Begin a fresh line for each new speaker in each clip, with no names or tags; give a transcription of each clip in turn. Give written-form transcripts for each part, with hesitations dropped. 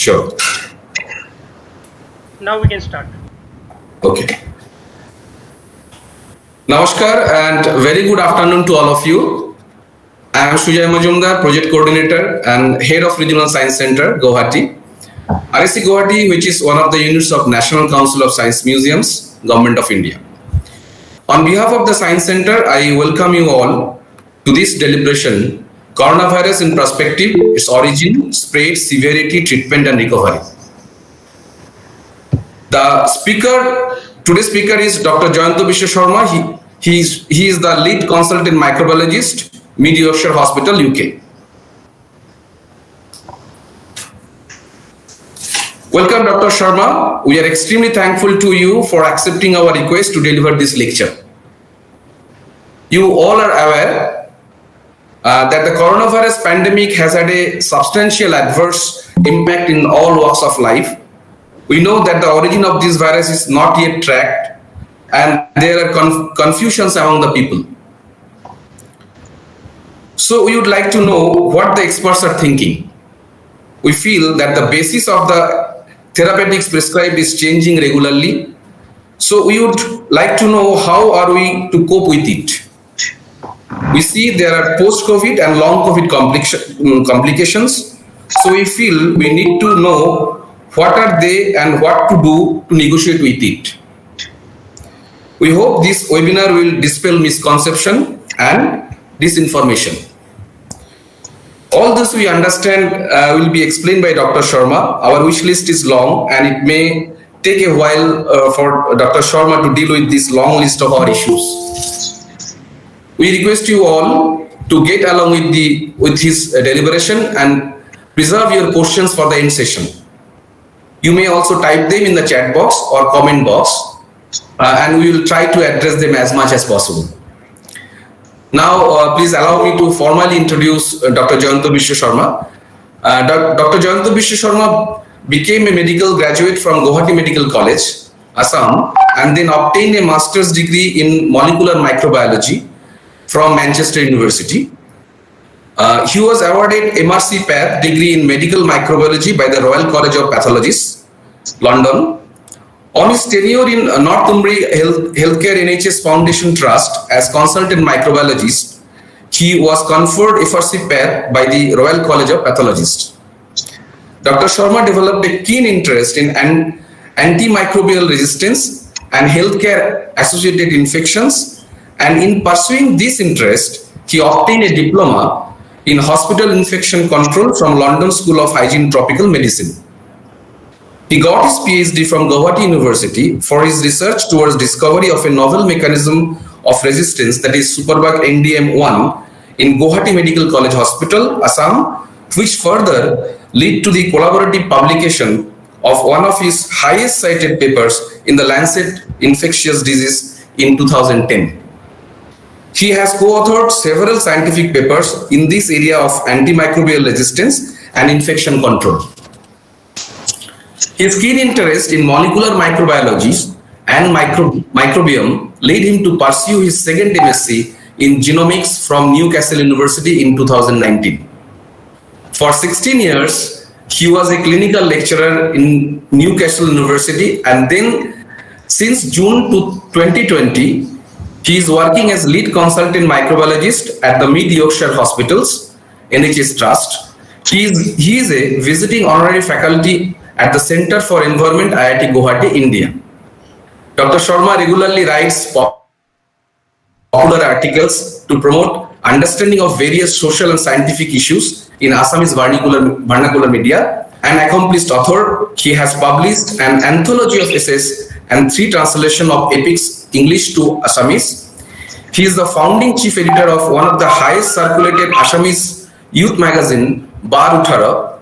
Sure.
Now we can start.
Okay. Namaskar and very good afternoon to all of you. I am Sujay Majumdar, Project Coordinator and Head of Regional Science Center, Guwahati. RSC Guwahati, which is one of the units of National Council of Science Museums, Government of India. On behalf of the Science Center, I welcome you all to this deliberation, Coronavirus in Perspective, its Origin, Spread, Severity, Treatment and Recovery. Today's speaker is Dr. Jayanto Vishwa Sharma. He is the lead consultant microbiologist, Mid Yorkshire Hospital, UK. Welcome, Dr. Sharma. We are extremely thankful to you for accepting our request to deliver this lecture. You all are aware that the coronavirus pandemic has had a substantial adverse impact in all walks of life. We know that the origin of this virus is not yet tracked and there are confusions among the people. So we would like to know what the experts are thinking. We feel that the basis of the therapeutics prescribed is changing regularly. So we would like to know how are we to cope with it. We see there are post-COVID and long COVID complications. So we feel we need to know what are they and what to do to negotiate with it. We hope this webinar will dispel misconception and disinformation. All this we understand will be explained by Dr. Sharma. Our wish list is long and it may take a while for Dr. Sharma to deal with this long list of our issues. We request you all to get along with his deliberation and preserve your questions for the end session. You may also type them in the chat box or comment box and we will try to address them as much as possible. Now, please allow me to formally introduce Dr. Jayanto Vishwa Sharma. Dr. Jayanto Vishwa Sharma became a medical graduate from Guwahati Medical College, Assam, and then obtained a master's degree in molecular microbiology from Manchester University. He was awarded MRC Path degree in medical microbiology by the Royal College of Pathologists, London. On his tenure in Northumbria Healthcare NHS Foundation Trust as consultant microbiologist, he was conferred FRC Path by the Royal College of Pathologists. Dr. Sharma developed a keen interest in antimicrobial resistance and healthcare associated infections, and in pursuing this interest, he obtained a diploma in hospital infection control from London School of Hygiene Tropical Medicine. He got his PhD from Guwahati University for his research towards discovery of a novel mechanism of resistance, that is superbug NDM1, in Guwahati Medical College Hospital, Assam, which further led to the collaborative publication of one of his highest cited papers in the Lancet Infectious Disease in 2010. He has co-authored several scientific papers in this area of antimicrobial resistance and infection control. His keen interest in molecular microbiology and microbiome led him to pursue his second MSc in genomics from Newcastle University in 2019. For 16 years, he was a clinical lecturer in Newcastle University, and then since June 2020, he is working as lead consultant microbiologist at the Mid Yorkshire Hospitals, NHS Trust. He is a visiting honorary faculty at the Center for Environment, IIT Guwahati, India. Dr. Sharma regularly writes popular articles to promote understanding of various social and scientific issues in Assamese vernacular media. An accomplished author, he has published an anthology of essays and 3 translations of epics English to Assamese. He is the founding chief editor of one of the highest circulated Assamese youth magazine, Bar Uthara.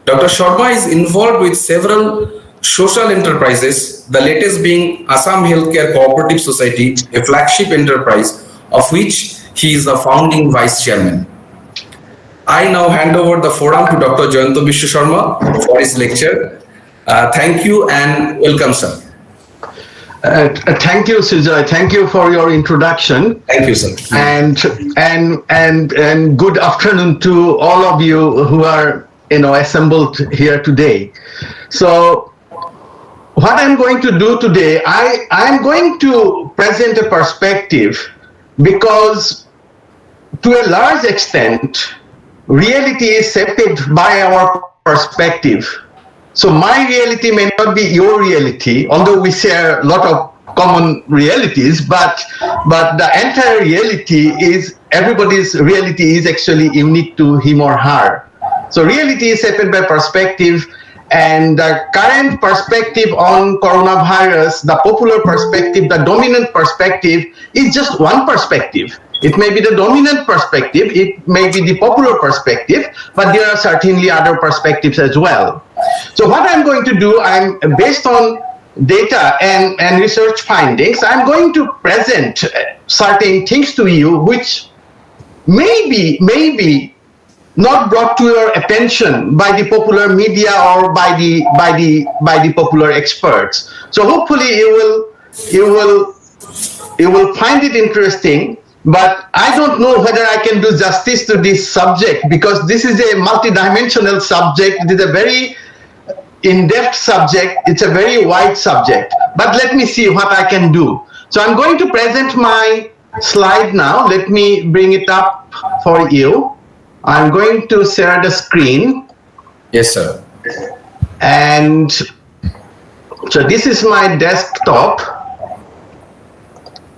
Dr. Sharma is involved with several social enterprises, the latest being Assam Healthcare Cooperative Society, a flagship enterprise of which he is the founding vice chairman. I now hand over the forum to Dr. Jayanto Vishwa Sharma for his lecture. Thank you and welcome, sir.
Thank you, Sujay. Thank you for your introduction.
Thank you, sir.
And good afternoon to all of you who are assembled here today. So what I'm going to do today, I'm going to present a perspective because to a large extent, reality is shaped by our perspective. So my reality may not be your reality, although we share a lot of common realities, but the entire reality is everybody's reality is actually unique to him or her. So reality is shaped by perspective, and the current perspective on coronavirus, the popular perspective, the dominant perspective is just one perspective. It may be the dominant perspective, it may be the popular perspective, but there are certainly other perspectives as well. So what I'm going to do, I'm based on data and research findings, I'm going to present certain things to you which maybe not brought to your attention by the popular media or by the popular experts. So hopefully you will find it interesting, but I don't know whether I can do justice to this subject because this is a multidimensional subject. It is a very in-depth subject. It's a very wide subject, but let me see what I can do. So I'm going to present my slide now. Let me bring it up for you. I'm going to share the screen.
Yes, sir.
And so this is my desktop,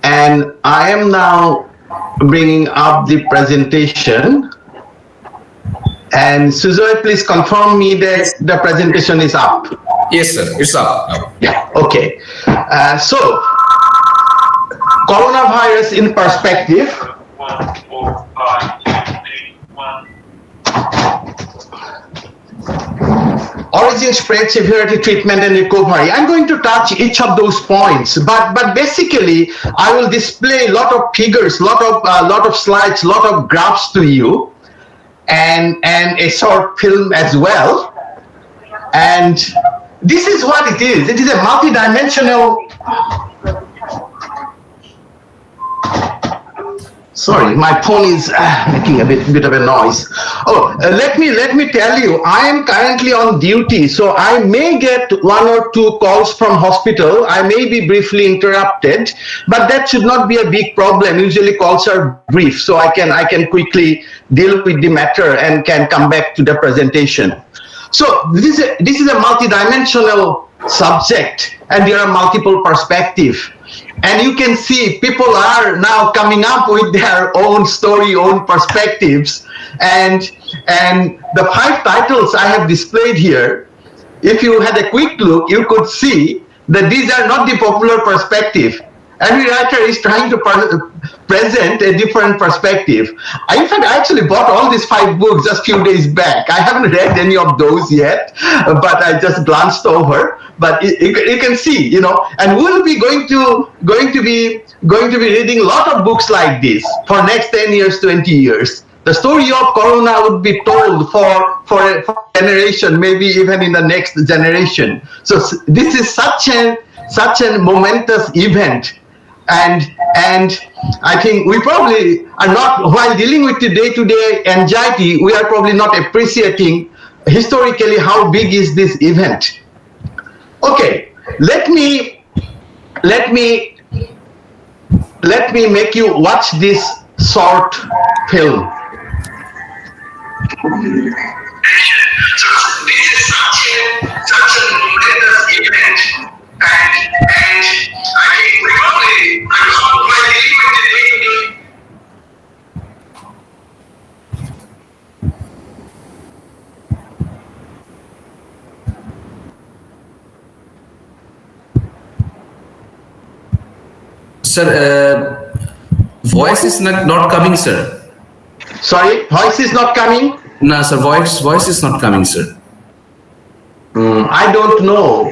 and I am now bringing up the presentation. And Sujoy, please confirm me that the presentation is up.
Yes, sir. It's up.
Yeah, okay. So, coronavirus in perspective. Origin, spread, severity, treatment, and recovery. I'm going to touch each of those points, but basically, I will display a lot of figures, lot of slides, lot of graphs to you, and a short film as well. And this is what it is. It is a multidimensional. Sorry, my phone is making a bit of a noise. Oh, let me tell you, I am currently on duty, so I may get one or two calls from hospital. I may be briefly interrupted, but that should not be a big problem. Usually calls are brief, so I can quickly deal with the matter and can come back to the presentation. So this is a multidimensional subject, and there are multiple perspectives. And you can see people are now coming up with their own story, own perspectives. And the 5 titles I have displayed here, if you had a quick look, you could see that these are not the popular perspective. Every writer is trying to present a different perspective. In fact, I actually bought all these 5 books just a few days back. I haven't read any of those yet, but I just glanced over. But you can see, and we'll be going to be reading a lot of books like this for next 10 years, 20 years. The story of Corona would be told for a generation, maybe even in the next generation. So this is such a momentous event. And I think we probably are not, while dealing with the day-to-day anxiety, we are probably not appreciating historically how big is this event. Okay, let me make you watch this short film. So this is such a momentous event, and I think we probably are not quite dealing with the day-to-day.
Sir, voice is not coming, sir.
Sorry, voice is not coming?
No, sir, voice is not coming, sir.
I don't know.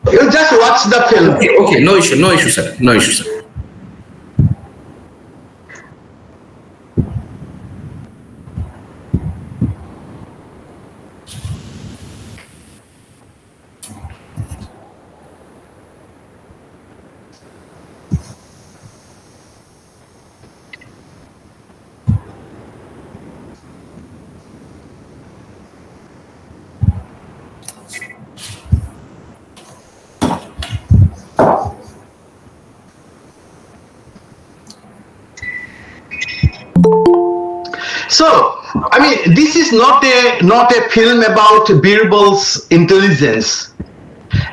You just watch the film.
Okay, no issue, sir. No issue, sir.
So, I mean, this is not a film about Birbal's intelligence.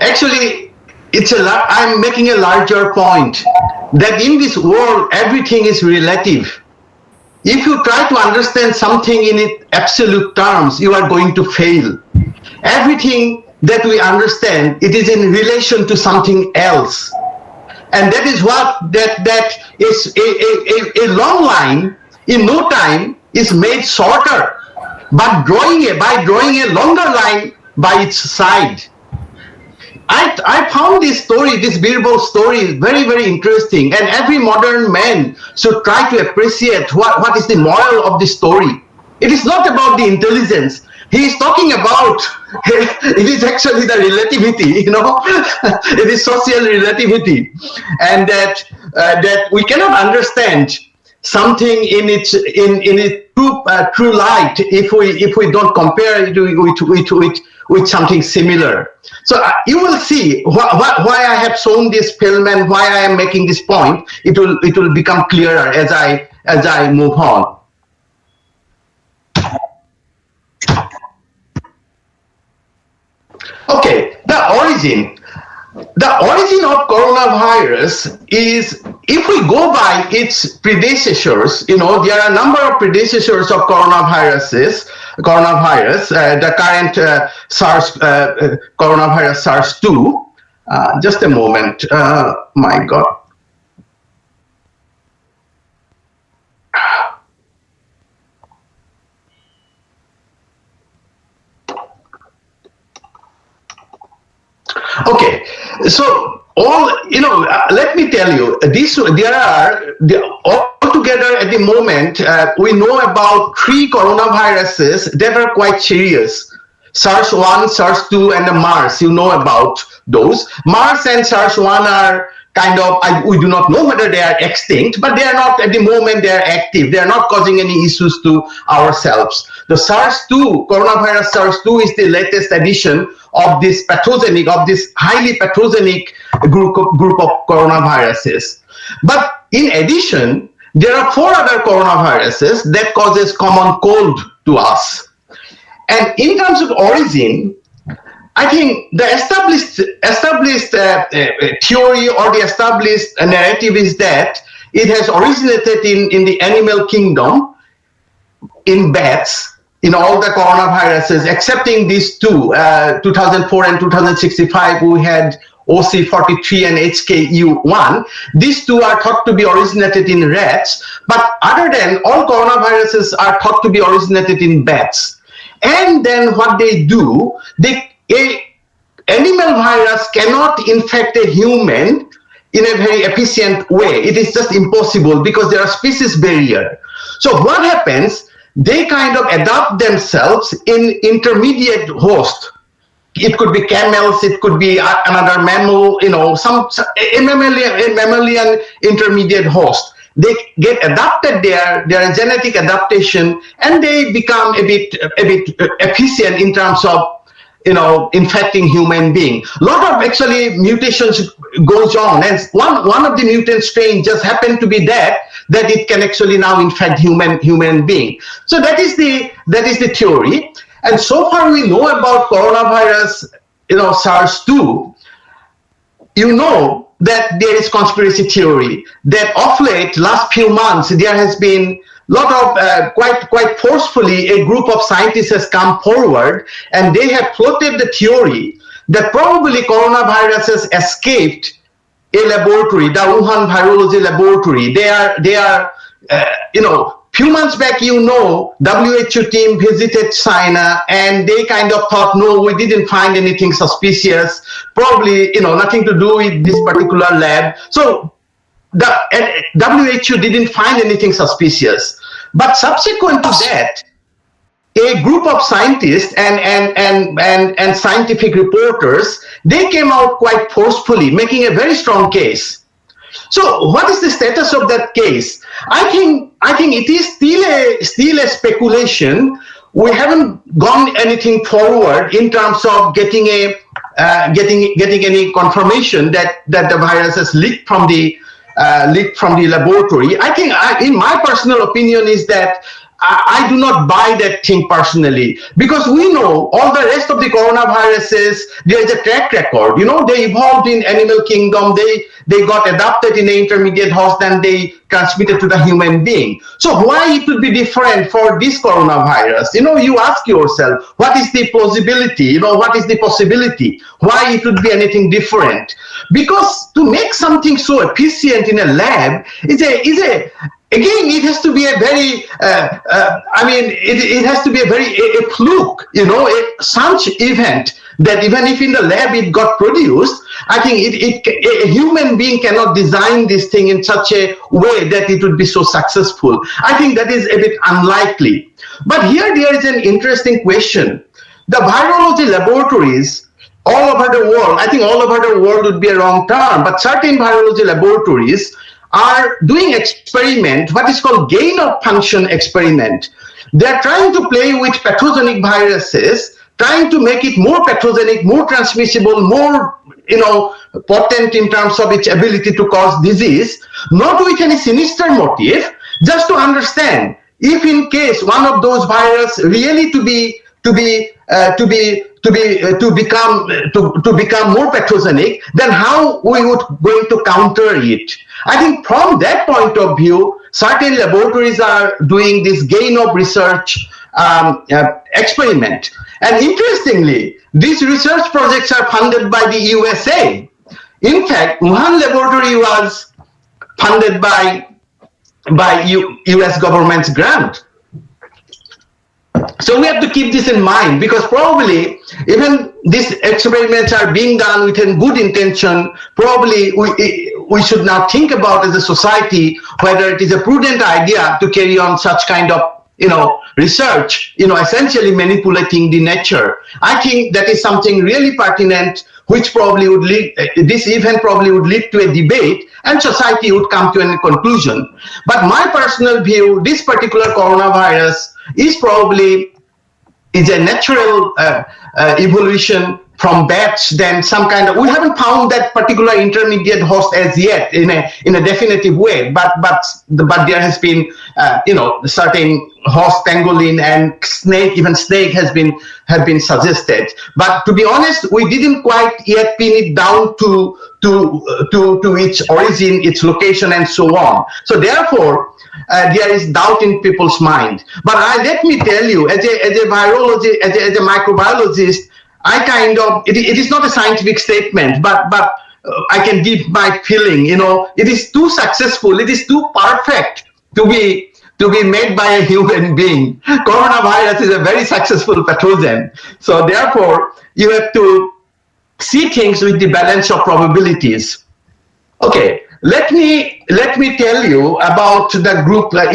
Actually, I'm making a larger point that in this world, everything is relative. If you try to understand something in its absolute terms, you are going to fail. Everything that we understand, it is in relation to something else. And that is what that is a long line in no time is made shorter, but by drawing a longer line by its side. I found this story, this Birbal story, very, very interesting, and every modern man should try to appreciate what is the moral of the story. It is not about the intelligence. He is talking about, it is actually the relativity, it is social relativity, and that we cannot understand something in its true light if we don't compare it with something similar. So you will see why I have shown this film and why I am making this point. It will become clearer as I move on. Okay, the origin of coronavirus is, if we go by its predecessors, there are a number of predecessors of coronavirus, the current SARS coronavirus SARS-2. Just a moment, my God. Okay, so let me tell you, altogether at the moment, we know about 3 coronaviruses that are quite serious. SARS-1, SARS-2, and the MERS, you know about those. MERS and SARS-1 are kind of, we do not know whether they are extinct, but they are not, at the moment, they are active. They are not causing any issues to ourselves. The SARS-2, coronavirus SARS-2 is the latest addition of this highly pathogenic group of coronaviruses. But in addition, there are 4 other coronaviruses that causes common cold to us. And in terms of origin, I think the established theory or the established narrative is that it has originated in the animal kingdom, in bats, in all the coronaviruses, excepting these 2, 2004 and 2065, we had OC43 and HKU1. These 2 are thought to be originated in rats, but other than all coronaviruses are thought to be originated in bats. And then what they do, a animal virus cannot infect a human in a very efficient way. It is just impossible because there are species barrier. So what happens, they kind of adapt themselves in intermediate host. It could be camels, it could be another mammal, a mammalian intermediate host. They get adapted there are genetic adaptation, and they become a bit efficient in terms of infecting human being. A lot of actually mutations goes on, and one of the mutant strain just happened to be that it can actually now infect human being. So that is the theory. And so far we know about coronavirus, SARS-2. That there is conspiracy theory that of late, last few months, there has been lot of quite forcefully a group of scientists has come forward, and they have floated the theory that probably coronaviruses escaped a laboratory, the Wuhan virology laboratory. They are few months back, WHO team visited China, and they kind of thought, no, we didn't find anything suspicious, probably, nothing to do with this particular lab. So the WHO didn't find anything suspicious. But subsequent to that, a group of scientists and scientific reporters, they came out quite forcefully, making a very strong case. So what is the status of that case? I think it is still a speculation. We haven't gone anything forward in terms of getting any confirmation that the virus has leaked from the laboratory. I think, in my personal opinion, is that I do not buy that thing personally, because we know all the rest of the coronaviruses, there is a track record. They evolved in animal kingdom, they got adapted in an intermediate host, and they transmitted to the human being. So why it would be different for this coronavirus? You ask yourself, what is the plausibility? What is the possibility? Why it would be anything different? Because to make something so efficient in a lab is a again, it has to be a very, it has to be a fluke, such event that even if in the lab it got produced, I think a human being cannot design this thing in such a way that it would be so successful. I think that is a bit unlikely. But here there is an interesting question. The virology laboratories all over the world, I think all over the world would be a wrong term, but certain virology laboratories are doing experiment, what is called gain of function experiment. They are trying to play with pathogenic viruses, trying to make it more pathogenic, more transmissible, more potent in terms of its ability to cause disease, not with any sinister motive, just to understand if in case one of those viruses really to become more pathogenic, then how we would going to counter it. I think from that point of view, certain laboratories are doing this gain of research experiment. And interestingly, these research projects are funded by the USA. In fact, Wuhan laboratory was funded by US government's grant. So we have to keep this in mind, because probably even these experiments are being done with a good intention. Probably we should now think about as a society whether it is a prudent idea to carry on such kind of research, essentially manipulating the nature. I think that is something really pertinent, which probably would lead, this event probably would lead to a debate, and society would come to a conclusion. But my personal view, this particular coronavirus is probably a natural evolution from bats, then some kind of, we haven't found that particular intermediate host as yet in a definitive way, but there has been certain host, pangolin and snake, even snake have been suggested. But to be honest, we didn't quite yet pin it down to its origin, its location, and so on. So therefore, there is doubt in people's mind. But let me tell you, as a virologist, as a microbiologist, I kind of, it is not a scientific statement, but I can give my feeling. It is too successful, it is too perfect to be made by a human being. Coronavirus is a very successful pathogen. So therefore, you have to see things with the balance of probabilities. Okay, let me tell you about the group, a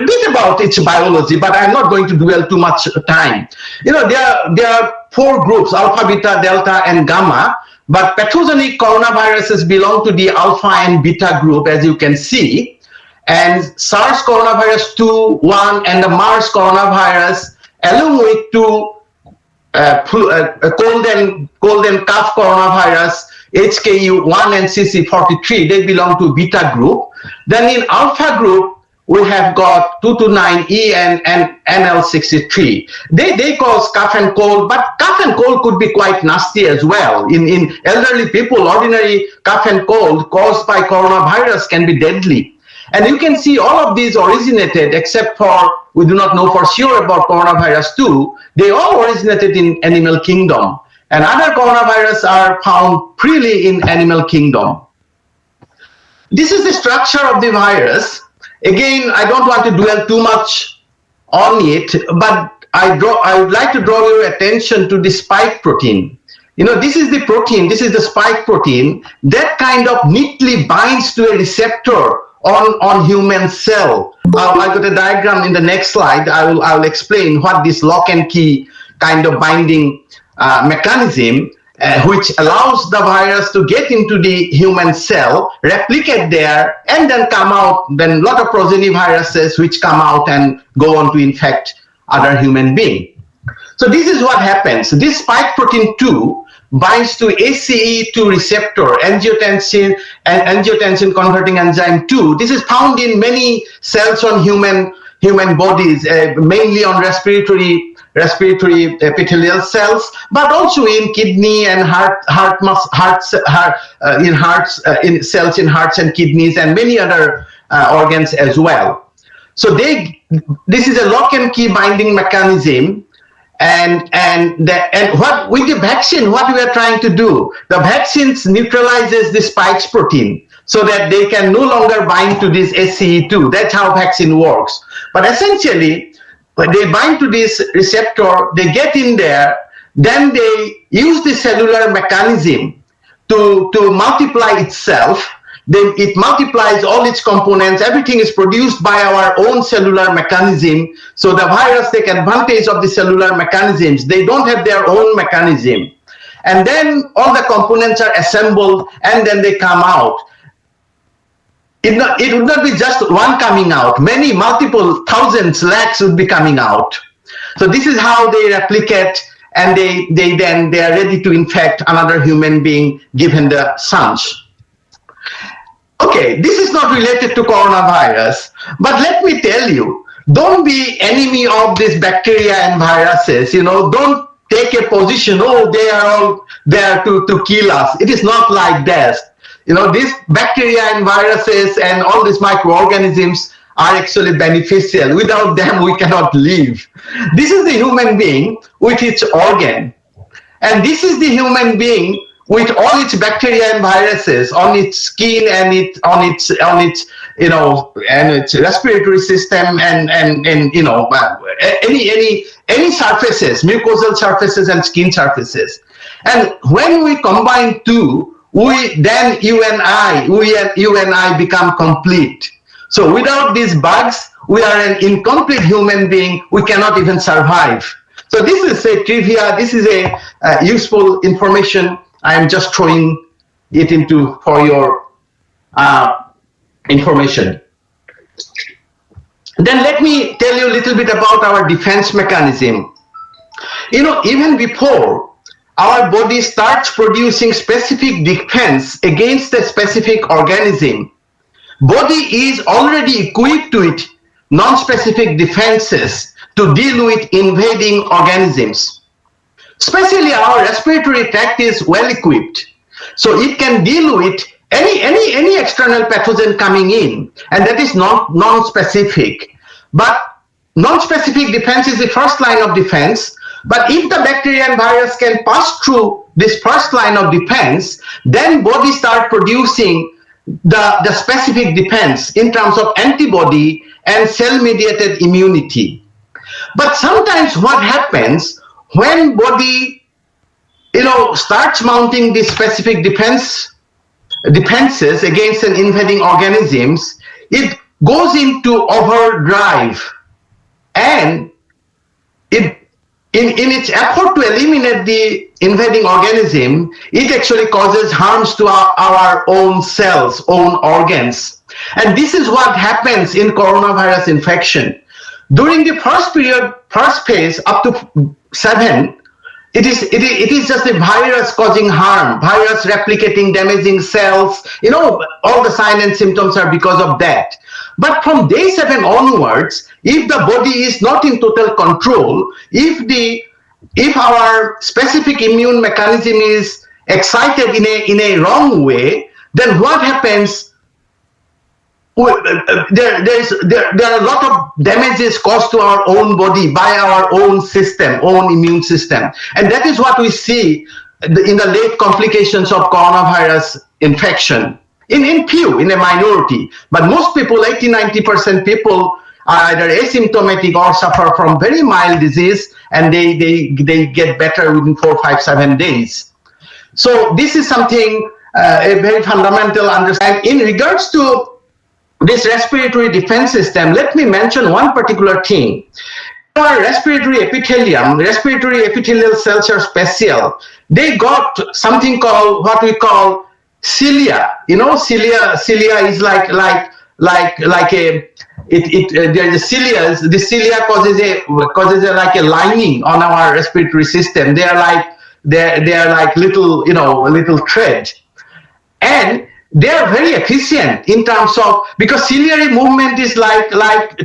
bit about its biology, but I'm not going to dwell too much time. There are 4 groups: alpha, beta, delta, and gamma. But pathogenic coronaviruses belong to the alpha and beta group, as you can see. And SARS coronavirus 2, 1, and the MERS coronavirus, along with 2 cold and cough coronavirus, HKU1 and CC43, they belong to beta group. Then in alpha group, we have got 229E and NL63. They cause cough and cold, but cough and cold could be quite nasty as well. In elderly people, ordinary cough and cold caused by coronavirus can be deadly. And you can see all of these originated, except for, we do not know for sure about coronavirus 2, they all originated in animal kingdom. And other coronavirus are found freely in animal kingdom. This is the structure of the virus. Again, I don't want to dwell too much on it, but I would like to draw your attention to the spike protein. This is the protein, this is the spike protein that kind of neatly binds to a receptor on human cell. I've got a diagram in the next slide. I will explain what this lock and key kind of binding mechanism, which allows the virus to get into the human cell, replicate there, and then come out. Then a lot of progeny viruses which come out and go on to infect other human beings. So this is what happens. This spike protein 2 binds to ACE2 receptor, angiotensin and angiotensin converting enzyme 2. This is found in many cells on human human bodies, mainly on respiratory epithelial cells, but also in kidney and in cells in hearts and kidneys and many other organs as well. So this is a lock and key binding mechanism. And what with the vaccine, what we are trying to do, the vaccines neutralizes the spikes protein so that they can no longer bind to this SCE2. That's how vaccine works. But essentially, when they bind to this receptor, they get in there, then they use the cellular mechanism to multiply itself. Then it multiplies all its components. Everything is produced by our own cellular mechanism. So the virus take advantage of the cellular mechanisms. They don't have their own mechanism. And then all the components are assembled and then they come out. It would not be just one coming out. Many, multiple, thousands, lakhs would be coming out. So this is how they replicate, and they are ready to infect another human being given the chance. Okay, this is not related to coronavirus, but let me tell you, don't be enemy of these bacteria and viruses. Don't take a position, oh, they are all there to kill us. It is not like that. These bacteria and viruses and all these microorganisms are actually beneficial. Without them, we cannot live. This is the human being with its organ. And this is the human being with all its bacteria and viruses on its skin and its respiratory system and any surfaces, mucosal surfaces and skin surfaces. And when we combine two, then you and I become complete. So without these bugs, we are an incomplete human being. We cannot even survive. So this is a trivia. This is a useful information. I am just throwing it for your information. Then let me tell you a little bit about our defense mechanism. Even before our body starts producing specific defense against a specific organism, body is already equipped with non-specific defenses to deal with invading organisms. Especially our respiratory tract is well equipped, so it can deal with any external pathogen coming in, and that is non-specific. But non-specific defense is the first line of defense. But if the bacteria and virus can pass through this first line of defense, then body start producing the specific defense in terms of antibody and cell-mediated immunity. But sometimes what happens when body, starts mounting these specific defenses against an invading organisms, it goes into overdrive, and in its effort to eliminate the invading organism, it actually causes harms to our own cells, own organs. And this is what happens in coronavirus infection. During the first phase, up to 7, it is just a virus causing harm, virus replicating, damaging cells. All the signs and symptoms are because of that. But from day 7 onwards, if the body is not in total control, if our specific immune mechanism is excited in a wrong way, then what happens? There are a lot of damages caused to our own body by our own system, own immune system. And that is what we see in the late complications of coronavirus infection. In a minority. But most people, 80-90% people, are either asymptomatic or suffer from very mild disease, and they get better within 4, 5, 7 days. So this is something, a very fundamental understanding. In regards to this respiratory defense system, let me mention one particular thing. Our respiratory epithelial cells are special. They got something called, what we call cilia. Cilia is like a, there is cilia. The cilia causes like a lining on our respiratory system. They are like little thread, and they are very efficient in terms of, because ciliary movement is like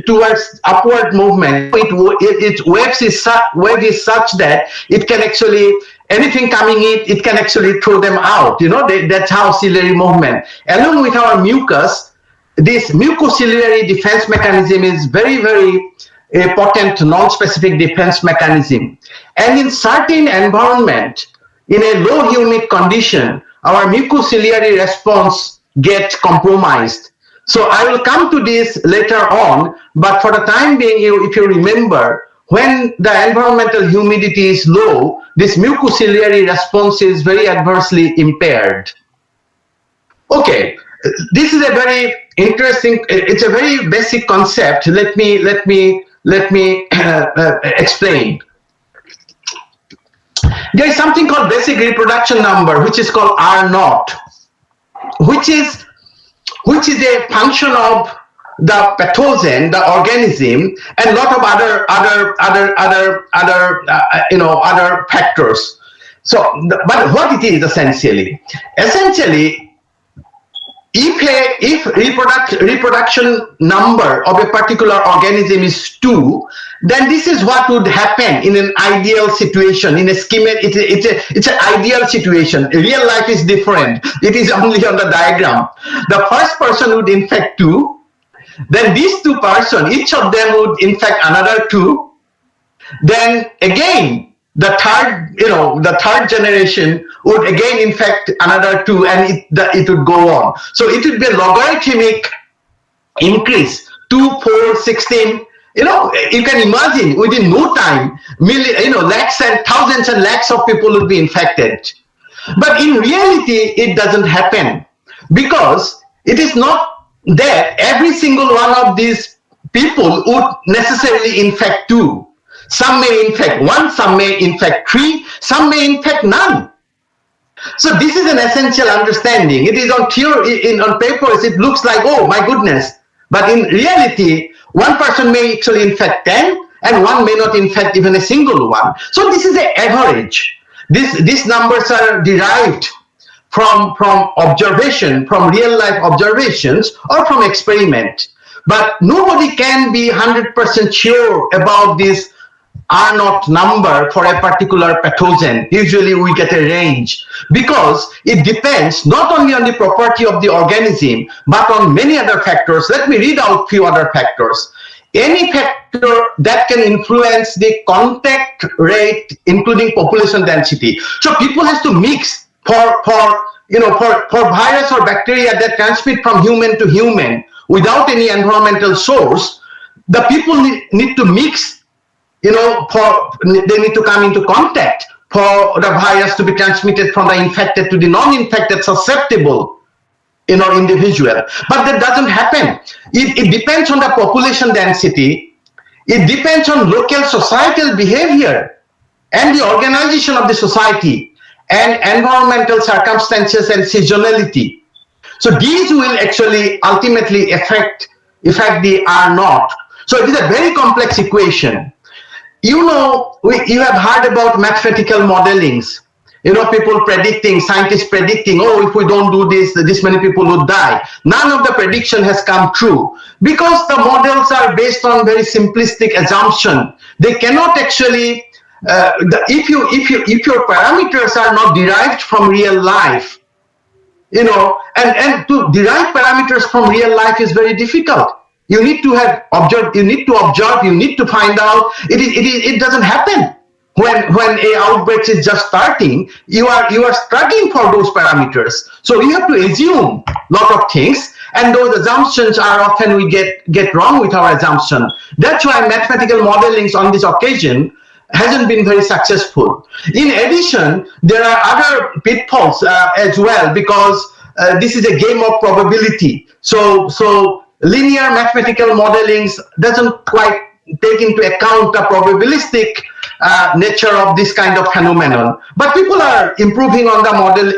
towards upward movement. Its wave is such that it can actually, anything coming in, it can actually throw them out. That's how ciliary movement. Along with our mucus, this mucociliary defense mechanism is very, very a potent non-specific defense mechanism. And in certain environment, in a low humid condition, our mucociliary response gets compromised. So I will come to this later on, but for the time being, if you remember, when the environmental humidity is low, this mucociliary response is very adversely impaired. Okay, this is a very interesting, it's a very basic concept. Let me explain. There is something called basic reproduction number, which is called R naught, which is a function of the pathogen, the organism, and a lot of other factors. So, but what it is essentially, if reproduction number of a particular organism is 2, then this is what would happen in an ideal situation. In a schema, it's an ideal situation. Real life is different. It is only on the diagram. The first person would infect 2, then these 2 persons, each of them would infect another 2. Then again, the third generation would again infect another 2, and it would go on. So it would be a logarithmic increase, 2, 4, 16. You can imagine within no time, lakhs and thousands and lakhs of people would be infected. But in reality, it doesn't happen, because it is not that every single one of these people would necessarily infect 2. Some may infect 1, some may infect 3, some may infect none. So this is an essential understanding. It is on theory, on papers, it looks like, oh my goodness. But in reality, one person may actually infect 10, and one may not infect even a single one. So this is an average. These numbers are derived from observation, from real life observations, or from experiment. But nobody can be 100% sure about this R naught number for a particular pathogen. Usually we get a range, because it depends not only on the property of the organism, but on many other factors. Let me read out few other factors. Any factor that can influence the contact rate, including population density. So people has to mix for virus or bacteria that transmit from human to human without any environmental source. The people need to mix. They need to come into contact for the virus to be transmitted from the infected to the non-infected susceptible, individual. But that doesn't happen. It depends on the population density. It depends on local societal behavior and the organization of the society and environmental circumstances and seasonality. So these will actually ultimately affect the R naught. So it is a very complex equation. You have heard about mathematical modelings. People predicting, scientists predicting, oh, if we don't do this many people would die. None of the prediction has come true, because the models are based on very simplistic assumption. They cannot actually, if your parameters are not derived from real life, and to derive parameters from real life is very difficult. You need to observe, you need to find out. It doesn't happen. When a outbreak is just starting, you are struggling for those parameters. So we have to assume a lot of things, and those assumptions are often we get wrong with our assumption. That's why mathematical modelings on this occasion hasn't been very successful. In addition, there are other pitfalls as well, because this is a game of probability. So linear mathematical modelings doesn't quite take into account the probabilistic nature of this kind of phenomenon. But people are improving on the model,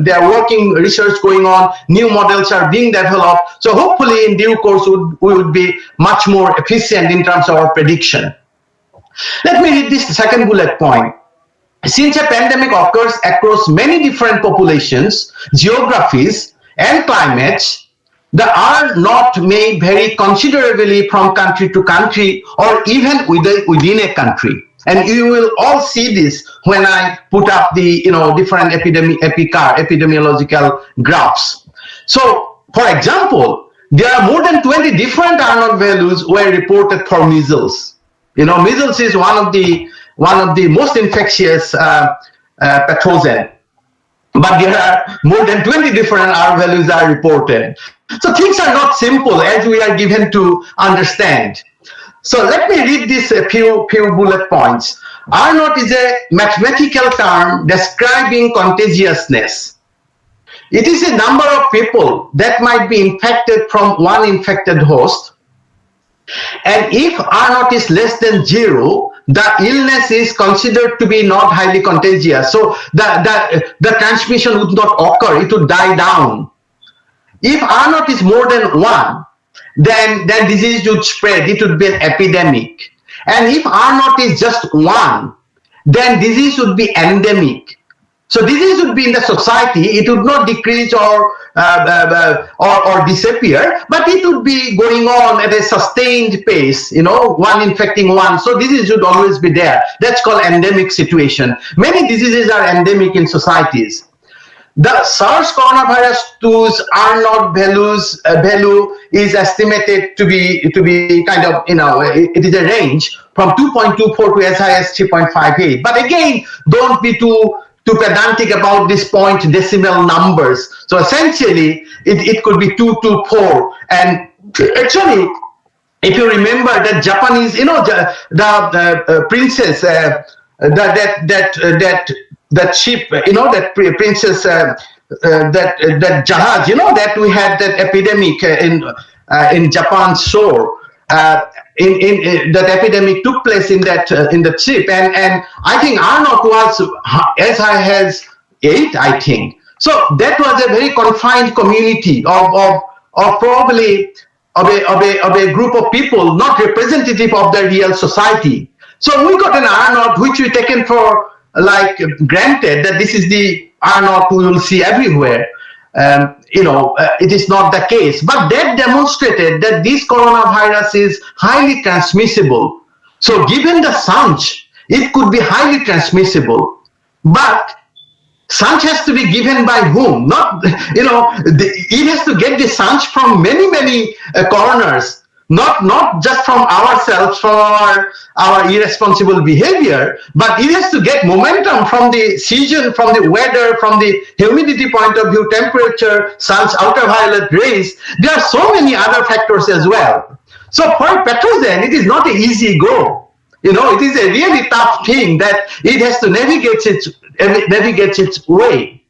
they are working, research going on, new models are being developed. So hopefully in due course we would be much more efficient in terms of our prediction. Let me read this second bullet point. Since a pandemic occurs across many different populations, geographies, and climates, the R naught may vary considerably from country to country or even within a country. And you will all see this when I put up the different epidemiological graphs. So, for example, there are more than 20 different R naught values were reported for measles. Measles is one of the most infectious pathogen, but there are more than 20 different R values are reported. So things are not simple as we are given to understand. So let me read this a few bullet points. R naught is a mathematical term describing contagiousness. It is a number of people that might be infected from one infected host. And if R naught is less than 0, the illness is considered to be not highly contagious. So the transmission would not occur, it would die down. If R naught is more than 1, then disease would spread, it would be an epidemic. And if R naught is just 1, then disease would be endemic. So disease would be in the society, it would not decrease or disappear, but it would be going on at a sustained pace, one infecting one. So disease would always be there. That's called endemic situation. Many diseases are endemic in societies. The SARS coronavirus 2's R naught value is estimated to be kind of, it is a range from 2.24 to as high as 3.58. But again, don't be too pedantic about this point decimal numbers. So essentially, it could be 2 to 4. And actually, if you remember that Japanese, the princess, that ship, that princess, that jahaz, that we had that epidemic in Japan's shore. In that epidemic took place in the ship, and I think R naught was as high as 8, I think. So that was a very confined community of probably of a group of people not representative of the real society. So we got an R naught which we taken for like granted that this is the R naught we will see everywhere. It is not the case, but that demonstrated that this coronavirus is highly transmissible. So given the hunch, it could be highly transmissible, but hunch has to be given by whom? Not, it has to get the hunch from many corners, not just from ourselves, from our irresponsible behavior, but it has to get momentum from the season, from the weather, from the humidity point of view, temperature, sun's ultraviolet rays. There are so many other factors as well. So for pathogen, it is not an easy go. It is a really tough thing that it has to navigate its way.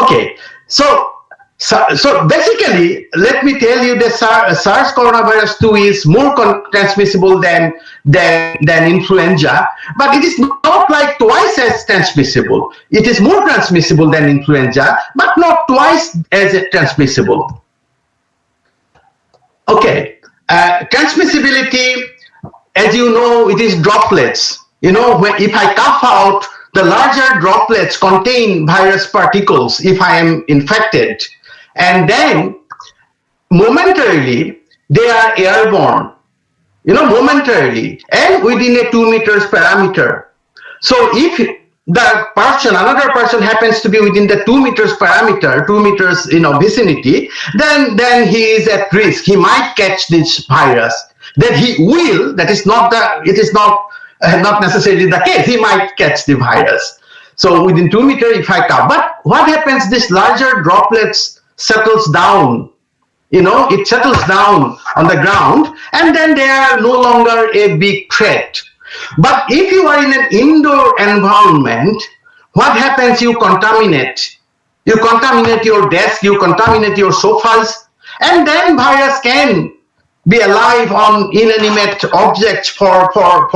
Okay, so basically, let me tell you that SARS coronavirus 2 is more transmissible than influenza, but it is not like twice as transmissible. It is more transmissible than influenza, but not twice as transmissible. Okay, transmissibility, as you know, it is droplets. If I cough out, the larger droplets contain virus particles if I am infected. And then momentarily they are airborne, momentarily and within a 2 meters parameter. So if another person happens to be within the 2 meters parameter, 2 meters vicinity, then he is at risk. He might catch this virus. That he will. It is not necessarily the case. He might catch the virus. So within 2 meters, if I cough, but what happens? This larger droplets settles down, it settles down on the ground, and then they are no longer a big threat. But if you are in an indoor environment, what happens? You contaminate your desk, you contaminate your sofas, and then virus can be alive on inanimate objects for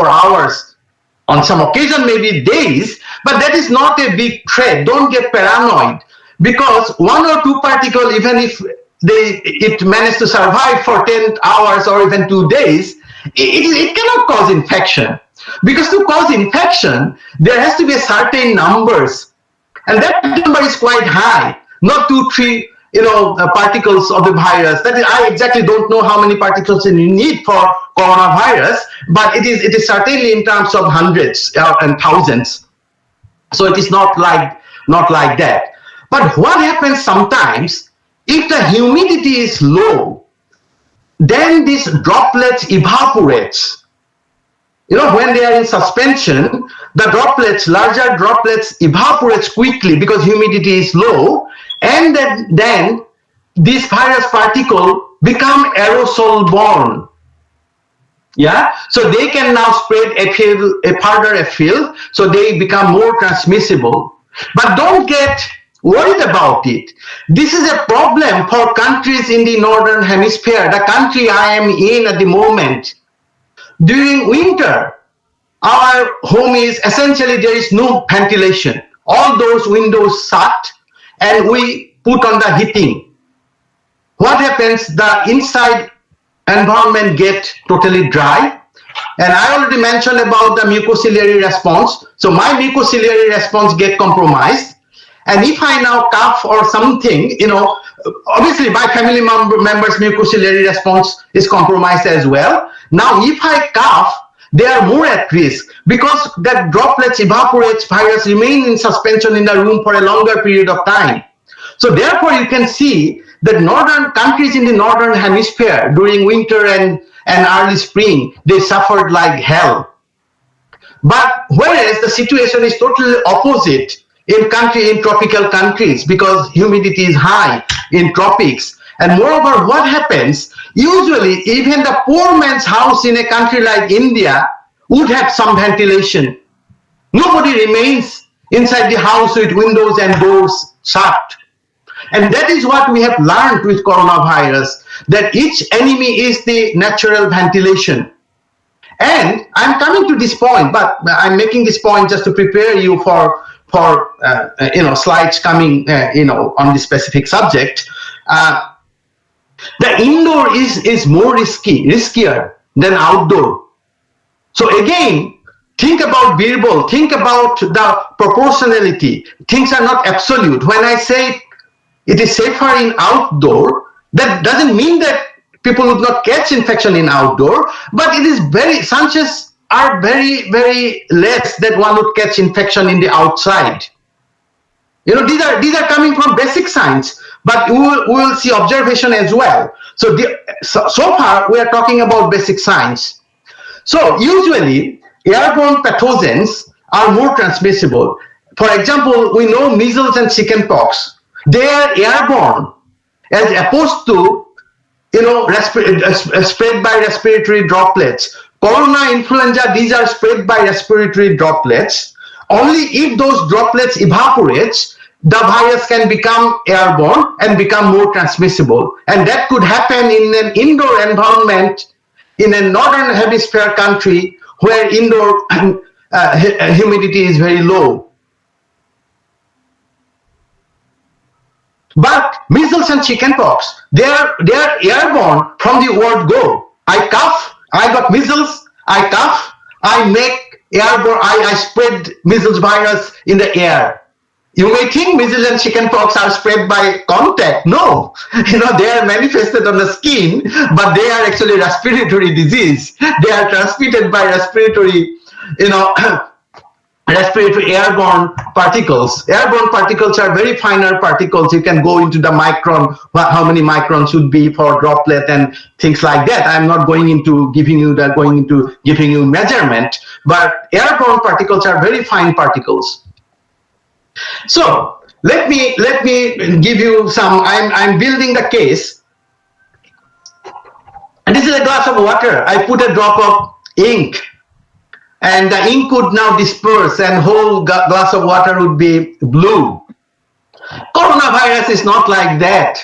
hours, on some occasion maybe days, but that is not a big threat. Don't get paranoid. Because 1 or 2 particles, even if it managed to survive for 10 hours or even 2 days, it cannot cause infection. Because to cause infection, there has to be a certain numbers, and that number is quite high, not 2, 3 particles of the virus. That is, I exactly don't know how many particles you need for coronavirus, but it is certainly in terms of hundreds and thousands. So it is not like that. But what happens sometimes, if the humidity is low, then these droplets evaporates. When they are in suspension, the droplets, larger droplets, evaporates quickly because humidity is low, and then this virus particle become aerosol borne. Yeah, so they can now spread further afield, so they become more transmissible. But don't get worried about it. This is a problem for countries in the northern hemisphere, the country I am in at the moment. During winter, our home is essentially, there is no ventilation. All those windows shut, and we put on the heating. What happens? The inside environment get totally dry. And I already mentioned about the mucociliary response. So my mucociliary response get compromised. And if I now cough or something, obviously my family members' mucociliary response is compromised as well. Now, if I cough, they are more at risk because that droplets evaporates, virus remain in suspension in the room for a longer period of time. So therefore, you can see that northern countries in the northern hemisphere during winter and early spring, they suffered like hell. But whereas the situation is totally opposite in tropical countries, because humidity is high in tropics. And moreover, what happens, usually even the poor man's house in a country like India would have some ventilation. Nobody remains inside the house with windows and doors shut. And that is what we have learned with coronavirus, that each enemy is the natural ventilation. And I'm coming to this point, but I'm making this point just to prepare you for slides coming on this specific subject. The indoor is more riskier than outdoor. So again, think about Birbal, think about the proportionality. Things are not absolute. When I say it is safer in outdoor, that doesn't mean that people would not catch infection in outdoor, but it is chances are very, very less that one would catch infection in the outside. These are coming from basic science, but we will see observation as well. So so far we are talking about basic science. So usually airborne pathogens are more transmissible. For example, we know measles and chickenpox. They are airborne as opposed to spread by respiratory droplets. Corona, influenza, these are spread by respiratory droplets. Only if those droplets evaporate, the virus can become airborne and become more transmissible. And that could happen in an indoor environment in a northern hemisphere country where indoor humidity is very low. But measles and chickenpox, they are airborne from the word go. I cough, I got measles, I cough, I make airborne, I spread measles virus in the air. You may think measles and chickenpox are spread by contact. No, they are manifested on the skin, but they are actually respiratory disease. They are transmitted by respiratory, respiratory airborne particles. Airborne particles are very finer particles. You can go into the micron, how many microns should be for droplet and things like that. I'm not going into giving you measurement, but airborne particles are very fine particles. So let me give you some. I'm building the case. And this is a glass of water. I put a drop of ink, and the ink would now disperse, and whole glass of water would be blue. Coronavirus is not like that.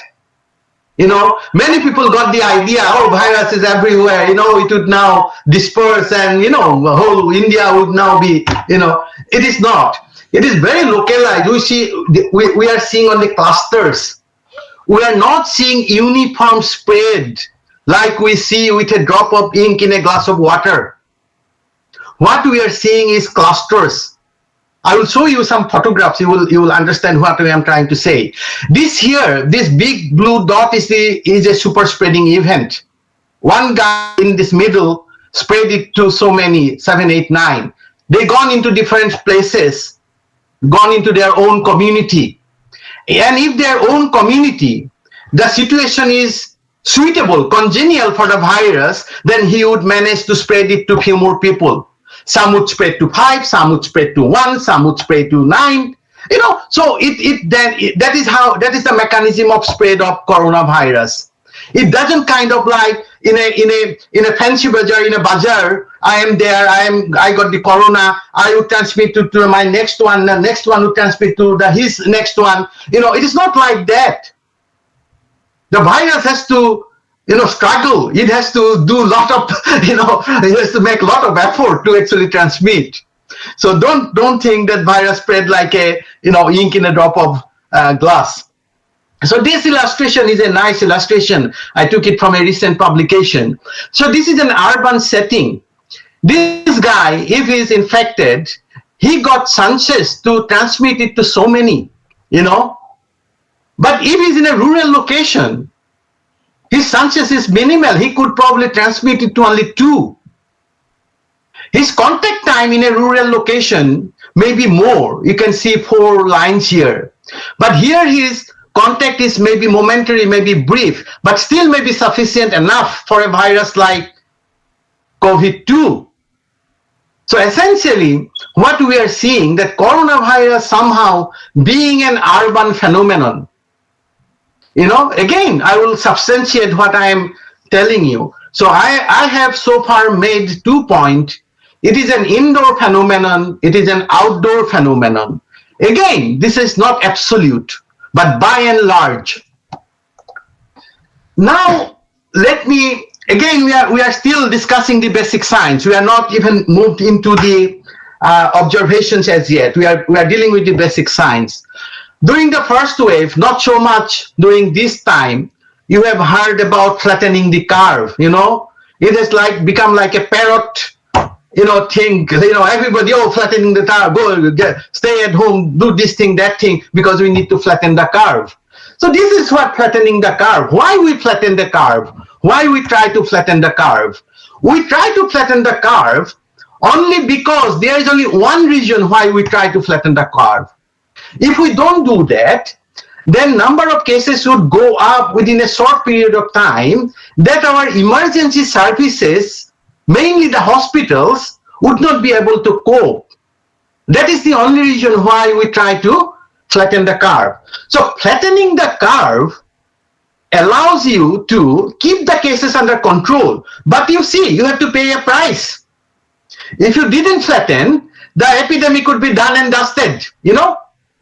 Many people got the idea, virus is everywhere, it would now disperse and, whole India would now be, it is not. It is very localized. We are seeing only clusters. We are not seeing uniform spread like we see with a drop of ink in a glass of water. what we are seeing is clusters. I will show you some photographs. You will understand what I am trying to say. This here, this big blue dot is a super spreading event. One guy in this middle spread it to so many, 7, 8, 9. They gone into different places, gone into their own community. And if their own community, the situation is suitable, congenial for the virus, then he would manage to spread it to few more people. Some would spread to 5, some would spread to 1, some would spread to 9. So that is the mechanism of spread of coronavirus. It doesn't kind of like in a fancy bazaar, in a bazaar, I am there, I got the corona, I would transmit to my next one, the next one would transmit to his next one. It is not like that. The virus has to struggle. It has to do a lot of, it has to make a lot of effort to actually transmit. So don't think that virus spread like a, ink in a drop of glass. So this illustration is a nice illustration. I took it from a recent publication. So this is an urban setting. This guy, if he is infected, he got chances to transmit it to so many, But if he's in a rural location, his chances is minimal. He could probably transmit it to only 2. His contact time in a rural location may be more. You can see 4 lines here. But here his contact is maybe momentary, maybe brief, but still may be sufficient enough for a virus like COVID-2. So essentially, what we are seeing, that coronavirus somehow being an urban phenomenon, again, I will substantiate what I am telling you. So I have so far made 2 points. It is an indoor phenomenon. It is an outdoor phenomenon. Again, this is not absolute, but by and large. Now, again, we are still discussing the basic science. We are not even moved into the observations as yet. We are dealing with the basic science. During the first wave, not so much during this time, you have heard about flattening the curve, It has become like a parrot, thing, everybody, flattening the curve, go, stay at home, do this thing, that thing, because we need to flatten the curve. So this is what flattening the curve. Why we flatten the curve? Why we try to flatten the curve? We try to flatten the curve only because there is only one reason why we try to flatten the curve. If we don't do that, then number of cases would go up within a short period of time, that our emergency services, mainly the hospitals, would not be able to cope. That is the only reason why we try to flatten the curve. So flattening the curve allows you to keep the cases under control, but you see, you have to pay a price. If you didn't flatten, the epidemic would be done and dusted,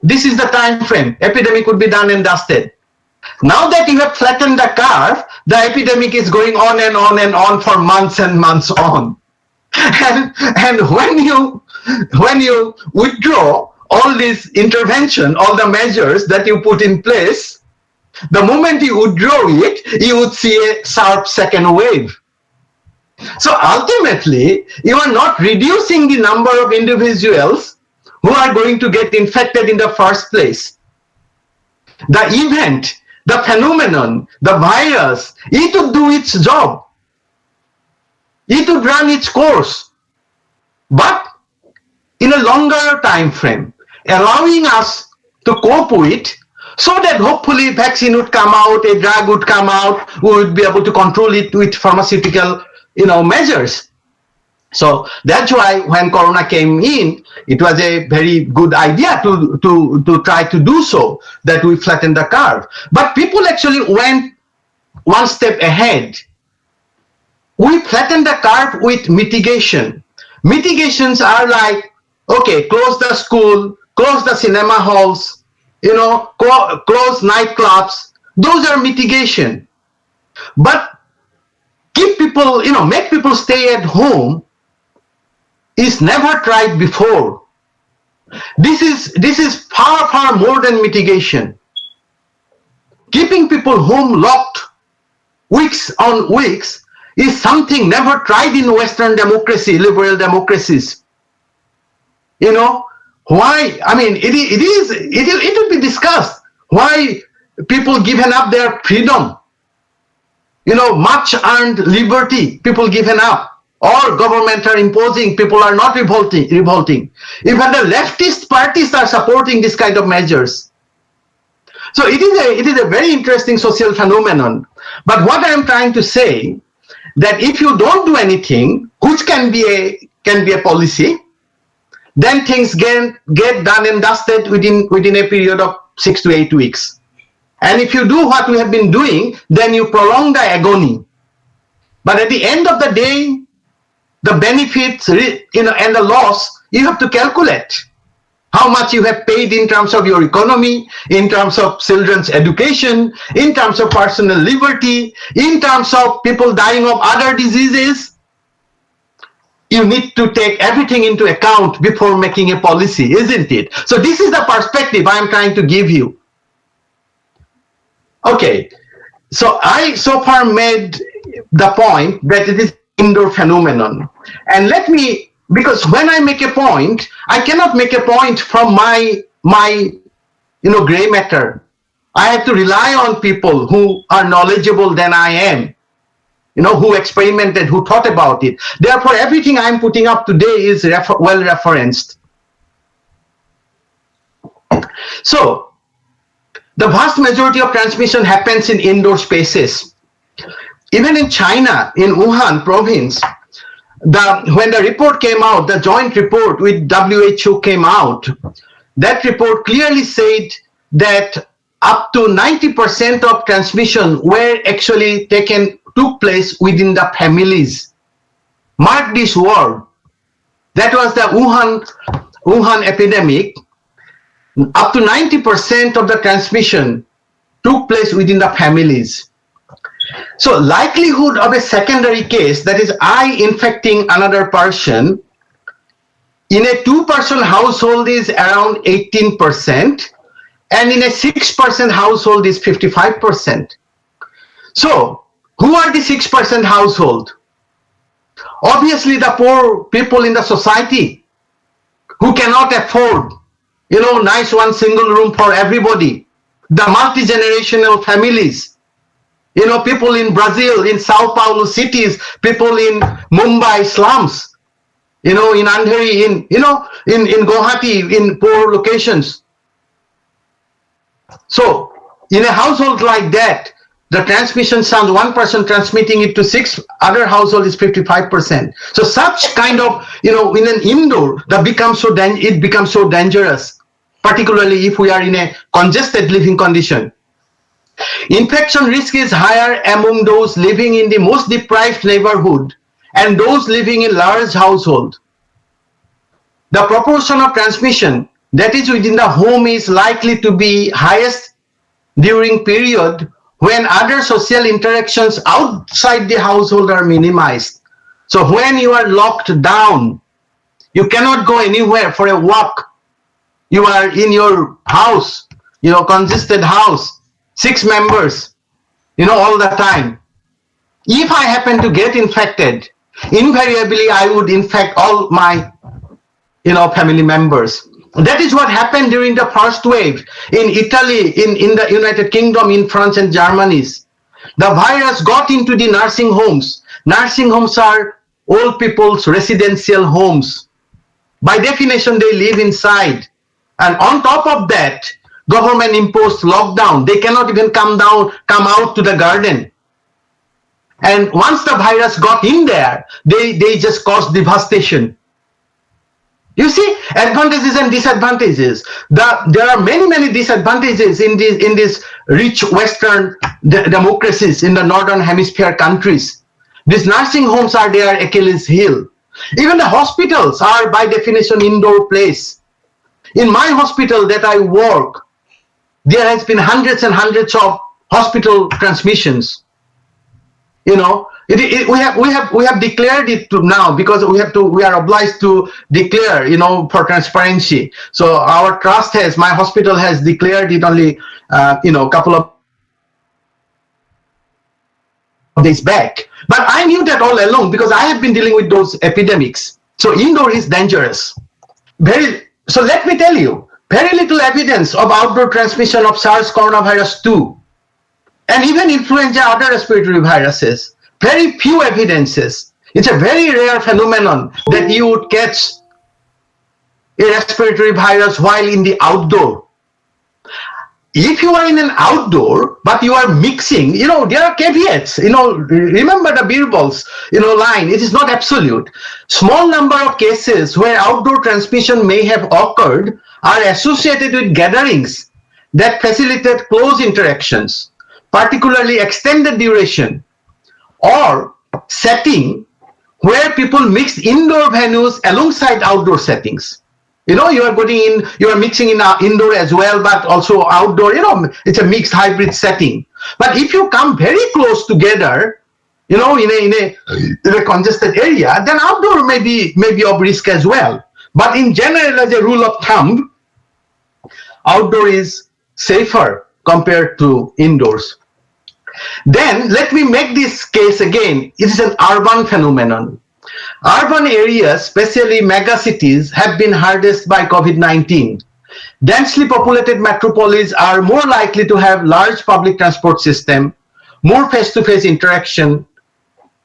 This is the time frame. Epidemic would be done and dusted. Now that you have flattened the curve, the epidemic is going on and on and on for months and months on. And when you withdraw all this intervention, all the measures that you put in place, the moment you withdraw it, you would see a sharp second wave. So ultimately, you are not reducing the number of individuals who are going to get infected in the first place. The event, the phenomenon, the virus, it would do its job. It would run its course, but in a longer time frame, allowing us to cope with, so that hopefully vaccine would come out, a drug would come out, we would be able to control it with pharmaceutical measures. So that's why when Corona came in, it was a very good idea to try to do so, that we flatten the curve. But people actually went one step ahead. We flatten the curve with mitigation. Mitigations are like, okay, close the school, close the cinema halls, close nightclubs. Those are mitigation. But keep people, make people stay at home is never tried before. This is far more than mitigation. Keeping people home locked weeks on weeks is something never tried in Western democracy, liberal democracies. You know, why? I mean, it will be discussed why people given up their freedom, you know, much earned liberty, people given up, or government are imposing, people are not revolting. Even the leftist parties are supporting this kind of measures. So it is a very interesting social phenomenon. But what I am trying to say, that if you don't do anything, which can be a policy, then things get done and dusted within a period of 6 to 8 weeks. And if you do what we have been doing, then you prolong the agony. But at the end of the day, the benefits, you know, and the loss, you have to calculate how much you have paid in terms of your economy, in terms of children's education, in terms of personal liberty, in terms of people dying of other diseases. You need to take everything into account before making a policy, isn't it? So this is the perspective I am trying to give you. Okay, so I so far made the point that it is indoor phenomenon. And let me, because when I make a point, I cannot make a point from my you know, gray matter. I have to rely on people who are knowledgeable than I am, you know, who experimented, who thought about it. Therefore, everything I'm putting up today is well referenced. So, the vast majority of transmission happens in indoor spaces. Even in China, in Wuhan province, when the report came out, the joint report with WHO came out, that report clearly said that up to 90% of transmission were actually took place within the families. Mark this word. That was the Wuhan epidemic. Up to 90% of the transmission took place within the families. So likelihood of a secondary case, that is I infecting another person, in a 2-person household is around 18%, and in a 6% household is 55%. So who are the 6% household? Obviously the poor people in the society who cannot afford, you know, nice one single room for everybody. The multi-generational families, you know, people in Brazil, in Sao Paulo cities, people in Mumbai slums, you know, in Andheri, in Guwahati, in poor locations. So in a household like that, the transmission sounds, one person transmitting it to 6 other household is 55%. So such kind of, you know, in an indoor, it becomes so dangerous, particularly if we are in a congested living condition. Infection risk is higher among those living in the most deprived neighborhood and those living in large household. The proportion of transmission that is within the home is likely to be highest during period when other social interactions outside the household are minimized. So when you are locked down, you cannot go anywhere for a walk. You are in your house, you know, congested house, 6 members, you know, all the time. If I happen to get infected, invariably I would infect all my, you know, family members. That is what happened during the first wave in Italy, in the United Kingdom, in France and Germany. The virus got into the nursing homes. Nursing homes are old people's residential homes. By definition, they live inside. And on top of that, government imposed lockdown. They cannot even come out to the garden. And once the virus got in there, they just caused devastation. You see, advantages and disadvantages. There are many disadvantages in these rich Western democracies in the Northern Hemisphere countries. These nursing homes are their Achilles heel. Even the hospitals are by definition indoor place. In my hospital that I work, there has been hundreds and hundreds of hospital transmissions. You know, we have declared it to now because we are obliged to declare, you know, for transparency. So our trust my hospital has declared it only, you know, a couple of days back. But I knew that all along because I have been dealing with those epidemics. So indoor is dangerous. So let me tell you, very little evidence of outdoor transmission of SARS coronavirus 2 and even influenza, other respiratory viruses. Very few evidences. It's a very rare phenomenon that you would catch a respiratory virus while in the outdoor. If you are in an outdoor, but you are mixing, there are caveats, remember the Birbal's, line, it is not absolute. Small number of cases where outdoor transmission may have occurred are associated with gatherings that facilitate close interactions, particularly extended duration, or setting where people mix indoor venues alongside outdoor settings. You are mixing in indoor as well, but also outdoor, it's a mixed hybrid setting. But if you come very close together, in a congested area, then outdoor may be of risk as well. But in general, as a rule of thumb, outdoor is safer compared to indoors. Then let me make this case again. It is an urban phenomenon. Urban areas, especially megacities, have been hardest by COVID-19. Densely populated metropolis are more likely to have large public transport system, more face-to-face interaction,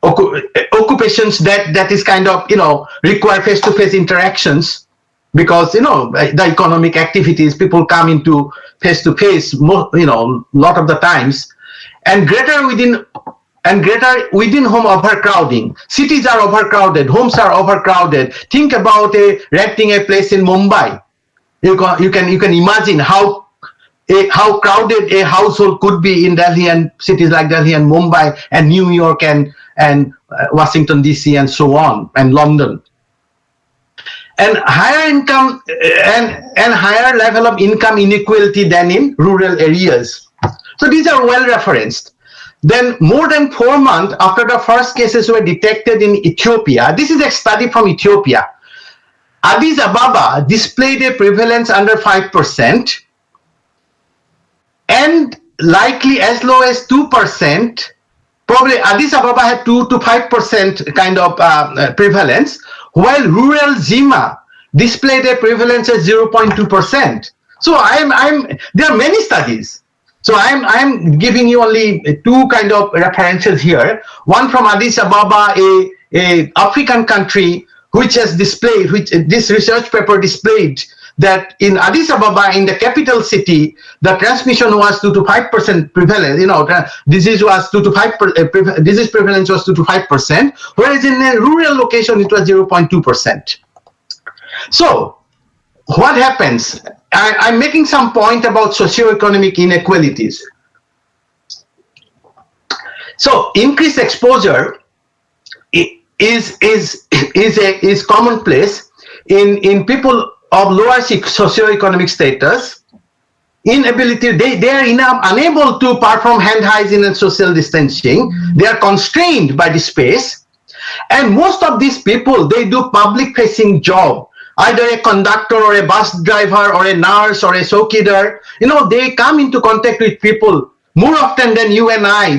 occupations that is kind of, require face-to-face interactions because, the economic activities, people come into face-to-face, lot of the times, and greater within home overcrowding. Cities are overcrowded, homes are overcrowded. Think about renting a place in Mumbai. You can imagine how crowded a household could be in Delhi and cities like Delhi and Mumbai and New York and Washington DC and so on, and London. And higher income and higher level of income inequality than in rural areas. So these are well referenced. Then more than 4 months after the first cases were detected in Ethiopia, this is a study from Ethiopia, Addis Ababa displayed a prevalence under 5% and likely as low as 2%. Probably Addis Ababa had 2 to 5% kind of prevalence, while rural Zima displayed a prevalence at 0.2%. So there are many studies. So I'm giving you only 2 kind of references here. One from Addis Ababa, a African country, which this research paper displayed that in Addis Ababa, in the capital city, the transmission was 2 to 5% prevalence. Disease was 2 to 5%. Disease prevalence was 2 to 5%, whereas in a rural location it was 0.2%. So what happens? I'm making some point about socioeconomic inequalities. So increased exposure is commonplace in people of lower socioeconomic status. Inability, they are unable to perform hand hygiene and social distancing. They are constrained by the space, and most of these people, they do public facing job. Either a conductor or a bus driver or a nurse or a showkeeper, they come into contact with people more often than you and I.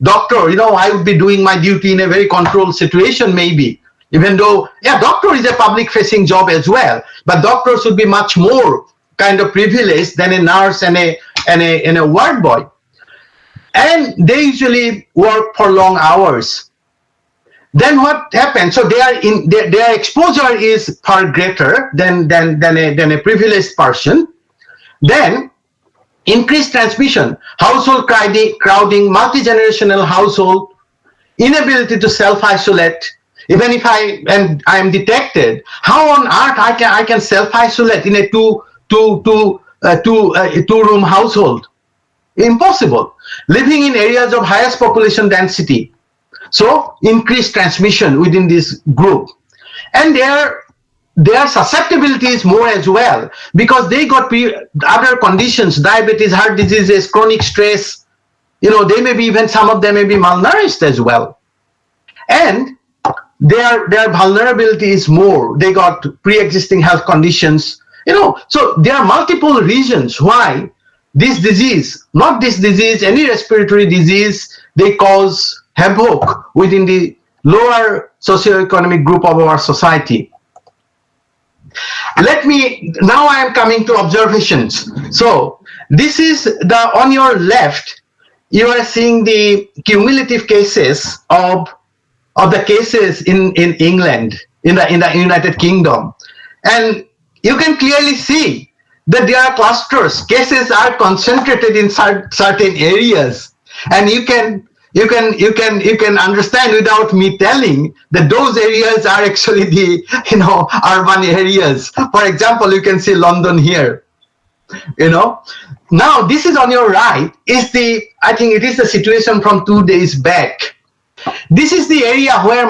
Doctor, I would be doing my duty in a very controlled situation maybe, even though, doctor is a public facing job as well, but doctors should be much more kind of privileged than a nurse and a ward boy. And they usually work for long hours. Then what happens? So their exposure is far greater than a privileged person. Then increased transmission, household crowding, multi-generational household, inability to self-isolate. Even if I am detected, how on earth I can self-isolate in a two-room household? Impossible. Living in areas of highest population density. So increased transmission within this group, and their susceptibility is more as well because they got other conditions, diabetes, heart diseases, chronic stress. They may be, even some of them may be malnourished as well, and their vulnerability is more. They got pre-existing health conditions. So there are multiple reasons why this disease, any respiratory disease, they cause havoc within the lower socioeconomic group of our society. Now I am coming to observations. So this is on your left, you are seeing the cumulative cases of the cases in England, in the United Kingdom. And you can clearly see that there are clusters. Cases are concentrated in certain areas, and you can understand without me telling that those areas are actually the urban areas. For example, you can see London here. Now this is on your right I think it is the situation from 2 days back. This is the area where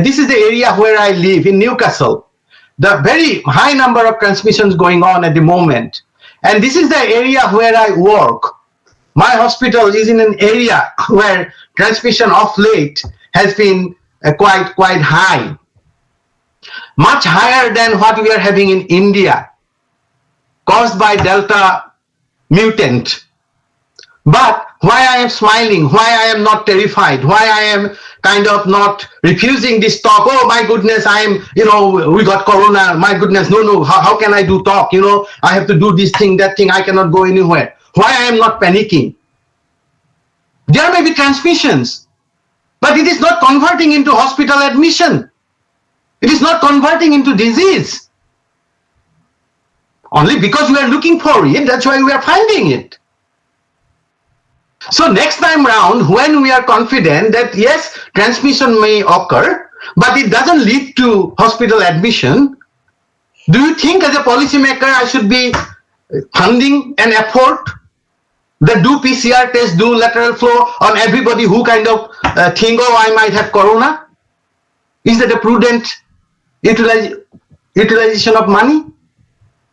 this is the area where I live in Newcastle. The very high number of transmissions going on at the moment. And this is the area where I work. My hospital is in an area where transmission of late has been quite high. Much higher than what we are having in India, caused by Delta mutant. But why I am smiling, why I am not terrified, why I am kind of not refusing this talk, oh my goodness, we got corona, my goodness, no, how can I do talk, I have to do this thing, that thing, I cannot go anywhere. Why I am not panicking? There may be transmissions, but it is not converting into hospital admission. It is not converting into disease. Only because we are looking for it, that's why we are finding it. So next time round, when we are confident that yes, transmission may occur, but it doesn't lead to hospital admission, do you think as a policymaker I should be funding an effort that do PCR tests, do lateral flow on everybody who kind of think, oh, I might have corona? Is that a prudent utilization of money?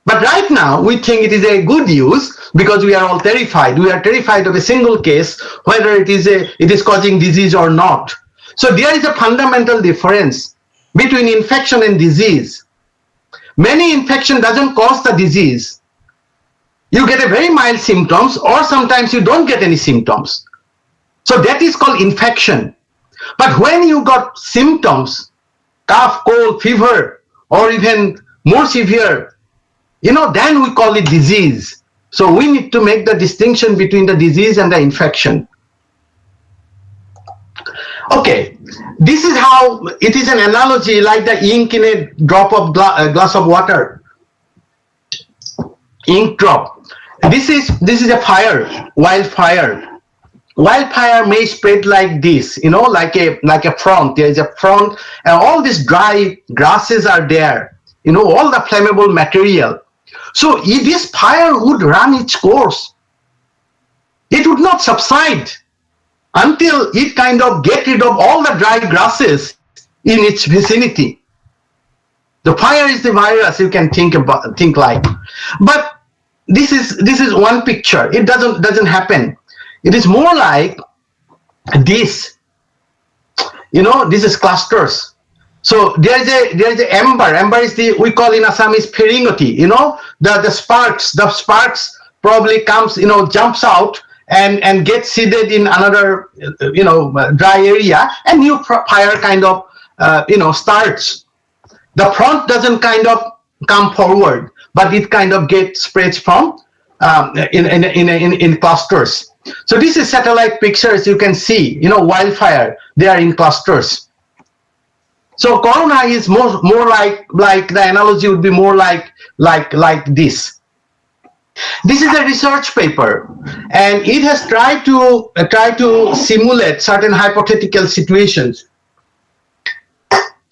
But right now, we think it is a good use because we are all terrified. We are terrified of a single case, whether it is causing disease or not. So there is a fundamental difference between infection and disease. Many infection doesn't cause the disease. You get a very mild symptoms, or sometimes you don't get any symptoms. So that is called infection. But when you got symptoms, cough, cold, fever, or even more severe, then we call it disease. So we need to make the distinction between the disease and the infection. Okay, this is how it is an analogy like the ink in a drop of glass of water. Ink drop. This is a fire, wildfire. Wildfire may spread like this, like a front. There is a front, and all these dry grasses are there. All the flammable material. So if this fire would run its course, it would not subside until it kind of get rid of all the dry grasses in its vicinity. The fire is the virus, you can think like. But this is one picture. It doesn't happen. It is more like this. This is clusters. So there is a ember. Ember is we call in Assamese peringoti. The sparks probably comes, jumps out and gets seeded in another, dry area, and new fire kind of, starts. The front doesn't kind of come forward, but it kind of gets spreads from in clusters. So this is satellite pictures. You can see, wildfire. They are in clusters. So corona is more like the analogy would be more like this. This is a research paper, and it has tried to simulate certain hypothetical situations,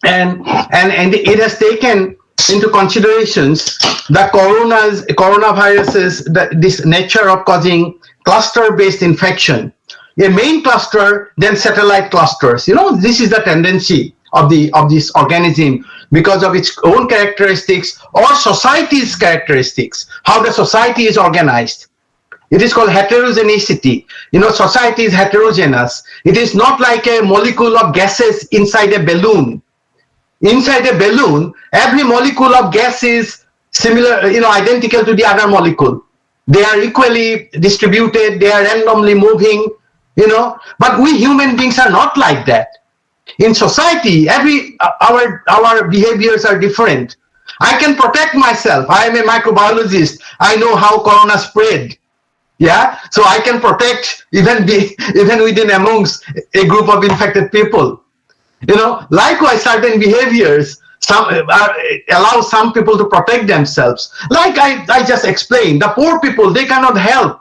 and it has taken into considerations the coronaviruses, this nature of causing cluster-based infection, a main cluster, then satellite clusters. This is the tendency of this organism because of its own characteristics or society's characteristics, how the society is organized. It is called heterogeneity. Society is heterogeneous. It is not like a molecule of gases inside a balloon. Inside a balloon, every molecule of gas is similar, identical to the other molecule. They are equally distributed. They are randomly moving. But we human beings are not like that. In society, our behaviors are different. I can protect myself. I am a microbiologist. I know how corona spread. Yeah, so I can protect even within amongst a group of infected people. Likewise, certain behaviors allow some people to protect themselves. Like I just explained, the poor people, they cannot help,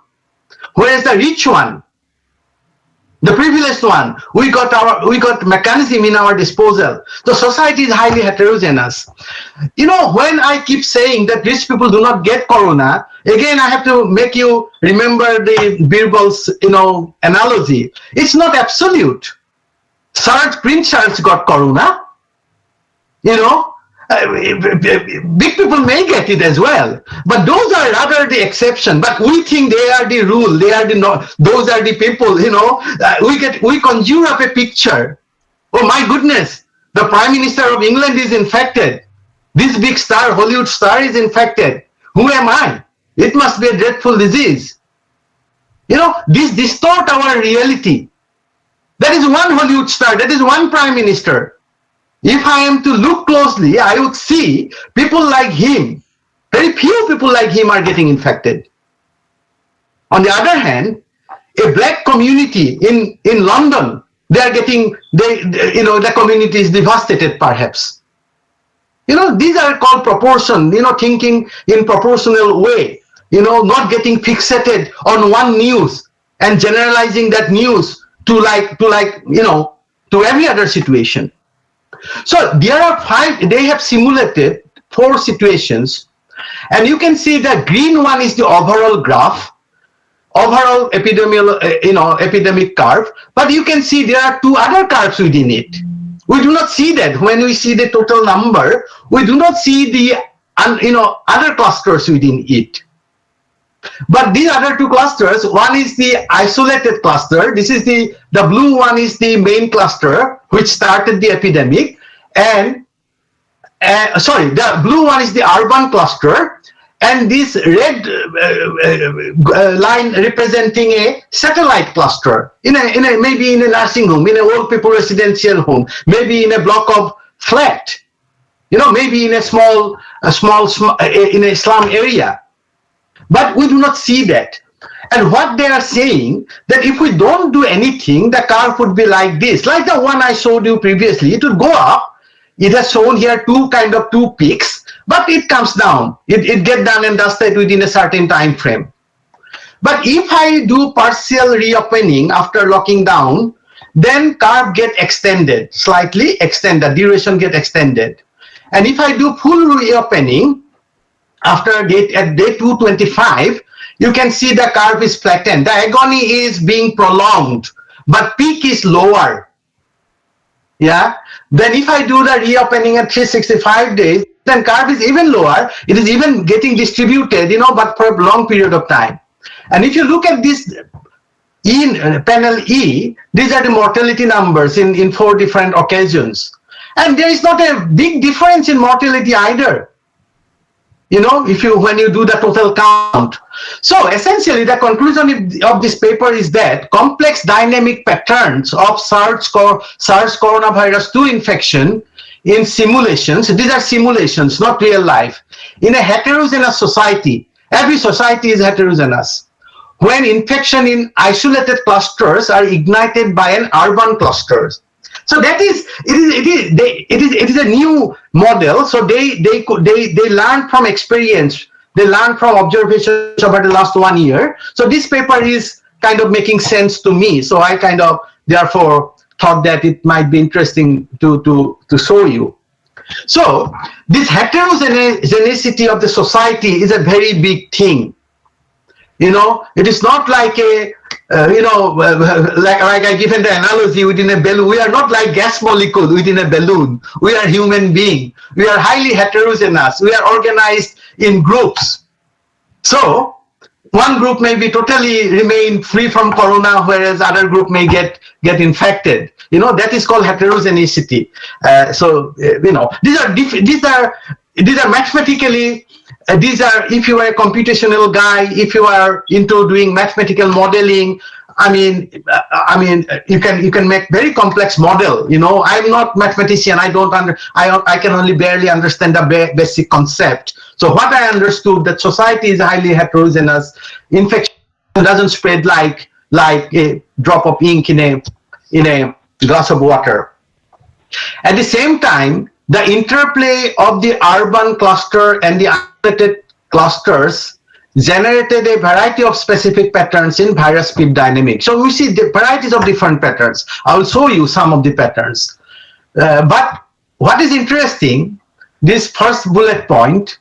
whereas the rich one, the privileged one, we got mechanism in our disposal. The society is highly heterogeneous. When I keep saying that rich people do not get corona, again I have to make you remember the Birbal's analogy. It's not absolute. Prince Charles got corona. Big people may get it as well, but those are rather the exception. But we think they are the rule. Those are the people. We conjure up a picture. Oh my goodness, the Prime Minister of England is infected. This big star, Hollywood star, is infected. Who am I? It must be a dreadful disease. This distort our reality. That is one Hollywood star. That is one Prime Minister. If I am to look closely, I would see people like him. Very few people like him are getting infected. On the other hand, a black community in London, the community is devastated perhaps. These are called proportion, thinking in proportional way, not getting fixated on one news and generalizing that news to every other situation. So there are they have simulated 4 situations, and you can see the green one is the overall graph, overall epidemic curve, but you can see there are 2 other curves within it. We do not see that. When we see the total number, we do not see the other clusters within it. But these other 2 clusters, one is the isolated cluster. This is the blue one is the main cluster which started the epidemic, and the blue one is the urban cluster, and this red line representing a satellite cluster maybe in a nursing home, in a old people residential home, maybe in a block of flat, maybe in a small in a slum area. But we do not see that. And what they are saying, that if we don't do anything, the curve would be like this, like the one I showed you previously. It would go up. It has shown here 2 peaks, but it comes down. It gets done and dusted within a certain time frame. But if I do partial reopening after locking down, then curve get extended, slightly extended, duration get extended. And if I do full reopening, at day 225, you can see the curve is flattened. The agony is being prolonged, but peak is lower. Yeah. Then if I do the reopening at 365 days, then curve is even lower. It is even getting distributed, but for a long period of time. And if you look at this in panel E, these are the mortality numbers in 4 different occasions. And there is not a big difference in mortality either. When you do the total count. So essentially the conclusion of this paper is that complex dynamic patterns of SARS coronavirus 2 infection in simulations, these are simulations, not real life, in a heterogeneous society. Every society is heterogeneous. When infection in isolated clusters are ignited by an urban cluster. So it is a new model. So they learn from experience. They learn from observations over the last 1 year. So this paper is kind of making sense to me. So I kind of therefore thought that it might be interesting to show you. So this heterogeneity of the society is a very big thing. It is not like a like I given the analogy within a balloon. We are not like gas molecule within a balloon. We are human being. We are highly heterogeneous. We are organized in groups. So one group may be totally remain free from corona, whereas other group may get infected. That is called heterogeneity. These are mathematically. These are, if you are a computational guy, if you are into doing mathematical modeling, you can make very complex model. I'm not mathematician. I can only barely understand the basic concept. So what I understood, that society is highly heterogeneous. Infection doesn't spread like a drop of ink in a glass of water. At the same time, the interplay of the urban cluster and the isolated clusters generated a variety of specific patterns in virus speed dynamics. So we see the varieties of different patterns. I'll show you some of the patterns. But what is interesting, this first bullet point,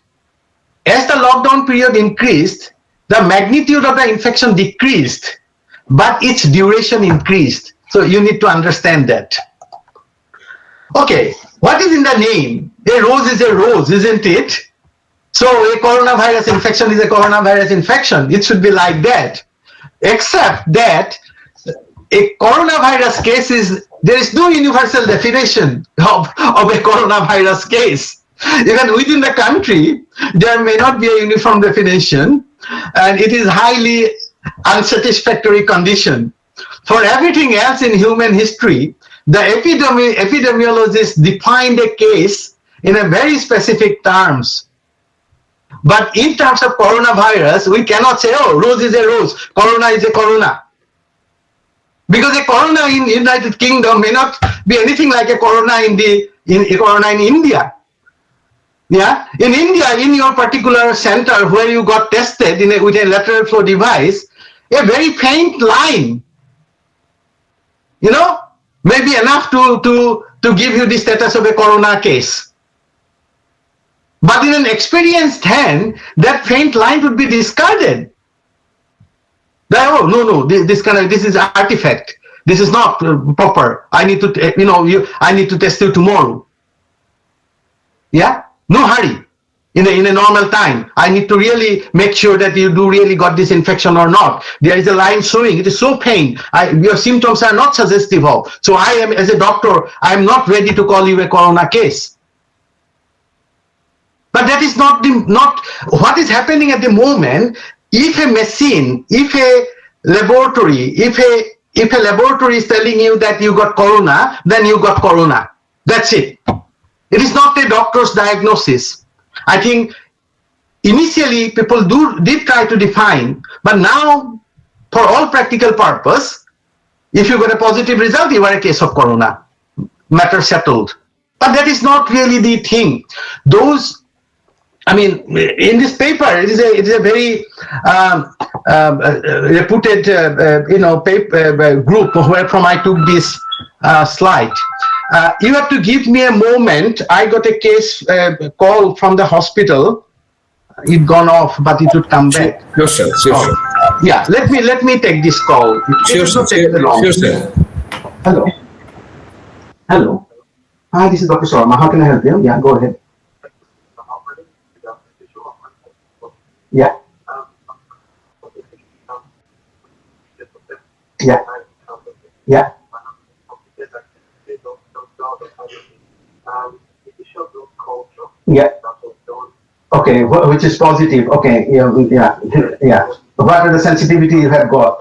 as the lockdown period increased, the magnitude of the infection decreased, but its duration increased. So you need to understand that. Okay, what is in the name? A rose is a rose, isn't it? So a coronavirus infection is a coronavirus infection. It should be like that. Except that a coronavirus case there is no universal definition of a coronavirus case. Even within the country, there may not be a uniform definition, and it is highly unsatisfactory condition. For everything else in human history, the epidemiologists defined a case in a very specific terms. But in terms of coronavirus, we cannot say, oh, rose is a rose, corona is a corona. Because a corona in United Kingdom may not be anything like a corona in India. Yeah, in India, in your particular center where you got tested with a lateral flow device, a very faint line, may be enough to give you the status of a corona case. But in an experienced hand, that faint line would be discarded. No, this is artifact. This is not proper. I need to, I need to test you tomorrow. Yeah, no hurry. In a normal time, I need to really make sure that you do really got this infection or not. There is a line showing. It is so faint. Your symptoms are not suggestive of. So I am, as a doctor, I am not ready to call you a corona case. But that is not what is happening at the moment. If a machine, if a laboratory, if a laboratory is telling you that you got corona, then you got corona. That's it. It is not a doctor's diagnosis. I think initially people did try to define, but now for all practical purpose, if you got a positive result, you are a case of corona. Matter settled. But that is not really the thing. In this paper, it is a very reputed group wherefrom I took this slide. You have to give me a moment. I got a case call from the hospital. It gone off, but it would come back.
Sure, sir.
Yeah, let me take this call.
Sure, sir.
Hello. Hi, this is Dr. Sharma. How can I help you? Yeah, go ahead. Yeah. Yeah. Yeah. Yeah. Okay, which is positive. Okay, yeah. What are the sensitivity you have got?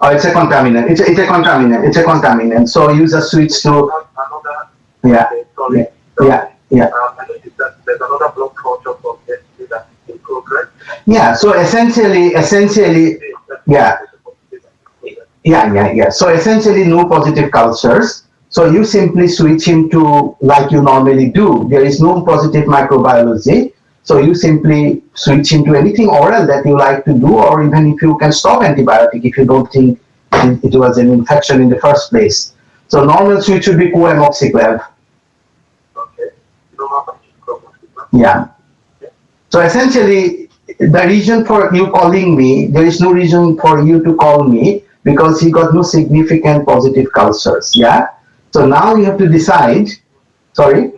Oh, it's a contaminant. It's a contaminant. It's a contaminant. So you just switch to. Yeah. There's another blood culture from yesterday that is in progress. Yeah. So essentially, yeah. So essentially, no positive cultures. So you simply switch him to like you normally do. There is no positive microbiology. So you simply switch him to anything oral that you like to do, or even if you can stop antibiotic if you don't think it was an infection in the first place. So normal switch should be co-amoxiclav. Okay. Yeah. So essentially, the reason for you calling me, there is no reason for you to call me because he got no significant positive cultures. Yeah. So now you have to decide. Sorry.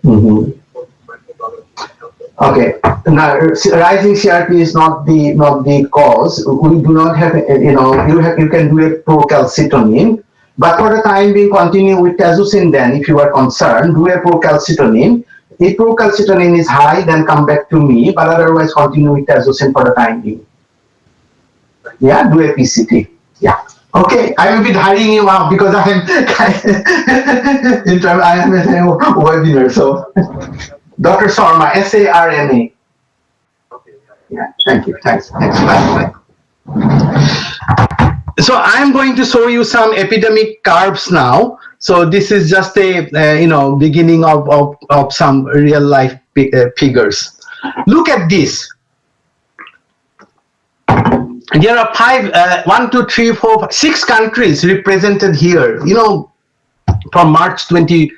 Mm-hmm. Okay. Now, rising CRP is not the cause. We do not have, you can do a procalcitonin, But for the time being, continue with tazocin then, if you are concerned. Do a procalcitonin. If procalcitonin is high, then come back to me. But otherwise, continue with tazocin for the time being. Yeah, do a PCT. Yeah. Okay, I will be hurrying you up because I am I am in a webinar. So, Dr. Sarma, SARMA. Yeah, thank you. Thanks. Bye. So I'm going to show you some epidemic curves now. So this is just a beginning of some real life figures. Look at this. There are 6 countries represented here. From March 1st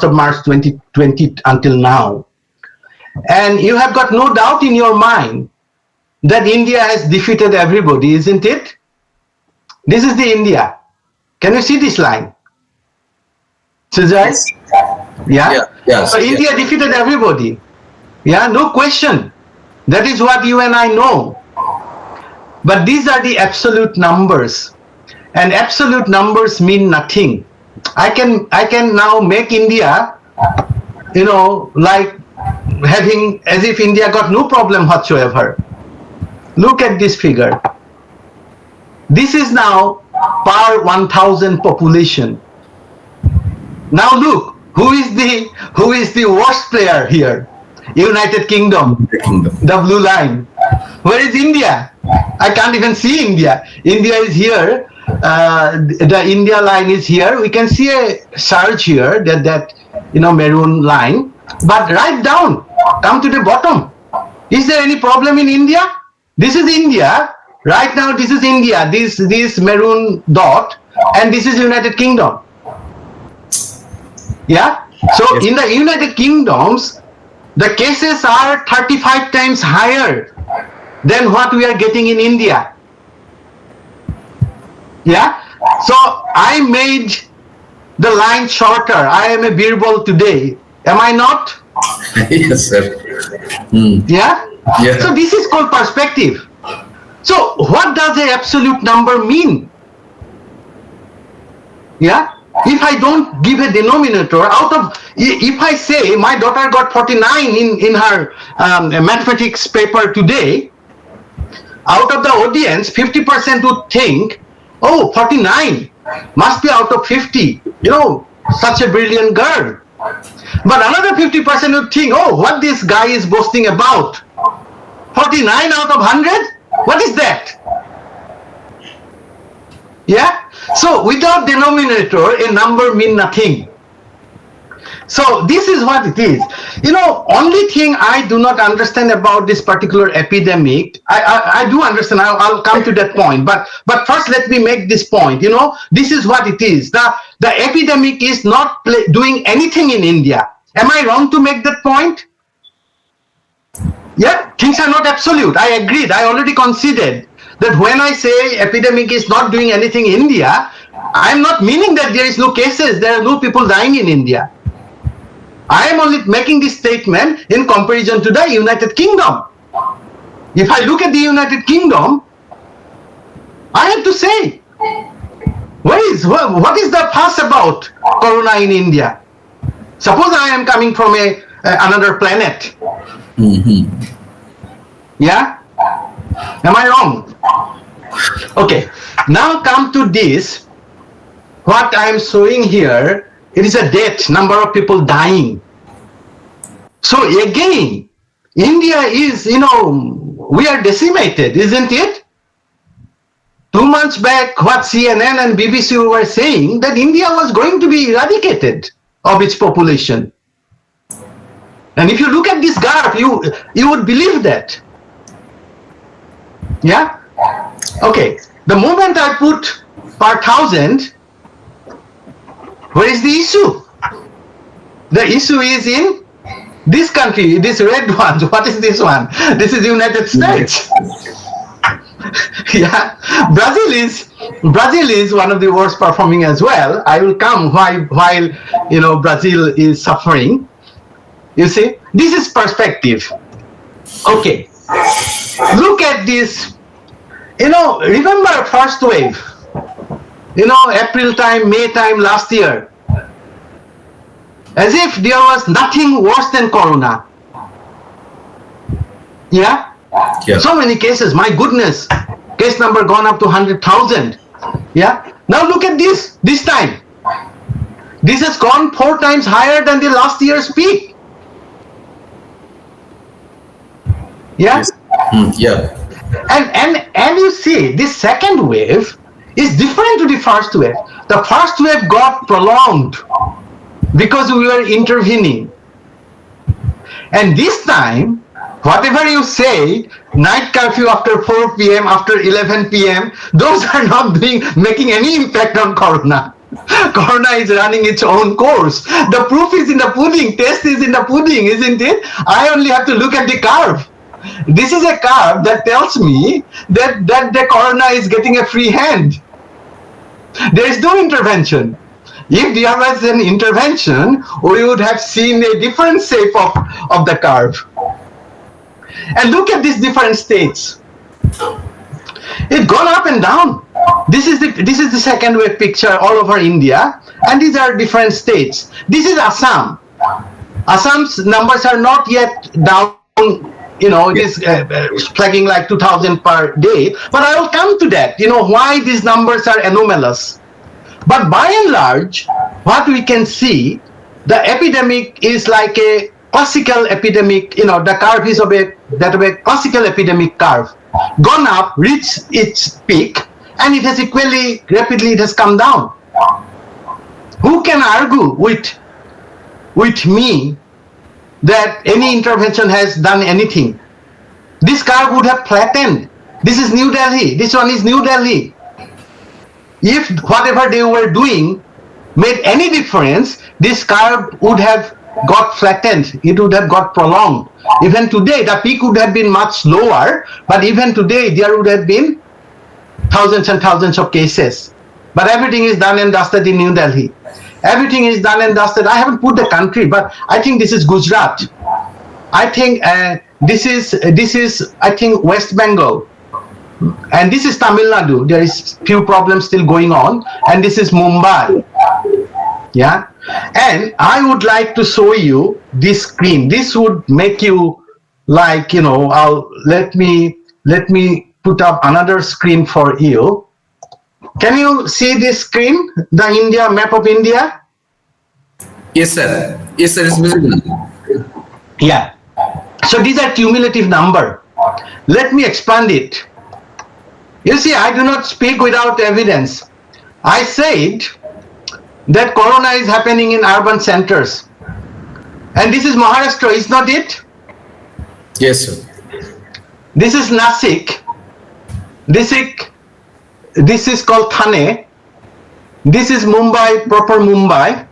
of March 2020 until now. And you have got no doubt in your mind that India has defeated everybody, isn't it? This is the India. Can you see this line? Sujay? Yeah?
Yes.
So India defeated everybody. Yeah, no question. That is what you and I know. But these are the absolute numbers. And absolute numbers mean nothing. I can now make India, like having as if India got no problem whatsoever. Look at this figure. This is now per 1,000 population. Now look, who is the worst player here? United Kingdom. The blue line. Where is India? I can't even see India. India is here. The India line is here. We can see a surge here, that maroon line. But right down, come to the bottom. Is there any problem in India? This is India. Right now, this is India. This maroon dot, and this is United Kingdom. Yeah. So in the United Kingdoms, the cases are 35 times higher than what we are getting in India. Yeah. So I made the line shorter. I am a Birbal today. Am I not?
Yes, sir.
Yeah?
Yeah.
So this is called perspective. So what does the absolute number mean? Yeah? If I don't give a denominator if I say my daughter got 49 in her mathematics paper today, out of the audience, 50% would think, oh, 49 must be out of 50. Such a brilliant girl. But another 50% would think, oh, what this guy is boasting about? 49 out of 100? What is that? Yeah? So without denominator, a number means nothing. So this is what it is. Only thing I do not understand about this particular epidemic, I do understand, I'll come to that point, but first let me make this point. This is what it is. The epidemic is not doing anything in India. Am I wrong to make that point? Yeah, things are not absolute. I agreed. I already conceded that when I say epidemic is not doing anything in India, I'm not meaning that there is no cases, there are no people dying in India. I am only making this statement in comparison to the United Kingdom. If I look at the United Kingdom, I have to say, what is the fuss about corona in India? Suppose I am coming from another planet. Yeah? Am I wrong? Okay, now come to this. What I am showing here, it is a death, number of people dying. So again, India is, we are decimated, isn't it? 2 months back, what CNN and BBC were saying, that India was going to be eradicated of its population. And if you look at this graph, you would believe that. Yeah? Okay, the moment I put per 1,000, where is the issue? The issue is in this country, this red one. What is this one? This is United States. Yeah, Brazil is one of the worst performing as well. I will come while Brazil is suffering. You see, this is perspective. Okay, look at this. Remember first wave. April time, May time last year. As if there was nothing worse than corona. Yeah?
Yeah.
So many cases, my goodness. Case number gone up to 100,000. Yeah? Now look at this time. This has gone 4 times higher than the last year's peak. Yeah?
Yes. Yeah.
And you see, this second wave is different to the first wave. The first wave got prolonged because we were intervening. And this time, whatever you say, night curfew after 4 p.m., after 11 p.m., those are not making any impact on corona. Corona is running its own course. The proof is in the pudding, taste is in the pudding, isn't it? I only have to look at the curve. This is a curve that tells me that the corona is getting a free hand. There is no intervention. If there was an intervention, we would have seen a different shape of the curve. And look at these different states. It's gone up and down. This is the second wave picture all over India, and these are different states. This is Assam. Assam's numbers are not yet down. It is flagging like 2,000 per day. But I will come to that. Why these numbers are anomalous. But by and large, what we can see, the epidemic is like a classical epidemic. The curve is of a classical epidemic curve. Gone up, reached its peak, and it has equally rapidly it has come down. Who can argue with me that any intervention has done anything? This curve would have flattened. This is New Delhi. This one is New Delhi. If whatever they were doing made any difference, this curve would have got flattened. It would have got prolonged. Even today, the peak would have been much lower, but even today, there would have been thousands and thousands of cases. But everything is done and dusted in New Delhi. Everything is done and dusted. I haven't put the country, but I think this is Gujarat. I think this is I think West Bengal. And this is Tamil Nadu. There is few problems still going on. And this is Mumbai. Yeah. And I would like to show you this screen. This would make you like, let me put up another screen for you. Can you see this screen? The India map of India?
Yes, sir. Yes, sir. It's visible.
Yeah. So these are cumulative number. Let me expand it. You see, I do not speak without evidence. I said that corona is happening in urban centers. And this is Maharashtra, is not it?
Yes, sir.
This is Nasik. This is called Thane. This is Mumbai, proper Mumbai.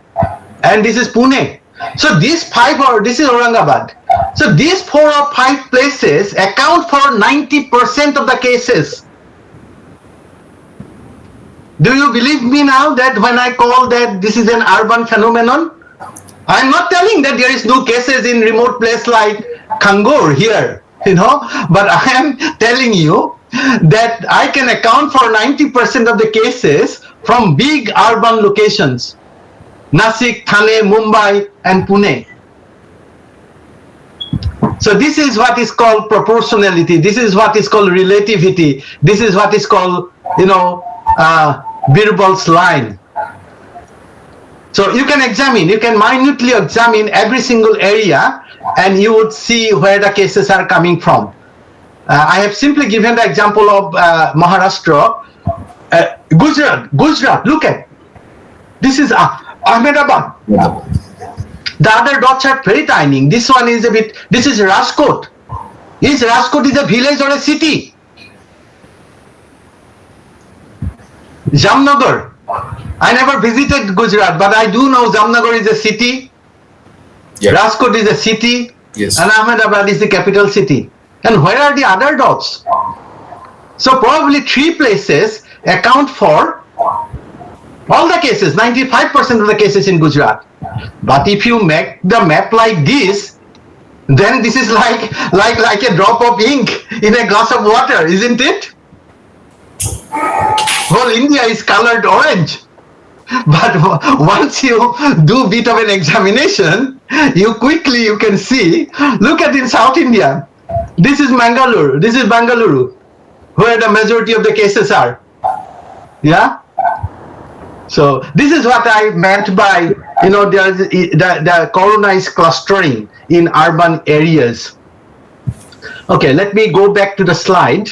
And this is Pune. So this is Aurangabad. So these 4 or 5 places account for 90% of the cases. Do you believe me now that when I call that this is an urban phenomenon? I'm not telling that there is no cases in remote place like Kangur here, but I am telling you that I can account for 90% of the cases from big urban locations. Nasik, Thane, Mumbai and Pune. So this is what is called proportionality. This is what is called relativity. This is what is called, Birbal's line. So you can minutely examine every single area and you would see where the cases are coming from. I have simply given the example of Maharashtra. Gujarat, look at. This is Ahmedabad. The other dots are very tiny. This one is this is Rajkot. Rajkot is a village or a city? Jamnagar. I never visited Gujarat, but I do know Jamnagar is a city. Yeah. Rajkot is a city.
Yes.
And Ahmedabad is the capital city. And where are the other dots? So probably 3 places account for all the cases, 95% of the cases in Gujarat. But if you make the map like this, then this is like a drop of ink in a glass of water, isn't it? Whole India is colored orange. But once you do a bit of an examination, you can see, look at in South India. This is Bangalore, where the majority of the cases are. Yeah? So this is what I meant by, the corona is clustering in urban areas. Okay, let me go back to the slide.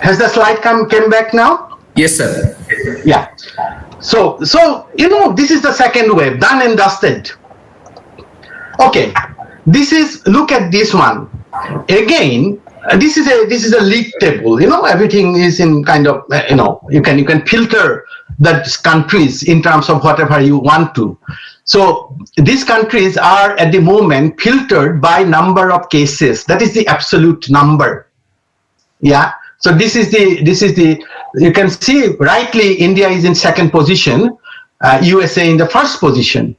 Has the slide came back now?
Yes, sir.
Yeah. So this is the second wave, done and dusted. Okay, look at this one. Again, this is a league table. Everything is in kind of, you can filter the countries in terms of whatever you want to. So these countries are at the moment filtered by number of cases. That is the absolute number. Yeah. So this is the you can see rightly India is in second position, USA in the first position,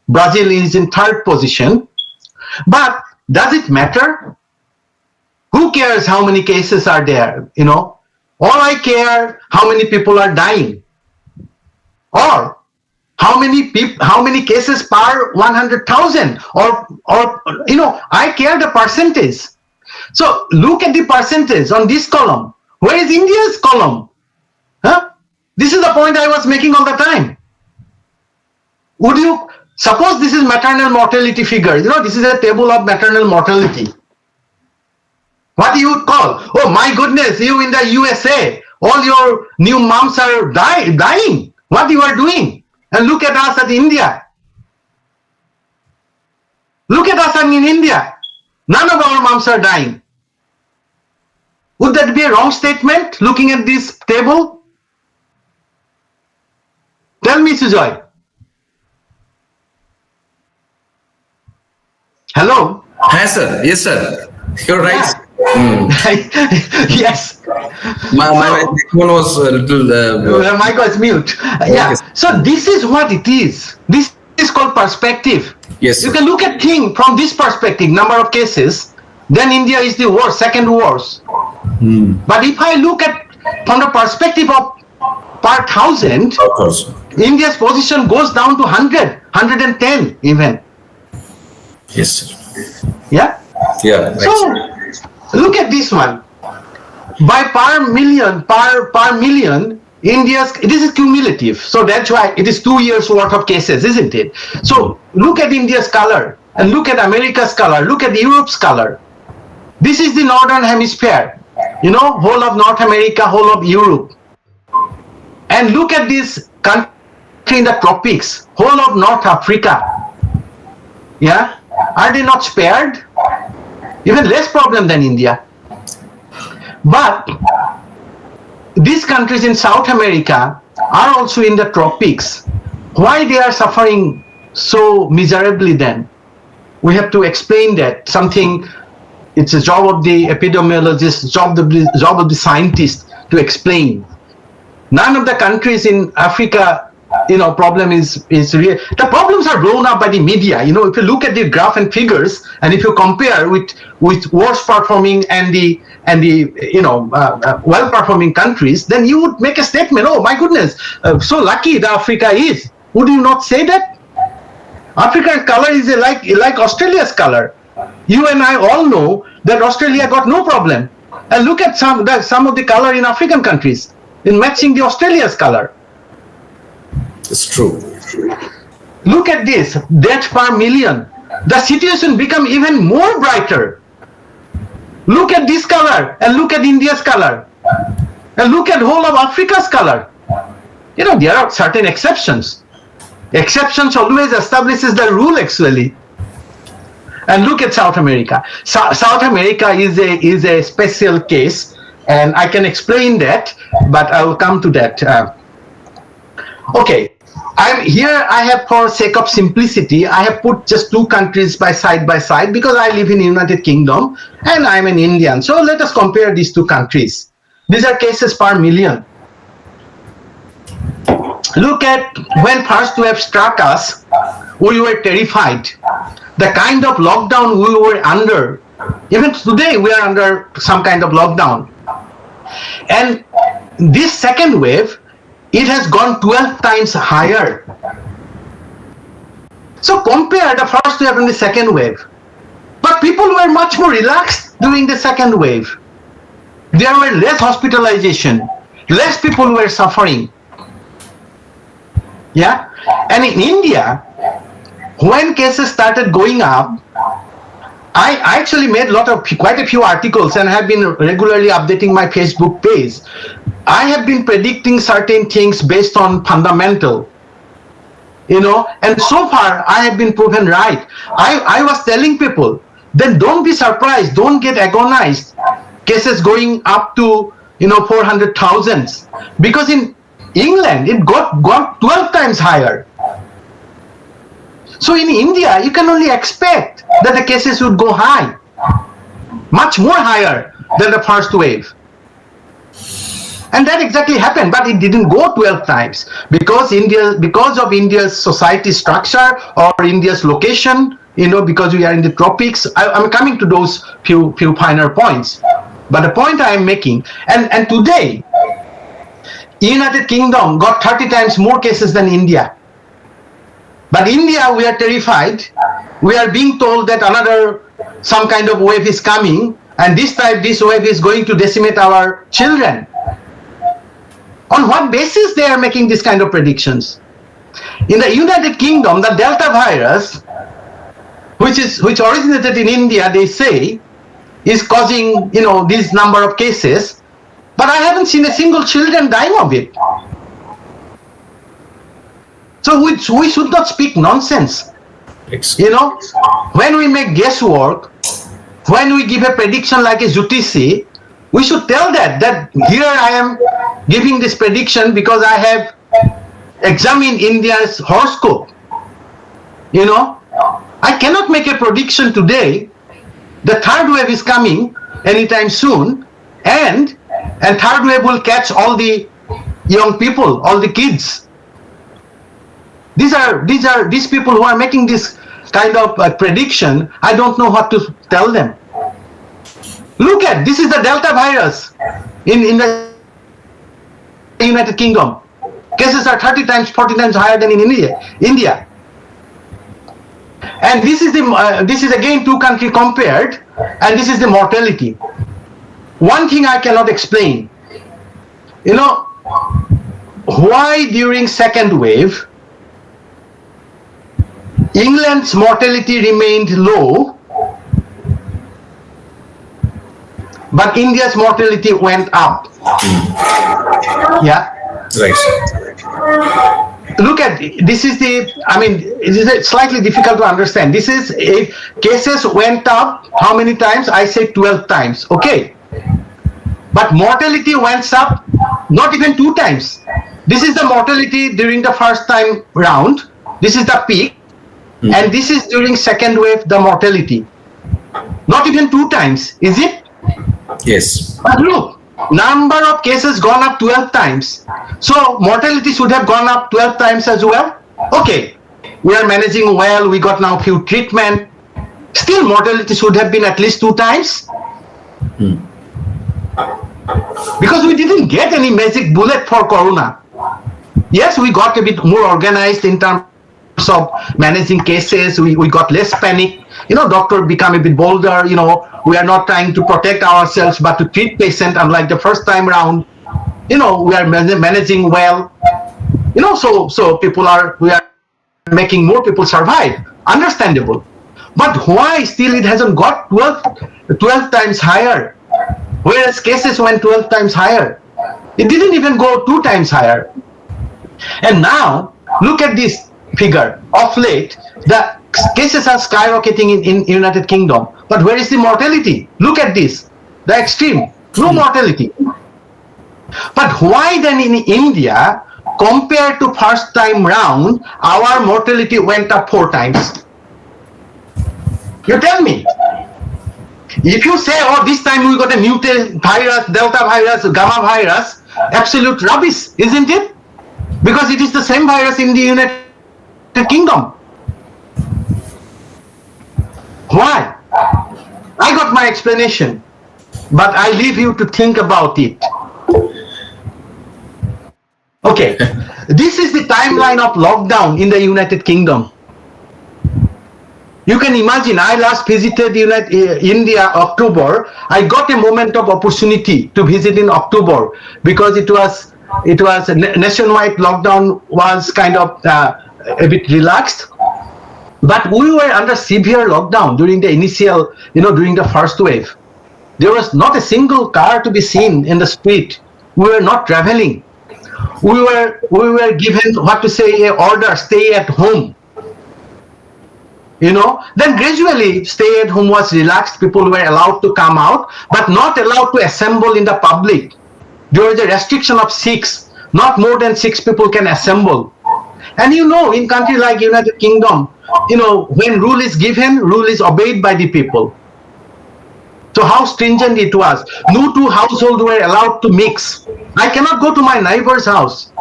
Brazil is in third position. But does it matter? Who cares how many cases are there? All I care how many people are dying, or how many cases per 100,000, or I care the percentage. So look at the percentage on this column. Where is India's column? Huh? This is the point I was making all the time. Would you suppose this is maternal mortality figure? This is a table of maternal mortality. What you would call? Oh my goodness, you in the USA, all your new moms are dying. What you are doing? And look at us at India. Look at us in India. None of our moms are dying. Would that be a wrong statement looking at this table? Tell me, Sujoy. Hello?
Yes, sir. Yes, sir. You're right.
Yeah. Yes.
My microphone was a little...
Mic was mute. Yeah. So this is what it is. This is called perspective.
Yes, sir.
You can look at things from this perspective, number of cases, then India is the worst, second worst. But if I look at from the perspective of per thousand,
of course,
India's position goes down to 100, 110 even.
Yes, sir.
Yeah?
Yeah. Right.
So look at this one. By per million, this is cumulative. So that's why it is 2 years worth of cases, isn't it? So look at India's color and look at America's color, look at Europe's color. This is the northern hemisphere, whole of North America, whole of Europe. And look at this country in the tropics, whole of North Africa. Yeah? Are they not spared? Even less problem than India. But these countries in South America are also in the tropics. Why they are suffering so miserably then? We have to explain that. It's a job of the epidemiologist, job of the scientist to explain. None of the countries in Africa, problem is real. The problems are blown up by the media. If you look at the graph and figures, and if you compare with worse performing and the well performing countries, then you would make a statement. Oh my goodness, so lucky the Africa is. Would you not say that? Africa's color is like Australia's color. You and I all know that Australia got no problem. And look at some of the color in African countries in matching the Australia's color.
It's true.
Look at this, death per million. The situation become even more brighter. Look at this color and look at India's color. And look at whole of Africa's color. There are certain exceptions. Exceptions always establishes the rule actually. And look at South America. South America is a special case, and I can explain that, but I will come to that. Okay, I have, for sake of simplicity, I have put just two countries side by side because I live in United Kingdom and I'm an Indian. So let us compare these two countries. These are cases per million. Look at when first wave struck us, we were terrified. The kind of lockdown we were under, Even today, we are under some kind of lockdown. And this second wave, it has gone 12 times higher. So compare the first wave and the second wave. But people were much more relaxed during the second wave. There were less hospitalization, less people were suffering. Yeah? And in India, when cases started going up, I actually made quite a few articles and have been regularly updating my Facebook page. I have been predicting certain things based on fundamental, and so far I have been proven right. I was telling people, then don't be surprised, don't get agonized. Cases going up to 400,000, because in England it got 12 times higher. So in India, you can only expect that the cases would go high, much more higher than the first wave. And that exactly happened, but it didn't go 12 times because of India's society structure or India's location, because we are in the tropics. I'm coming to those few finer points. But the point I am making, and today, United Kingdom got 30 times more cases than India. But India, we are terrified. We are being told that some kind of wave is coming, and this wave is going to decimate our children. On what basis they are making this kind of predictions? In the United Kingdom, the Delta virus, which originated in India, they say, is causing this number of cases, but I haven't seen a single children dying of it. So we should not speak nonsense. When we make guesswork, when we give a prediction like a Jyotisi, we should tell that here I am giving this prediction because I have examined India's horoscope. I cannot make a prediction today. The third wave is coming anytime soon, and third wave will catch all the young people, all the kids. These people who are making this kind of prediction. I don't know what to tell them. Look at this is the Delta virus in the United Kingdom. Cases are 30 times, 40 times higher than in India. And this is again two countries compared, and this is the mortality. One thing I cannot explain. Why during second wave England's mortality remained low, but India's mortality went up. Yeah.
Right.
Look at this is it is slightly difficult to understand. This is if cases went up how many times? I say 12 times. Okay. But mortality went up not even 2 times. This is the mortality during the first time round. This is the peak. And this is during second wave, the mortality. Not even 2 times, is it?
Yes.
But look, number of cases gone up 12 times. So mortality should have gone up 12 times as well. Okay, we are managing well. We got now few treatment. Still mortality should have been at least 2 times. Because we didn't get any magic bullet for corona. Yes, we got a bit more organized in terms of managing cases. We got less panic. Doctor become a bit bolder. We are not trying to protect ourselves but to treat patient, unlike the first time round. We are managing well. So we are making more people survive. Understandable. But why still it hasn't got 12 times higher? Whereas cases went 12 times higher. It didn't even go 2 times higher. And now look at this figure. Of late, the cases are skyrocketing in United Kingdom. But where is the mortality? Look at this. The extreme. No mortality. But why then in India, compared to first time round, our mortality went up 4 times? You tell me. If you say, this time we got a mutant virus, Delta virus, Gamma virus, absolute rubbish, isn't it? Because it is the same virus in the United Kingdom. Why? I got my explanation, but I leave you to think about it. Okay, this is the timeline of lockdown in the United Kingdom. You can imagine, I last visited India October. I got a moment of opportunity to visit in October because it was nationwide lockdown was kind of a bit relaxed. But we were under severe lockdown during the initial, during the first wave. There was not a single car to be seen in the street. We were not traveling. We were given a order, stay at home. Then gradually stay at home was relaxed. People were allowed to come out, but not allowed to assemble in the public. There was a restriction of 6. Not more than 6 people can assemble. And in country like United Kingdom, when rule is given, rule is obeyed by the people. So how stringent it was. No two households were allowed to mix. I cannot go to my neighbor's house,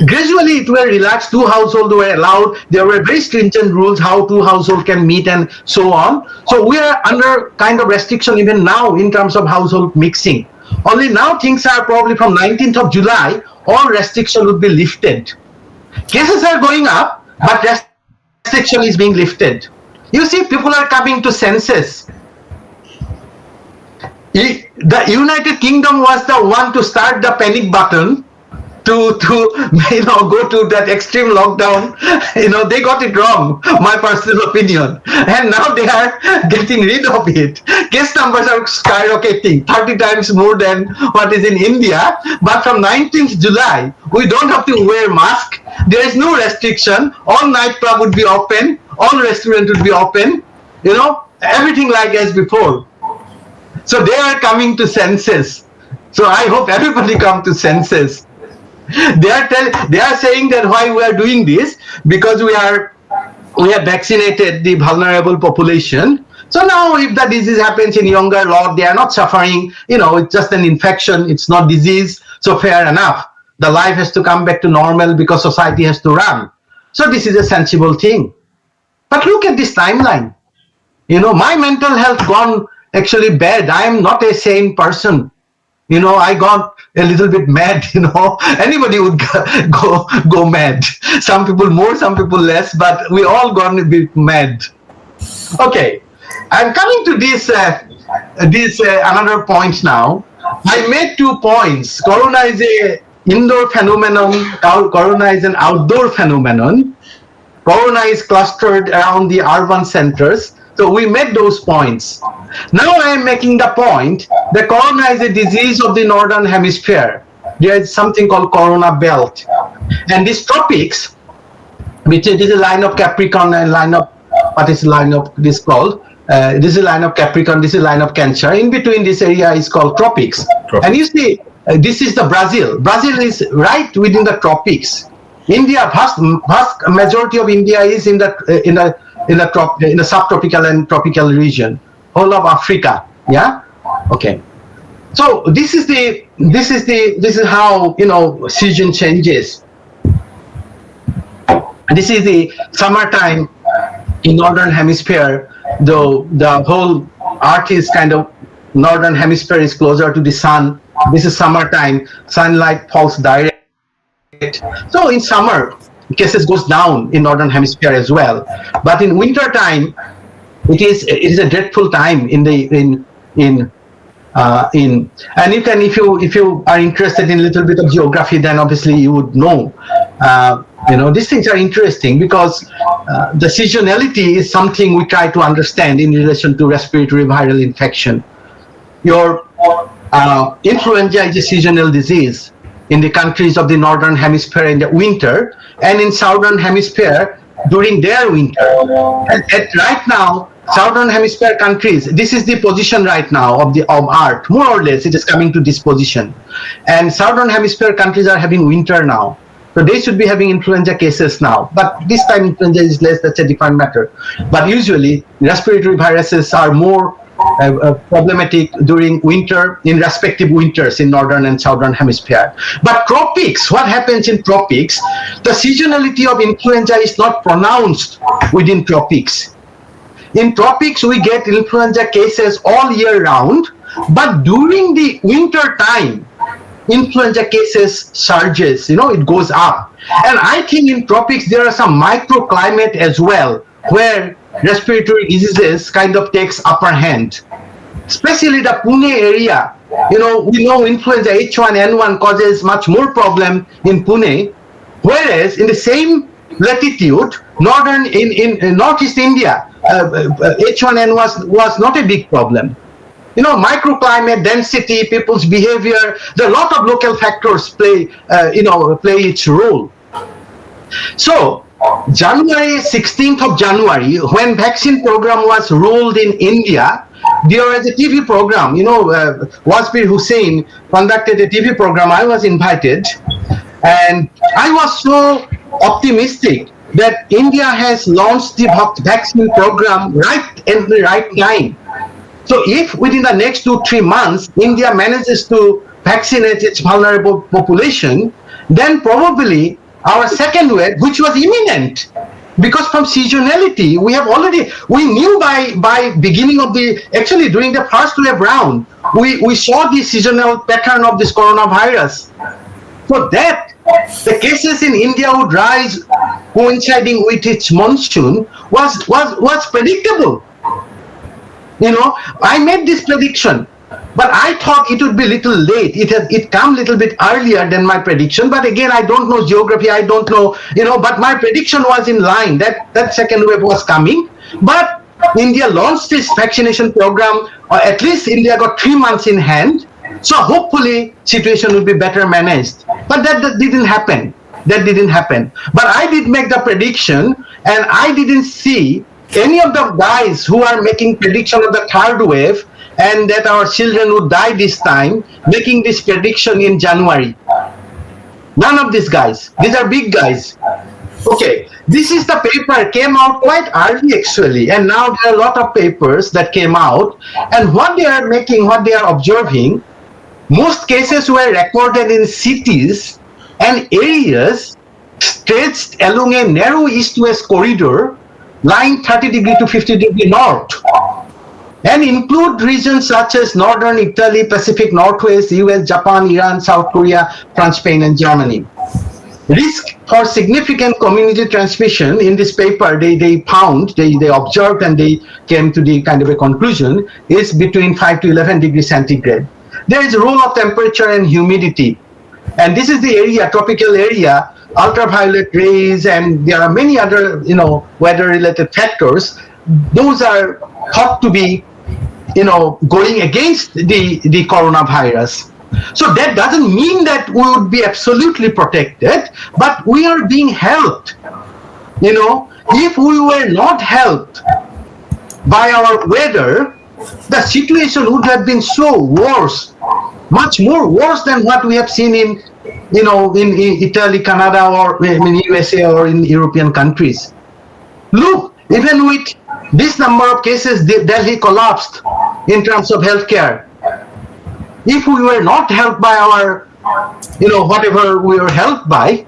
Gradually it were relaxed. 2 households were allowed. There were very stringent rules how 2 households can meet and so on. So we are under kind of restriction even now in terms of household mixing. Only now things are probably from 19th of July, all restriction would be lifted. Cases are going up, but restriction is being lifted. You see, people are coming to senses. The United Kingdom was the one to start the panic button to go to that extreme lockdown. They got it wrong, my personal opinion, and now they are getting rid of it. Case numbers are skyrocketing 30 times more than what is in India. But from 19th July we don't have to wear mask. There is no restriction. All nightclub would be open, all restaurant would be open, everything like as before. So they are coming to senses. So I hope everybody come to senses. They are saying that why we are doing this, because we have vaccinated the vulnerable population. So now if the disease happens in younger lot, they are not suffering, it's just an infection, it's not disease. So fair enough. The life has to come back to normal because society has to run. So this is a sensible thing. But look at this timeline. My mental health gone actually bad. I am not a sane person. I got a little bit mad, anybody would go mad. Some people more, some people less, but we all gone a bit mad. Okay, I'm coming to this another point now. I made 2 points. Corona is a indoor phenomenon, corona is an outdoor phenomenon. Corona is clustered around the urban centers. So we made those points. Now I am making the point that corona is a disease of the northern hemisphere. There is something called corona belt. And these tropics, which is a line of Capricorn and line of, what is the line of this called? This is a line of Capricorn, this is a line of Cancer. In between this area is called tropics. And you see, this is the Brazil. Brazil is right within the tropics. India, vast majority of India is in the subtropical and tropical region, whole of Africa. Yeah. Okay. So this is how season changes. This is the summertime in northern hemisphere. Though the whole earth is kind of northern hemisphere is closer to the sun. This is summertime. Sunlight falls direct. So in summer, cases goes down in northern hemisphere as well, but in winter time it is a dreadful time and you can, if you are interested in a little bit of geography, then obviously you would know these things are interesting because the seasonality is something we try to understand in relation to respiratory viral infection. Your influenza is a seasonal disease in the countries of the northern hemisphere in the winter, and in southern hemisphere during their winter. And right now, southern hemisphere countries, this is the position right now of Earth, more or less it is coming to this position. And southern hemisphere countries are having winter now. So they should be having influenza cases now. But this time influenza is less, that's a different matter. But usually respiratory viruses are more problematic during winter, in respective winters in northern and southern hemisphere. But tropics, what happens in tropics, the seasonality of influenza is not pronounced within tropics. In tropics, we get influenza cases all year round, but during the winter time, influenza cases surges, it goes up. And I think in tropics, there are some microclimate as well, where respiratory diseases kind of takes upper hand. Especially the Pune area, we know influenza H1N1 causes much more problem in Pune, whereas in the same latitude, in Northeast India, H1N1 was not a big problem. Microclimate, density, people's behavior, there are a lot of local factors play its role. So, 16th of January, when vaccine program was rolled in India, there was a TV program, Wasbir Hussain conducted a TV program. I was invited, and I was so optimistic that India has launched the vaccine program right at the right time. So if within the next 2-3 months, India manages to vaccinate its vulnerable population, then probably our second wave, which was imminent, because from seasonality, we knew by beginning of actually during the first wave round, we saw the seasonal pattern of this coronavirus. So that the cases in India would rise coinciding with its monsoon was predictable. I made this prediction, but I thought it would be a little late. It come a little bit earlier than my prediction, but again, I don't know geography, I don't know, but my prediction was in line that second wave was coming. But India launched this vaccination program, or at least India got 3 months in hand, so hopefully situation will be better managed. But that didn't happen. But I did make the prediction, and I didn't see any of the guys who are making prediction of the third wave and that our children would die this time, making this prediction in January. None of these guys. These are big guys. Okay, this is the paper, came out quite early actually, and now there are a lot of papers that came out, and what they are observing, most cases were recorded in cities and areas stretched along a narrow east-west corridor lying 30 degree to 50 degree north, and include regions such as northern Italy, Pacific Northwest, US, Japan, Iran, South Korea, France, Spain, and Germany. Risk for significant community transmission in this paper, they observed, and they came to the kind of a conclusion, is between 5 to 11 degrees centigrade. There is a role of temperature and humidity, and this is the area, tropical area, ultraviolet rays, and there are many other weather-related factors. Those are thought to be going against the coronavirus. So that doesn't mean that we would be absolutely protected, but we are being helped. If we were not helped by our weather, the situation would have been so worse, much more worse than what we have seen in Italy, Canada, or in USA or in European countries. Look, even with this number of cases, Delhi collapsed in terms of healthcare. If we were not helped by our, whatever we were helped by,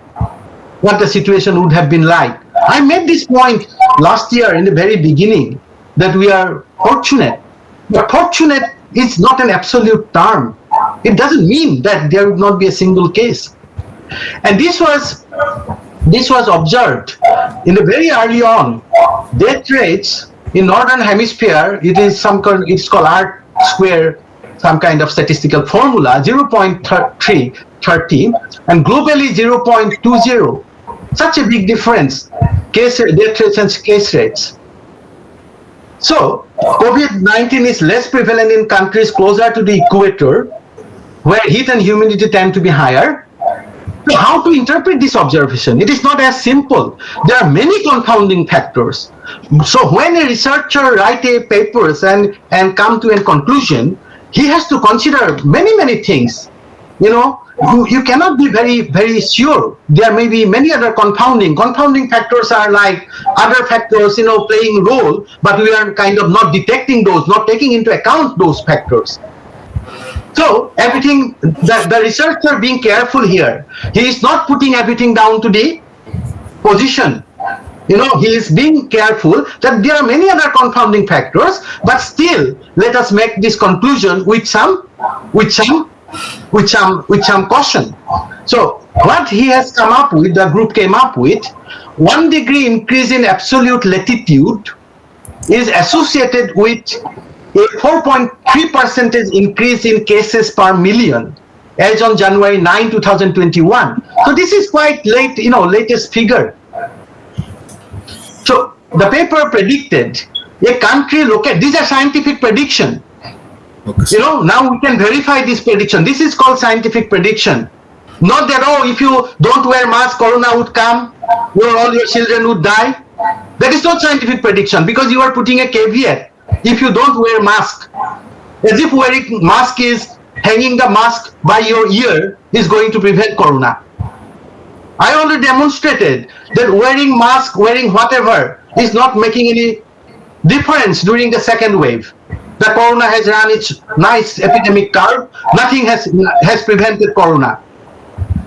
what the situation would have been like. I made this point last year in the very beginning, that we are fortunate. But fortunate is not an absolute term. It doesn't mean that there would not be a single case. And this was observed in the very early on. Death rates in northern hemisphere, it's called R square, some kind of statistical formula, 0.30, and globally 0.20. Such a big difference, death rates and case rates. So COVID-19 is less prevalent in countries closer to the equator, where heat and humidity tend to be higher. So how to interpret this observation? It is not as simple. There are many confounding factors. So when a researcher writes a papers and come to a conclusion, he has to consider many things. You cannot be very sure. There may be many other confounding factors are like other factors playing role, but we are kind of not detecting those, not taking into account those factors. So everything, the researcher being careful here, he is not putting everything down to the position. he is being careful that there are many other confounding factors, but still let us make this conclusion with some caution. So what he has come up with, the group came up with, 1 degree increase in absolute latitude is associated with a 4.3% increase in cases per million as on January 9, 2021. So this is quite late, latest figure. So the paper predicted a country these are scientific prediction.
Okay.
Now we can verify this prediction. This is called scientific prediction. Not that, if you don't wear mask, corona would come, all your children would die. That is not scientific prediction, because you are putting a caveat. If you don't wear mask, as if wearing mask is hanging the mask by your ear is going to prevent corona. I already demonstrated that wearing mask, wearing whatever, is not making any difference during the second wave. The corona has run its nice epidemic curve. Nothing has prevented corona.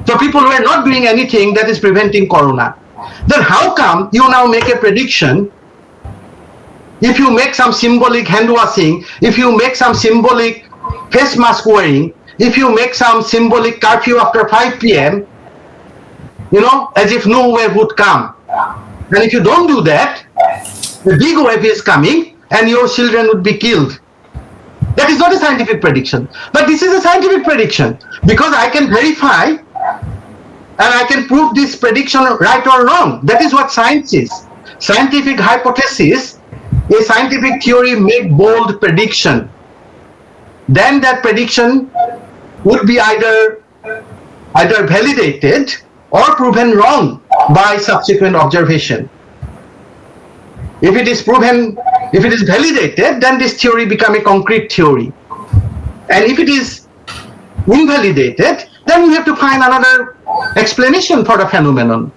So people were not doing anything that is preventing corona. Then how come you now make a prediction? If you make some symbolic hand washing, if you make some symbolic face mask wearing, if you make some symbolic curfew after 5 p.m., as if no wave would come. And if you don't do that, the big wave is coming and your children would be killed. That is not a scientific prediction. But this is a scientific prediction, because I can verify and I can prove this prediction right or wrong. That is what science is. Scientific hypothesis, a scientific theory make bold prediction. Then that prediction would be either validated or proven wrong by subsequent observation. If it is validated, then this theory becomes a concrete theory. And if it is invalidated, then we have to find another explanation for the phenomenon.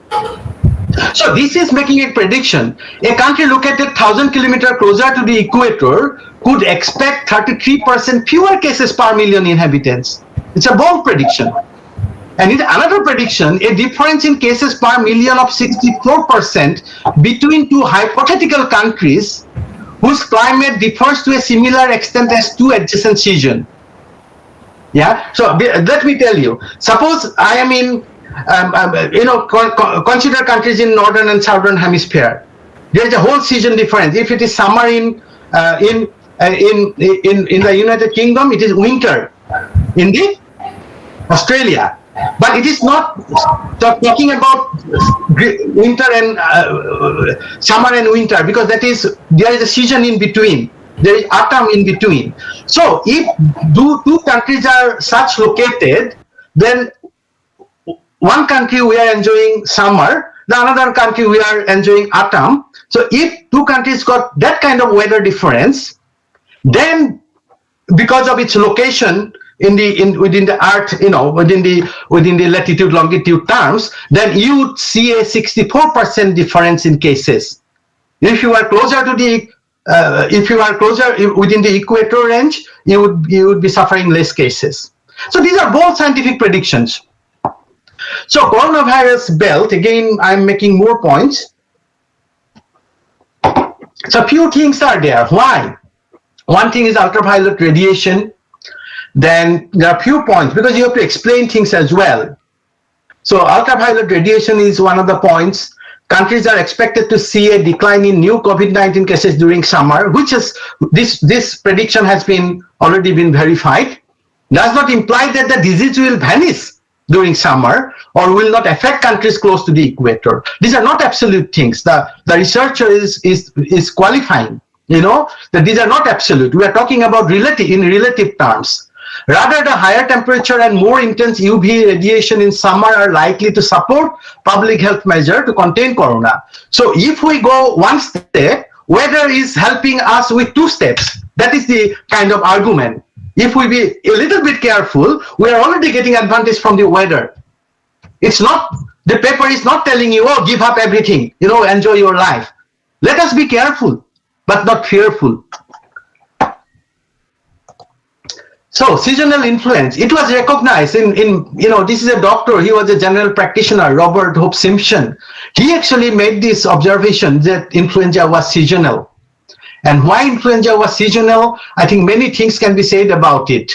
So this is making a prediction. A country located 1,000 kilometers closer to the equator could expect 33% fewer cases per million inhabitants. It's a bold prediction. And in another prediction, a difference in cases per million of 64% between two hypothetical countries whose climate differs to a similar extent as two adjacent regions. Yeah. So let me tell you. Suppose I am in, consider countries in northern and southern hemisphere. There is a whole season difference. If it is summer in the United Kingdom, it is winter in the Australia. But it is not talking about winter and summer and winter, because there is a season in between. There is autumn in between. So if two countries are such located, then one country we are enjoying summer, the another country we are enjoying autumn. So if two countries got that kind of weather difference, then because of its location within the earth, within the latitude longitude terms, then you would see a 64% difference in cases. If you are closer to the within the equator range, you would be suffering less cases. So these are both scientific predictions. So coronavirus belt, again, I'm making more points. So few things are there. Why? One thing is ultraviolet radiation. Then there are few points, because you have to explain things as well. So ultraviolet radiation is one of the points. Countries are expected to see a decline in new COVID-19 cases during summer, which is this prediction has already been verified. Does not imply that the disease will vanish during summer or will not affect countries close to the equator. These are not absolute things. The researcher is qualifying, that these are not absolute. We are talking about relative terms. Rather, the higher temperature and more intense UV radiation in summer are likely to support public health measures to contain corona. So if we go one step, weather is helping us with two steps. That is the kind of argument. If we be a little bit careful, we are already getting advantage from the weather. It's not, the paper is not telling you, give up everything, enjoy your life. Let us be careful, but not fearful. So seasonal influence, it was recognized this is a doctor, he was a general practitioner, Robert Hope Simpson. He actually made this observation that influenza was seasonal. And why influenza was seasonal, I think many things can be said about it.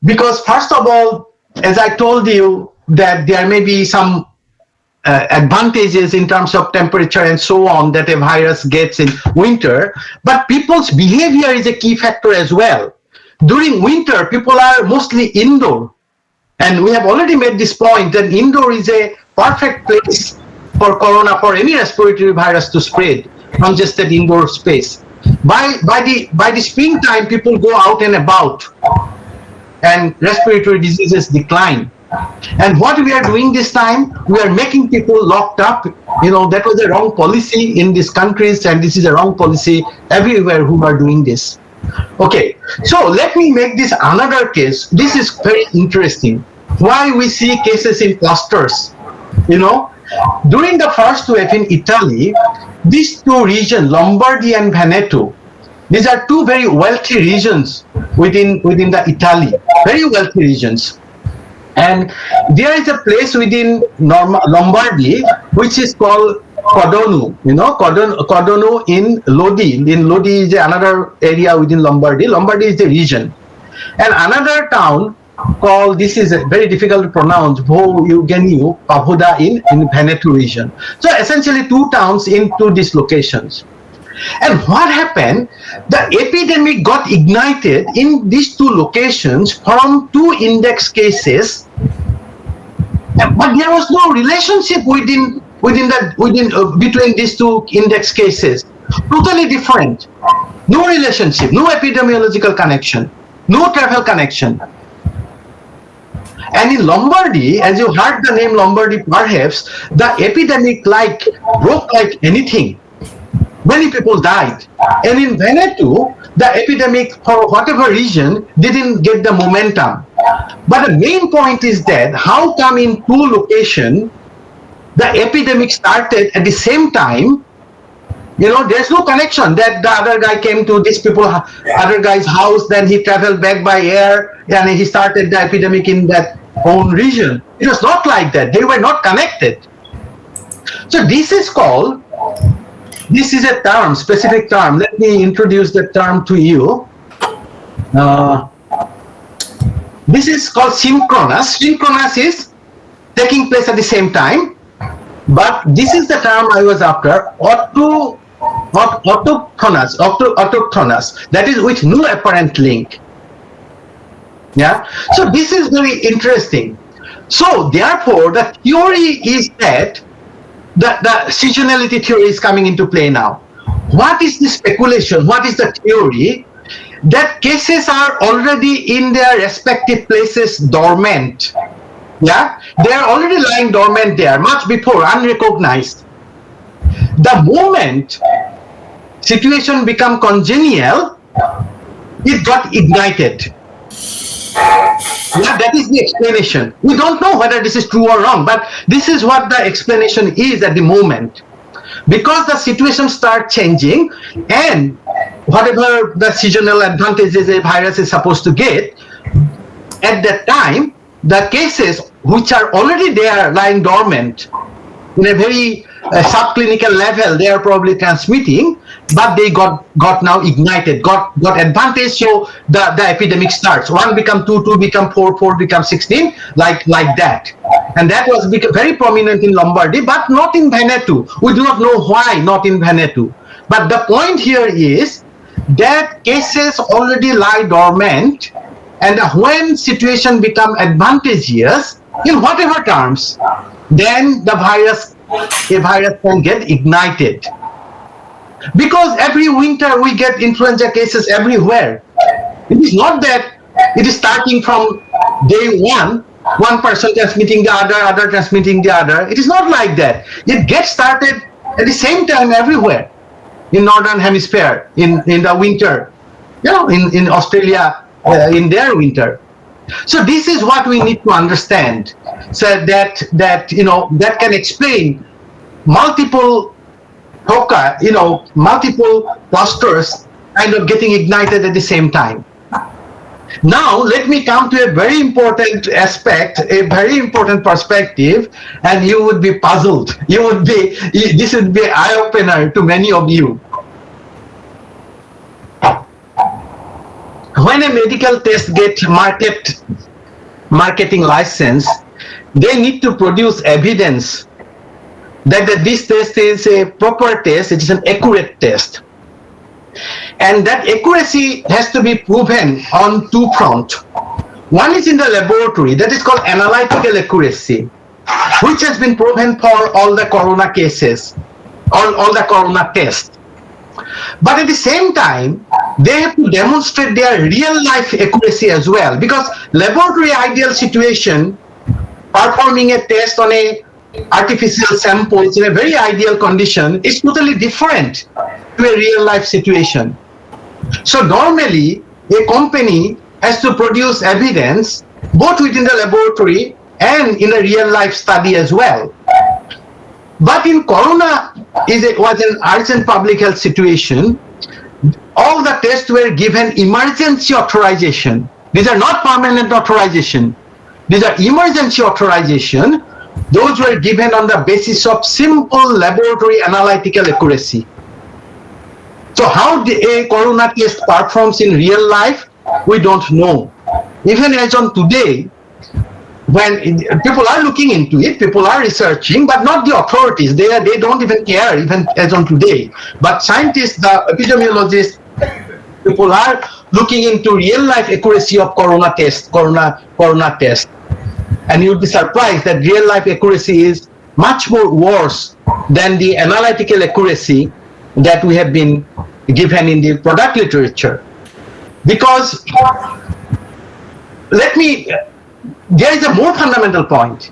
Because first of all, as I told you, that there may be some advantages in terms of temperature and so on that a virus gets in winter, but people's behavior is a key factor as well. During winter, people are mostly indoor, and we have already made this point that indoor is a perfect place for corona, for any respiratory virus to spread, congested indoor space. By the springtime, people go out and about, and respiratory diseases decline. And what we are doing this time, we are making people locked up. That was a wrong policy in these countries, and this is a wrong policy everywhere who are doing this. Okay, so let me make this another case. This is very interesting. Why we see cases in clusters. During the first wave in Italy, these two regions, Lombardy and Veneto, these are two very wealthy regions within the Italy, very wealthy regions. And there is a place within Lombardy which is called Codogno, Codogno in Lodi. In Lodi is another area within Lombardy. Lombardy is the region. And another town called, this is very difficult to pronounce, Vo Eugenio Pavoda in Veneto region. So essentially two towns in two these locations. And what happened, the epidemic got ignited in these two locations from two index cases, but there was no relationship between these two index cases. Totally different. No relationship, no epidemiological connection, no travel connection. And in Lombardy, as you heard the name Lombardy perhaps, the epidemic broke like anything. Many people died. And in Veneto, the epidemic, for whatever reason, didn't get the momentum. But the main point is that how come in two locations, the epidemic started at the same time? There's no connection that the other guy came to other guy's house, then he traveled back by air, and he started the epidemic in that own region. It was not like that. They were not connected. So this is a term, specific term. Let me introduce the term to you. This is called synchronous. Synchronous is taking place at the same time, but this is the term I was after, autochthonous, that is with no apparent link. Yeah, so this is very interesting. So therefore, the theory is that the seasonality theory is coming into play now. What is the speculation? What is the theory? That cases are already in their respective places dormant. Yeah, they are already lying dormant there, much before, unrecognized. The moment situation become congenial, it got ignited. Yeah, that is the explanation. We don't know whether this is true or wrong, but this is what the explanation is at the moment. Because the situation starts changing, and whatever the seasonal advantages a virus is supposed to get, at that time, the cases which are already there lying dormant in a very subclinical level, they are probably transmitting, but they got now ignited, got advantage, so the epidemic starts. 1 become 2, 2 become 4, 4 become 16, like that. And that was very prominent in Lombardy, but not in Veneto. We do not know why not in Veneto. But the point here is that cases already lie dormant, and when situation become advantageous, in whatever terms, then a virus can get ignited. Because every winter we get influenza cases everywhere. It is not that it is starting from day one person transmitting the other transmitting the other. It is not like that. It gets started at the same time everywhere in northern hemisphere in the winter, in Australia in their winter. So this is what we need to understand, so that can explain multiple multiple clusters kind of getting ignited at the same time. Now, let me come to a very important aspect, a very important perspective, and you would be puzzled. This would be an eye-opener to many of you. When a medical test gets marketing license, they need to produce evidence that this test is a proper test, it is an accurate test. And that accuracy has to be proven on two fronts. One is in the laboratory, that is called analytical accuracy, which has been proven for all the corona cases, all the corona tests. But at the same time, they have to demonstrate their real life accuracy as well, because laboratory ideal situation, performing a test on a artificial samples in a very ideal condition, is totally different to a real life situation. So normally, a company has to produce evidence both within the laboratory and in a real life study as well. But in corona, was an urgent public health situation. All the tests were given emergency authorization. These are not permanent authorization. These are emergency authorization. Those were given on the basis of simple laboratory analytical accuracy. So how a corona test performs in real life, we don't know. Even as on today, when people are looking into it, people are researching, but not the authorities. They don't even care, even as on today. But scientists, the epidemiologists, people are looking into real life accuracy of corona test. And you'll be surprised that real life accuracy is much more worse than the analytical accuracy that we have been given in the product literature. Because there is a more fundamental point.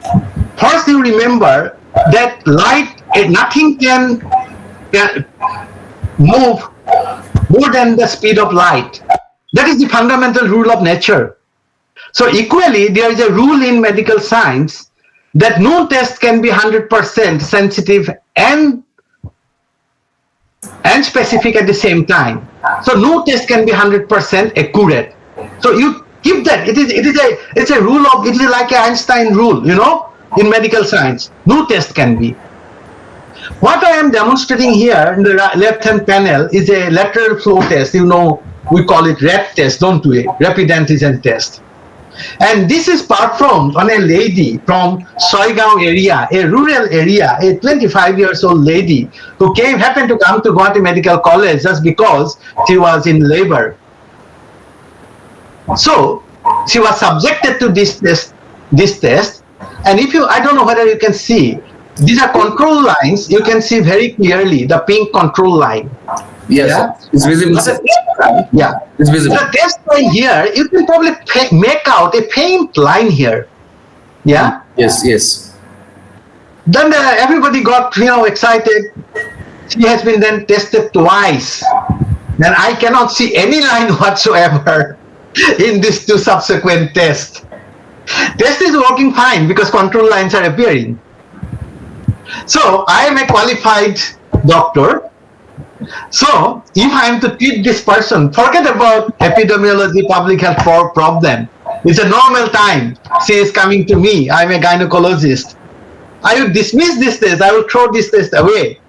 First, you remember that light, nothing can move more than the speed of light. That is the fundamental rule of nature. So equally, there is a rule in medical science that no test can be 100% sensitive and specific at the same time. So no test can be 100% accurate. So you keep that. It's a rule of, it is like an Einstein rule, in medical science. No test can be. What I am demonstrating here in the left-hand panel is a lateral flow test. We call it RAT test, don't we? Rapid antigen test. And this is performed on a lady from Soigaon area, a rural area, a 25 years old lady who happened to come to Guwahati Medical College just because she was in labor. So she was subjected to this test, and I don't know whether you can see, these are control lines. You can see very clearly the pink control line.
Yes,
yeah?
It's visible.
Yeah,
it's visible.
The test line here, you can probably make out a faint line here. Yeah.
Yes.
Then everybody got excited. She has been then tested twice. Then I cannot see any line whatsoever in these two subsequent tests. Test is working fine because control lines are appearing. So I am a qualified doctor. So if I am to treat this person, forget about epidemiology, public health problem. It's a normal time. She is coming to me. I'm a gynecologist. I will dismiss this test. I will throw this test away.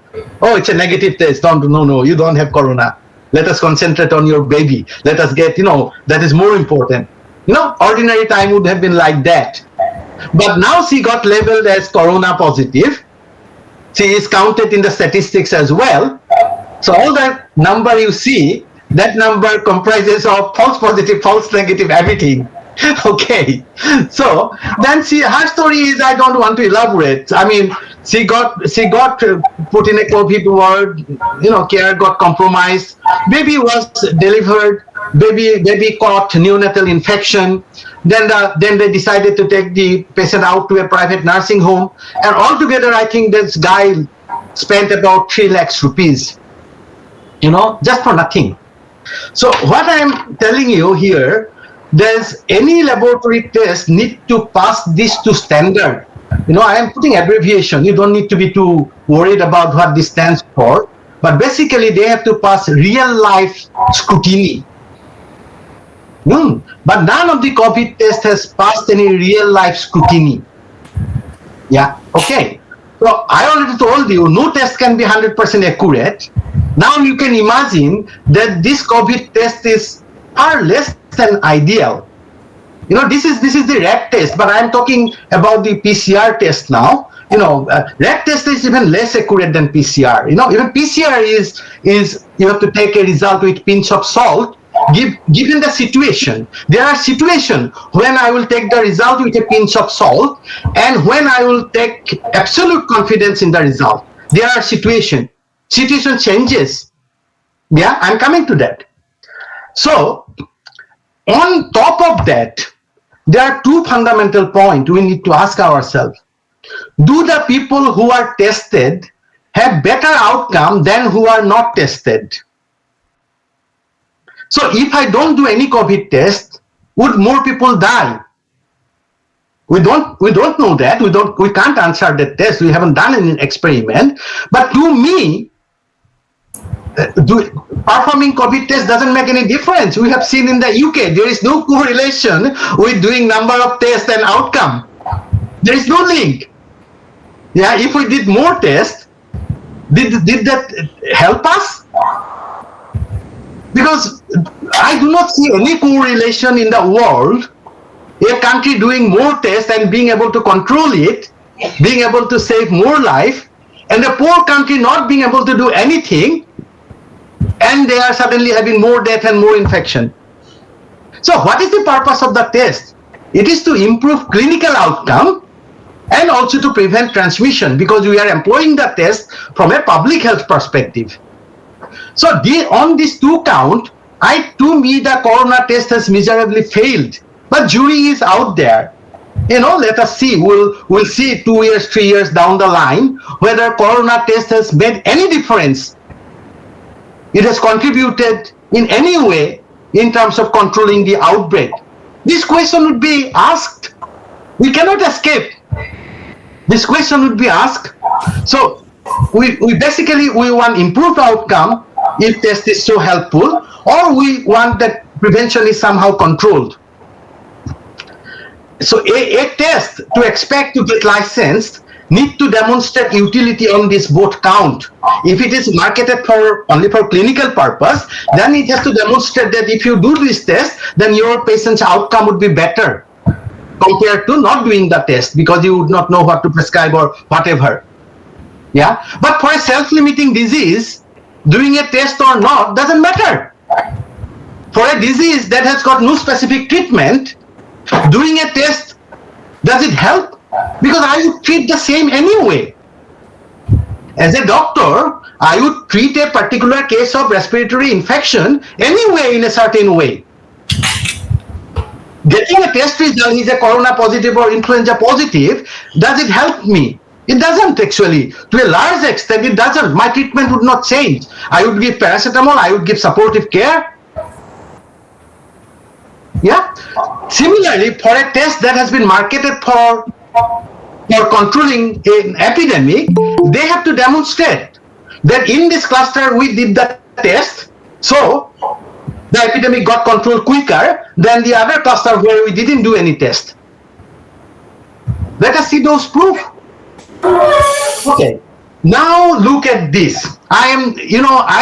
Oh, it's a negative test. No, you don't have corona. Let us concentrate on your baby. Let us get, that is more important. Ordinary time would have been like that. But now she got labeled as corona positive. She is counted in the statistics as well. So all that number you see, that number comprises of false positive, false negative, everything. Okay. So then her story is, I don't want to elaborate. I mean, she got put in a COVID ward, care got compromised. Baby was delivered. Baby caught neonatal infection. Then they decided to take the patient out to a private nursing home. And altogether, I think this guy spent about 3 lakhs rupees, just for nothing. So what I'm telling you here, there's any laboratory test need to pass this to standard. I am putting abbreviation. You don't need to be too worried about what this stands for. But basically, they have to pass real life scrutiny. But none of the COVID test has passed any real life scrutiny. Yeah, okay. So I already told you, no test can be 100% accurate. Now you can imagine that this COVID test is far less than ideal. You know, this is the RAT test, but I'm talking about the PCR test now. You know, RAT test is even less accurate than PCR. You know, even PCR is you have to take a result with pinch of salt. Given the situation, there are situations when I will take the result with a pinch of salt, and when I will take absolute confidence in the result. There are situation changes. Yeah, I'm coming to that. So, on top of that, there are two fundamental points we need to ask ourselves. Do the people who are tested have better outcome than who are not tested? So if I don't do any COVID test, would more people die? We don't know that. We can't answer that test. We haven't done an experiment. But to me, performing COVID test doesn't make any difference. We have seen in the UK, there is no correlation with doing number of tests and outcome. There is no link. Yeah, if we did more tests, did that help us? Because I do not see any correlation in the world, a country doing more tests and being able to control it, being able to save more life, and a poor country not being able to do anything, and they are suddenly having more death and more infection. So what is the purpose of the test? It is to improve clinical outcome and also to prevent transmission, because we are employing the test from a public health perspective. So on these two count, to me the corona test has miserably failed. But jury is out there. You know, let us see. We'll see 2 years, 3 years down the line whether corona test has made any difference. It has contributed in any way in terms of controlling the outbreak. This question would be asked. We cannot escape. This question would be asked. So we basically want improved outcome if test is so helpful, or we want that prevention is somehow controlled. So a test to expect to get licensed need to demonstrate utility on this both count. If it is marketed only for clinical purpose, then it has to demonstrate that if you do this test, then your patient's outcome would be better compared to not doing the test, because you would not know what to prescribe or whatever. Yeah, but for a self-limiting disease, doing a test or not doesn't matter. For a disease that has got no specific treatment, doing a test, does it help? Because I would treat the same anyway. As a doctor, I would treat a particular case of respiratory infection anyway in a certain way. Getting a test result, is a corona positive or influenza positive, does it help me? It doesn't actually. To a large extent, it doesn't. My treatment would not change. I would give paracetamol, I would give supportive care. Yeah. Similarly, for a test that has been marketed for controlling an epidemic, they have to demonstrate that in this cluster we did the test, so the epidemic got controlled quicker than the other cluster where we didn't do any test. Let us see those proof. Okay. Now look at this. I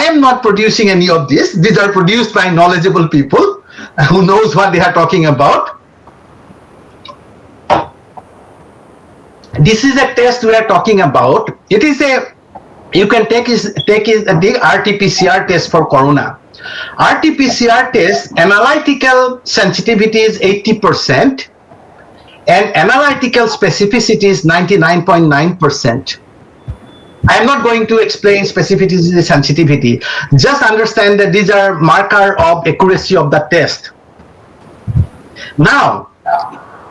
am not producing any of this. These are produced by knowledgeable people who knows what they are talking about. This is a test we are talking about. It is you can take the RT-PCR test for corona. RT-PCR test analytical sensitivity is 80% and analytical specificity is 99.9%. I am not going to explain specificity and sensitivity. Just understand that these are marker of accuracy of the test. Now,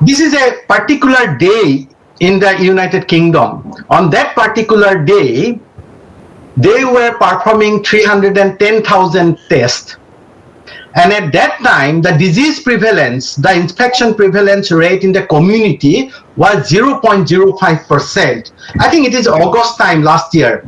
this is a particular day in the United Kingdom. On that particular day, they were performing 310,000 tests. And at that time, the disease prevalence, the infection prevalence rate in the community was 0.05%. I think it is August time last year.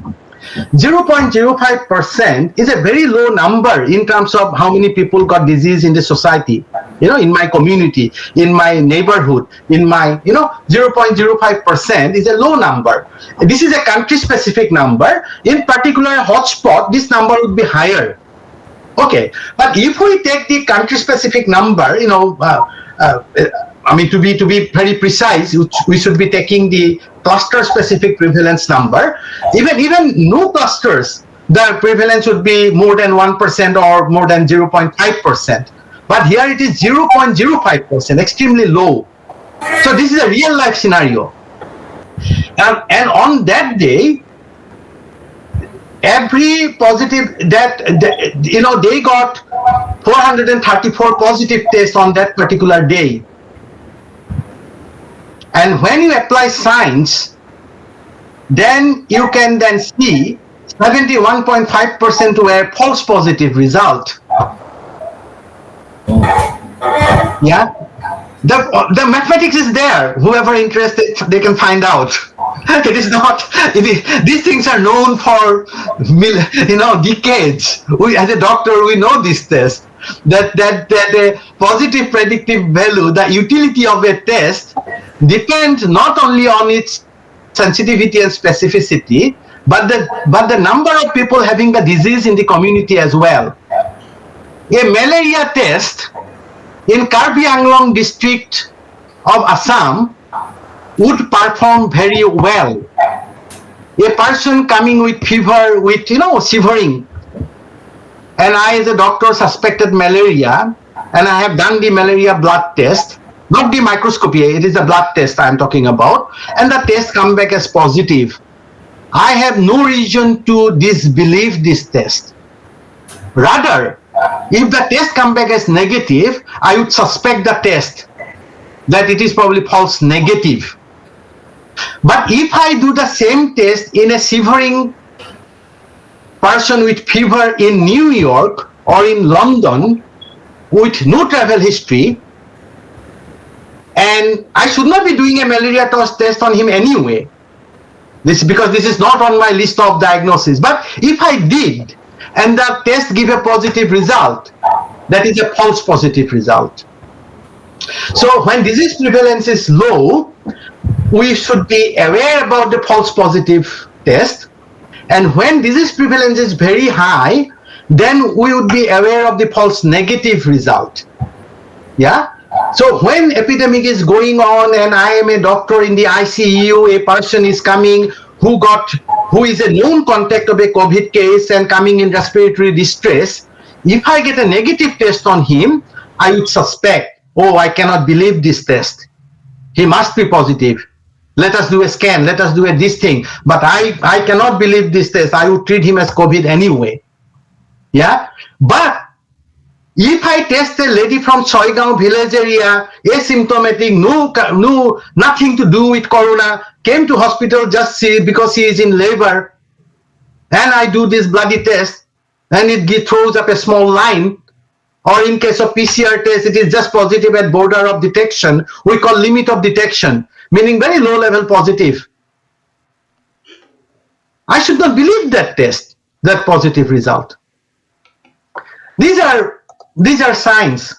0.05% is a very low number in terms of how many people got disease in the society, in my community, in my neighborhood, in my, 0.05% is a low number. This is a country specific number. In particular hotspot, this number would be higher. Okay, but if we take the country specific number, to be very precise, we should be taking the cluster specific prevalence number. Even no clusters, the prevalence would be more than 1% or more than 0.5%. But here it is 0.05%, extremely low. So this is a real life scenario. And on that day, every positive they got 434 positive tests on that particular day. And when you apply science, then you can then see 71.5% were false positive result. Yeah, the mathematics is there. Whoever interested, they can find out. It is not. These things are known for decades. As a doctor, we know this test. That a positive predictive value, the utility of a test, depends not only on its sensitivity and specificity, but the number of people having the disease in the community as well. A malaria test in Karbi Anglong district of Assam would perform very well. A person coming with fever, with shivering, and I as a doctor suspected malaria, and I have done the malaria blood test, not the microscopy, it is a blood test I am talking about, and the test come back as positive. I have no reason to disbelieve this test. Rather, if the test come back as negative, I would suspect the test that it is probably false negative. But if I do the same test in a shivering person with fever in New York or in London with no travel history, and I should not be doing a malaria test on him anyway, because this is not on my list of diagnosis. But if I did, and the test give a positive result, that is a false positive result. So when disease prevalence is low, we should be aware about the false positive test, and when disease prevalence is very high, then we would be aware of the false negative result. Yeah. So when epidemic is going on and I am a doctor in the ICU, a person is coming who is a known contact of a COVID case and coming in respiratory distress, if I get a negative test on him, I would suspect, I cannot believe this test. He must be positive. Let us do a scan, let us do this thing. But I cannot believe this test. I would treat him as COVID anyway. Yeah. But if I test a lady from Soigaon village area, asymptomatic, no, nothing to do with corona, came to hospital just because she is in labor, and I do this bloody test, and it throws up a small line, or in case of PCR test, it is just positive at border of detection. We call limit of detection, meaning very low level positive. I should not believe that test, that positive result. These are signs.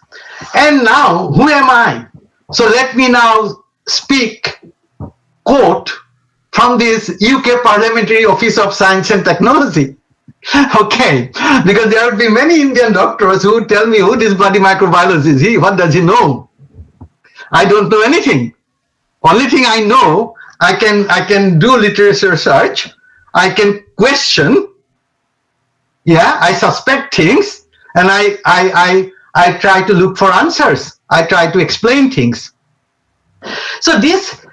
And now, who am I? So let me now speak, quote, from this UK Parliamentary Office of Science and Technology. Okay, because there would be many Indian doctors who would tell me who this bloody microbiologist is. What does he know? I don't know anything. Only thing I know, I can do literature search, I can question, I suspect things, and I try to look for answers. I try to explain things. So this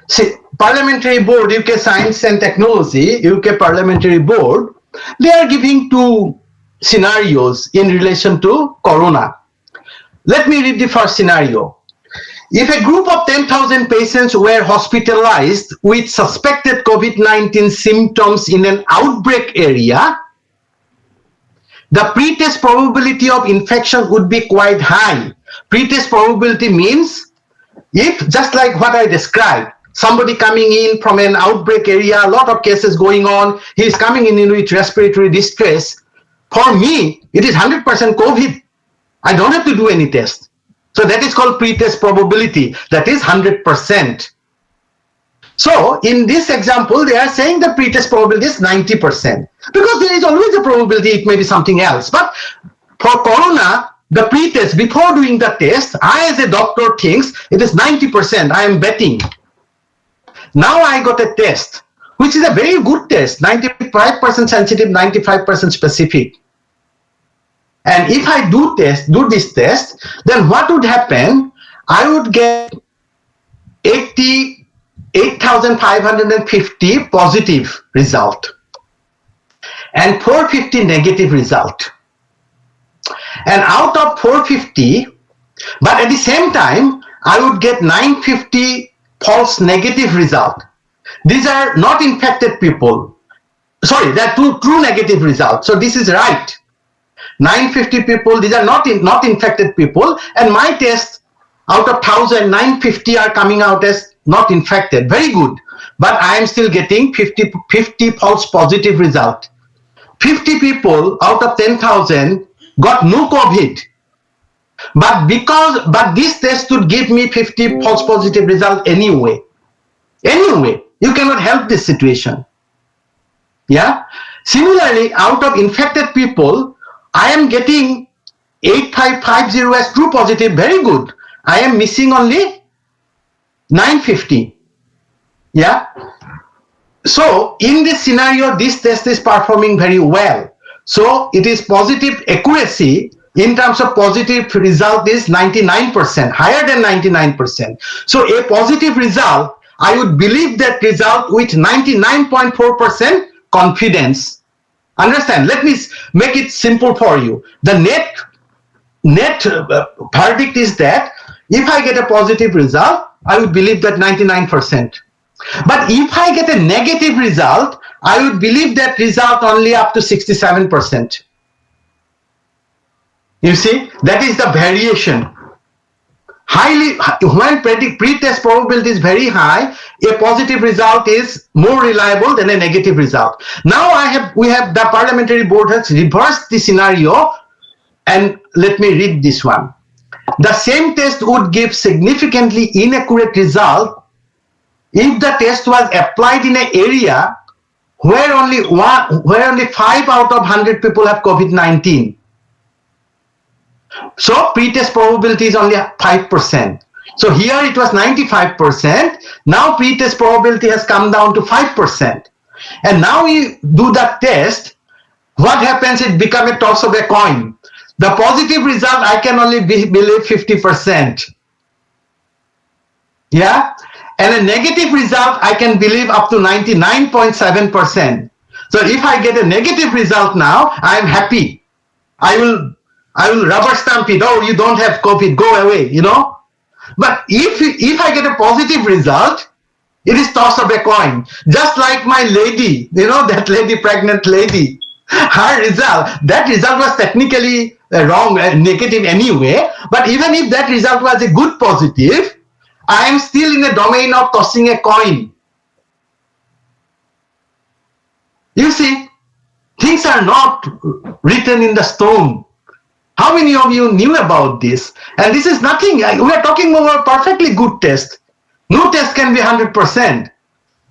Parliamentary Board, UK Science and Technology, UK Parliamentary Board, they are giving two scenarios in relation to corona. Let me read the first scenario. If a group of 10,000 patients were hospitalized with suspected COVID-19 symptoms in an outbreak area, the pre-test probability of infection would be quite high. Pre-test probability means if, just like what I described, somebody coming in from an outbreak area, a lot of cases going on, he's coming in with respiratory distress. For me, it is 100% COVID. I don't have to do any test. So that is called pre-test probability. That is 100%. So in this example, they are saying the pre-test probability is 90%, because there is always a probability it may be something else. But for corona, the pre-test, before doing the test, I as a doctor thinks it is 90%. I am betting. Now I got a test, which is a very good test, 95% sensitive, 95% specific. And if I do this test, then what would happen? I would get 8,550 positive result and 450 negative result. And out of 450, but at the same time, I would get 950 false negative result. These are not infected people. Sorry, they are true negative results. So this is right. 950 people, these are not infected people, and my test out of 1,000, 950 are coming out as not infected. Very good. But I am still getting 50 false positive result. 50 people out of 10,000 got no COVID. But this test would give me 50 false positive result anyway. Anyway, you cannot help this situation. Yeah. Similarly, out of infected people, I am getting 8,550 as true positive. Very good. I am missing only 950. Yeah. So in this scenario, this test is performing very well. So it is positive accuracy in terms of positive result is 99%, higher than 99%. So a positive result, I would believe that result with 99.4% confidence. Understand? Let me make it simple for you. The net verdict is that if I get a positive result, I would believe that 99%. But if I get a negative result, I would believe that result only up to 67%. You see, that is the variation. When pre-test probability is very high, a positive result is more reliable than a negative result. Now the parliamentary board has reversed the scenario, and let me read this one. The same test would give significantly inaccurate result if the test was applied in an area where only 5 out of 100 people have COVID-19. So pre-test probability is only 5%. So here it was 95%. Now pre-test probability has come down to 5%. And now you do that test. What happens? It becomes a toss of a coin. The positive result, I can only believe 50%. Yeah. And a negative result, I can believe up to 99.7%. So if I get a negative result now, I am happy. I will rubber stamp it. Oh, you don't have COVID, go away, you know. But if I get a positive result, it is toss of a coin. Just like my lady, you know, that lady, pregnant lady, her result, that result was technically wrong, negative anyway. But even if that result was a good positive, I am still in the domain of tossing a coin. You see, things are not written in the stone. How many of you knew about this? And this is nothing. We are talking about a perfectly good test. No test can be 100%.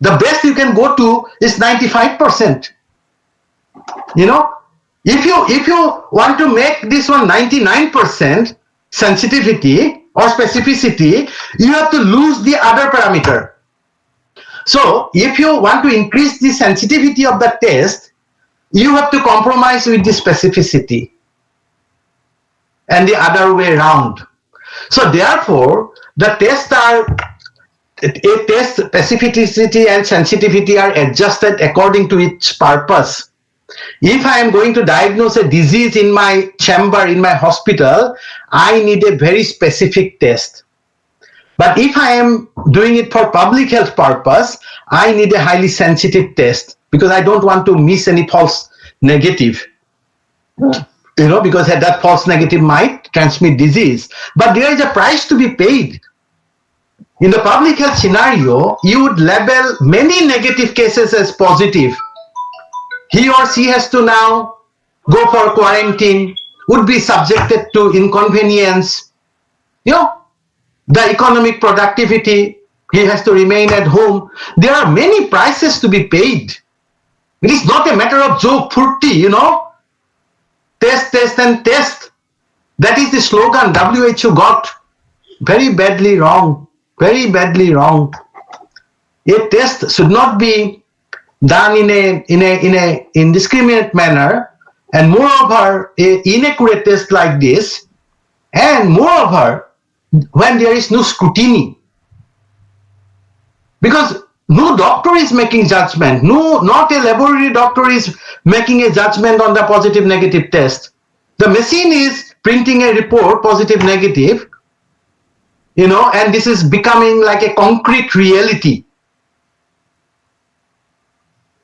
The best you can go to is 95%. You know, if you want to make this one 99% sensitivity or specificity, you have to lose the other parameter. So if you want to increase the sensitivity of the test, you have to compromise with the specificity and the other way around. So therefore, the tests test specificity and sensitivity are adjusted according to its purpose. If I am going to diagnose a disease in my chamber, in my hospital, I need a very specific test. But if I am doing it for public health purpose, I need a highly sensitive test because I don't want to miss any false negative. You know, because that false negative might transmit disease. But there is a price to be paid. In the public health scenario, you would label many negative cases as positive. He or she has to now go for quarantine, would be subjected to inconvenience. The economic productivity, he has to remain at home. There are many prices to be paid. It is not a matter of joke, furti, test, test, and test. That is the slogan WHO got very badly wrong. Very badly wrong. A test should not be done in a indiscriminate manner, and moreover, a inaccurate test like this, and moreover, when there is no scrutiny. Because no doctor is making judgment. No, not a laboratory doctor is making a judgment on the positive negative test. The machine is printing a report, positive negative, and this is becoming like a concrete reality.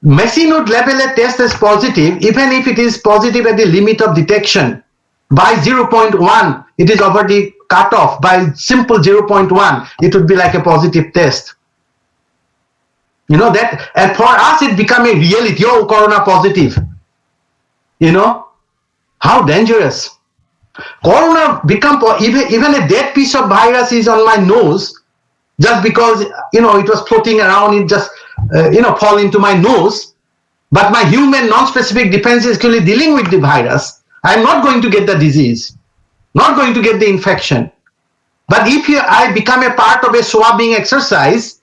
Machine would label a test as positive even if it is positive at the limit of detection. By 0.1, it is already cut off. By simple 0.1, it would be like a positive test. That, and for us, it become a reality. Oh, corona positive. How dangerous. Corona become, even a dead piece of virus is on my nose, just because, it was floating around, it just, fall into my nose. But my human non-specific defense is actually dealing with the virus. I'm not going to get the disease, not going to get the infection. But if I become a part of a swabbing exercise,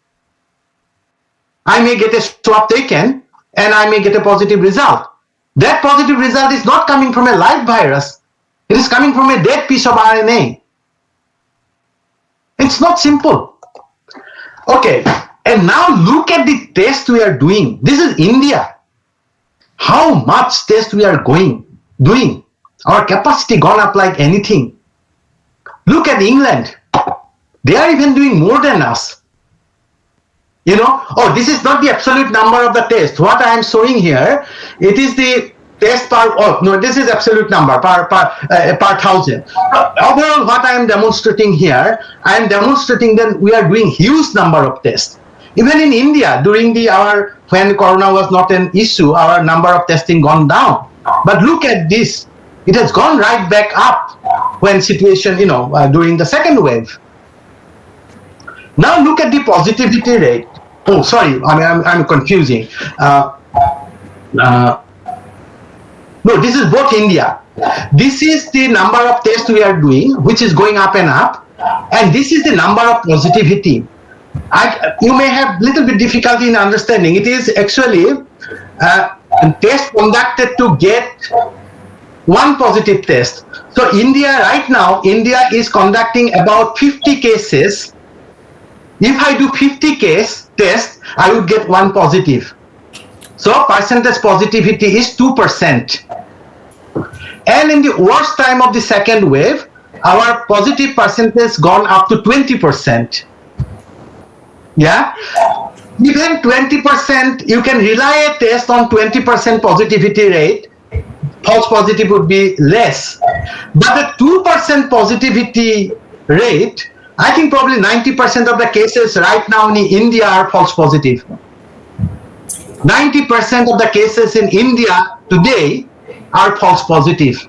I may get a swab taken and I may get a positive result. That positive result is not coming from a live virus. It is coming from a dead piece of RNA. It's not simple. Okay, and now look at the test we are doing. This is India. How much test we are doing. Our capacity gone up like anything. Look at England. They are even doing more than us. This is not the absolute number of the test. What I am showing here, it is the test this is absolute number per 1,000. Overall, what I am demonstrating here, I am demonstrating that we are doing huge number of tests. Even in India, during when corona was not an issue, our number of testing gone down. But look at this. It has gone right back up when situation, during the second wave. Now look at the positivity rate. Oh, sorry, I'm confusing. No, this is both India. This is the number of tests we are doing, which is going up and up. And this is the number of positivity. You may have little bit difficulty in understanding. It is actually a test conducted to get one positive test. So India is conducting about 50 cases. If I do 50 case test, I would get one positive. So percentage positivity is 2%. And in the worst time of the second wave, our positive percentage gone up to 20%. Yeah, even 20%, you can rely a test on 20% positivity rate. False positive would be less. But the 2% positivity rate, I think probably 90% of the cases right now in India are false positive. 90% of the cases in India today are false positive.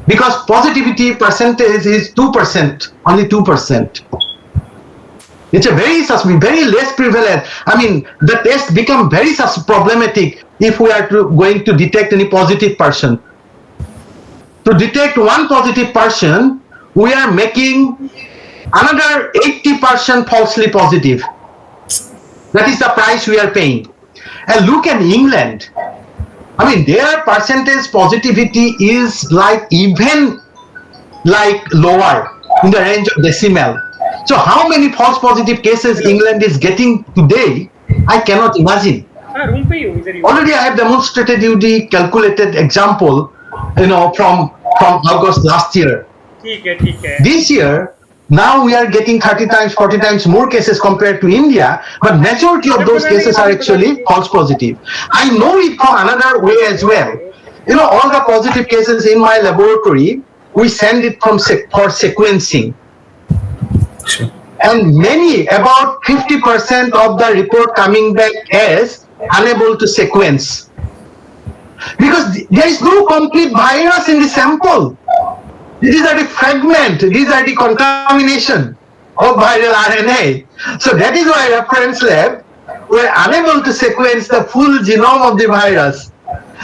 Because positivity percentage is 2%, only 2%. It's a very less prevalent. I mean, the test become very problematic if we are going to detect any positive person. To detect one positive person, we are making another 80% falsely positive. That is the price we are paying. And look at England. I mean, their percentage positivity is even lower in the range of decimal. So how many false positive cases England is getting today, I cannot imagine. Already I have demonstrated you the calculated example, from August last year. This year, now we are getting 30 times, 40 times more cases compared to India, but majority of those cases are actually false positive. I know it from another way as well. All the positive cases in my laboratory, we send it for sequencing.
Sure.
And many, about 50% of the report coming back as unable to sequence. Because there is no complete virus in the sample. These are the fragment, these are the contamination of viral RNA. So that is why reference lab were unable to sequence the full genome of the virus.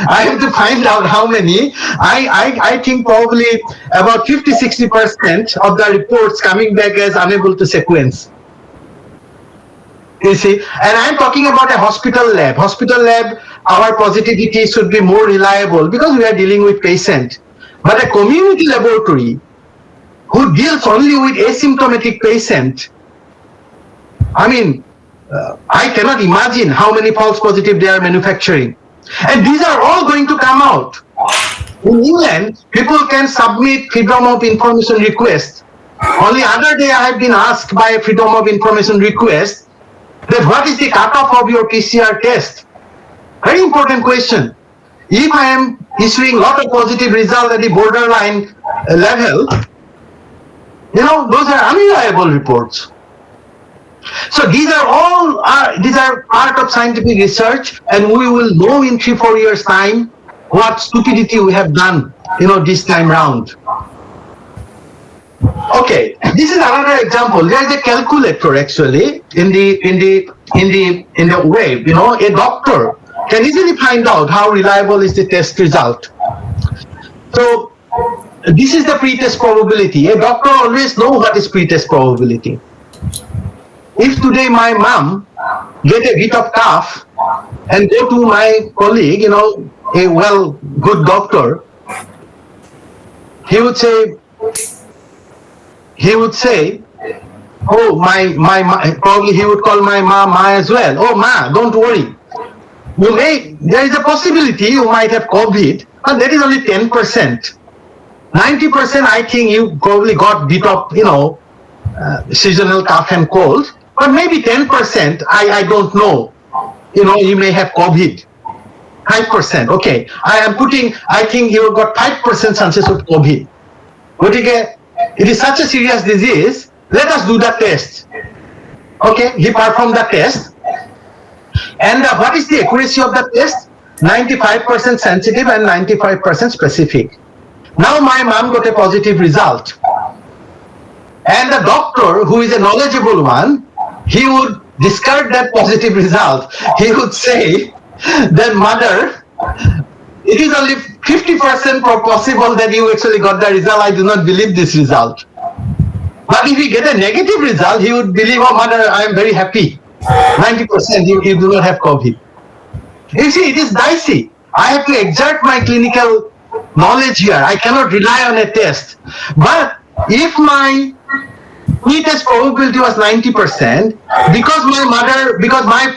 I have to find out how many. I think probably about 50-60% of the reports coming back as unable to sequence. You see, and I'm talking about a hospital lab. Hospital lab, our positivity should be more reliable because we are dealing with patient. But a community laboratory who deals only with asymptomatic patient, I mean, I cannot imagine how many false positive they are manufacturing. And these are all going to come out. In England, people can submit freedom of information request. Only other day I have been asked by a freedom of information request that what is the cutoff of your PCR test? Very important question. If I am issuing a lot of positive results at the borderline level, those are unreliable reports. So these are all these are part of scientific research, and we will know in 3-4 years time what stupidity we have done, this time round. Okay, this is another example. There is a calculator actually in the web. A doctor can easily find out how reliable is the test result. So this is the pretest probability. A doctor always knows what is pretest probability. If today my mom get a bit of cough and go to my colleague, a good doctor, he would say, oh, my probably he would call my ma as well. Oh, ma, don't worry. There is a possibility you might have COVID, but that is only 10%. 90%, I think you probably got bit of, seasonal cough and cold. But maybe 10%, I don't know. You may have COVID. 5%, okay. I think you got 5% chances of COVID. It is such a serious disease, let us do the test. Okay, he performed the test. And what is the accuracy of the test? 95% sensitive and 95% specific. Now my mom got a positive result. And the doctor, who is a knowledgeable one, he would discard that positive result. He would say that, mother, it is only 50% possible that you actually got the result. I do not believe this result. But if he get a negative result, he would believe, oh, mother, I am very happy. 90% you do not have COVID. You see, it is dicey. I have to exert my clinical knowledge here. I cannot rely on a test. But if my pretest probability was 90%, because my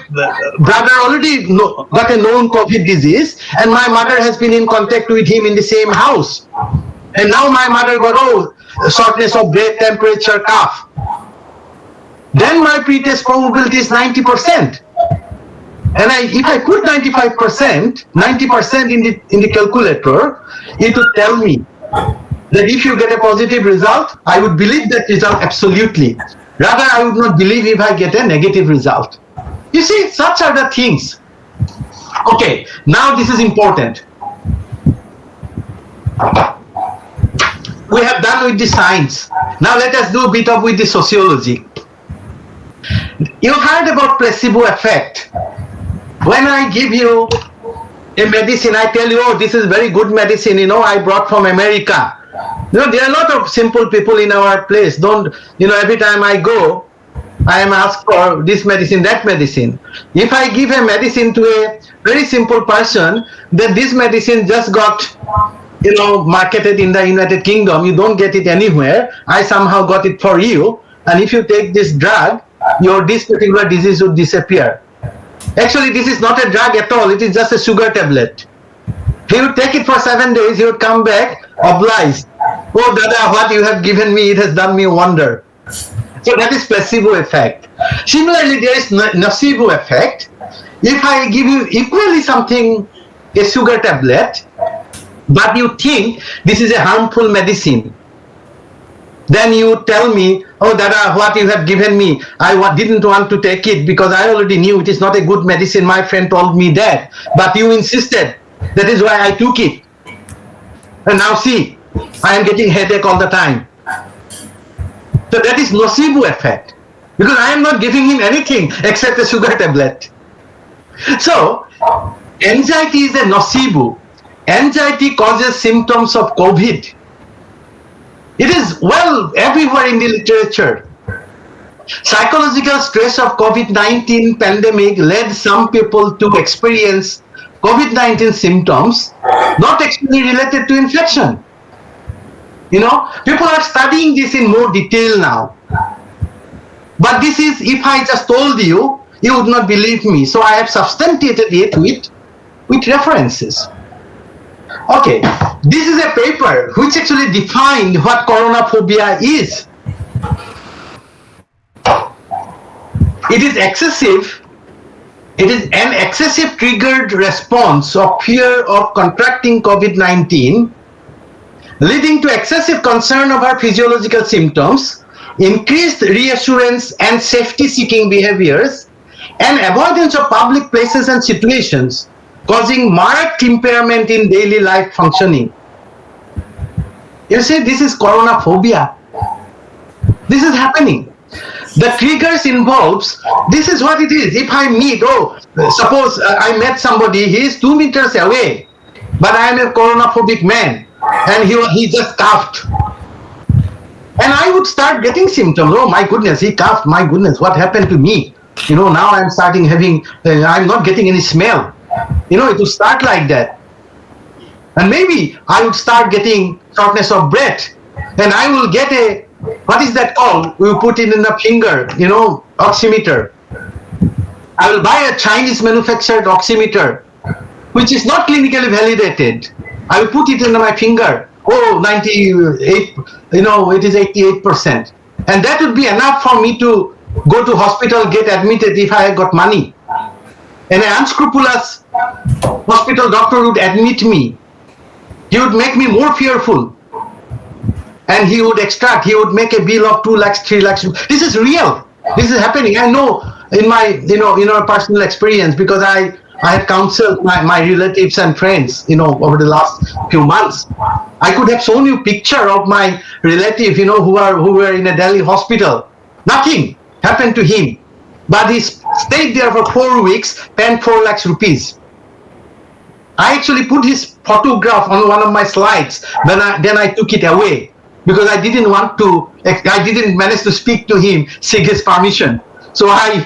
brother already got a known COVID disease, and my mother has been in contact with him in the same house. And now my mother got, shortness of breath, temperature, cough. Then my pretest probability is 90%. And if I put 90% in the calculator, it would tell me that if you get a positive result, I would believe that result absolutely. Rather, I would not believe if I get a negative result. You see, such are the things. Okay, now this is important. We have done with the science. Now let us do a bit of with the sociology. You heard about placebo effect. When I give you a medicine, I tell you, oh, this is very good medicine, I brought from America. There are a lot of simple people in our place. Every time I go, I am asked for this medicine, that medicine. If I give a medicine to a very simple person, then this medicine just got, marketed in the United Kingdom, you don't get it anywhere. I somehow got it for you. And if you take this drug, this particular disease would disappear. Actually, this is not a drug at all. It is just a sugar tablet. He would take it for 7 days. He would come back, obliged. Oh, Dada, what you have given me, it has done me a wonder. So that is placebo effect. Similarly, there is nocebo effect. If I give you equally something, a sugar tablet, but you think this is a harmful medicine, Then you tell me, oh, Dada, what you have given me, didn't want to take it because I already knew it is not a good medicine. My friend told me that. But you insisted. That is why I took it. And now see, I am getting headache all the time. So that is nocebo effect. Because I am not giving him anything except a sugar tablet. So, anxiety is a nocebo. Anxiety causes symptoms of COVID. It is well everywhere in the literature. Psychological stress of COVID-19 pandemic led some people to experience COVID-19 symptoms not actually related to infection. People are studying this in more detail now. But this is, if I just told you, you would not believe me. So I have substantiated it with references. Okay, this is a paper which actually defined what coronaphobia is. It is an excessive triggered response of fear of contracting COVID-19, leading to excessive concern over physiological symptoms, increased reassurance and safety-seeking behaviors, and avoidance of public places and situations, causing marked impairment in daily life functioning. You see, this is coronaphobia. This is happening. The triggers involves, this is what it is. If I meet, suppose I met somebody, he is 2 meters away, but I am a coronaphobic man, and he just coughed. And I would start getting symptoms. Oh my goodness, he coughed, my goodness, what happened to me? Now I'm starting having, I'm not getting any smell. It would start like that. And maybe I would start getting shortness of breath. And I will get what is that called? We put it in the finger, oximeter. I will buy a Chinese manufactured oximeter, which is not clinically validated. I will put it in my finger. 98, it is 88%. And that would be enough for me to go to hospital, get admitted if I got money. And an unscrupulous hospital doctor would admit me. He would make me more fearful. And he would make a bill of 2 lakhs, 3 lakhs. This is real. This is happening. I know in my, personal experience, because I have counseled my relatives and friends, over the last few months. I could have shown you picture of my relative, who were in a Delhi hospital. Nothing happened to him. But he stayed there for 4 weeks, spent 4 lakhs rupees. I actually put his photograph on one of my slides. Then I took it away because I didn't manage to speak to him, seek his permission. So I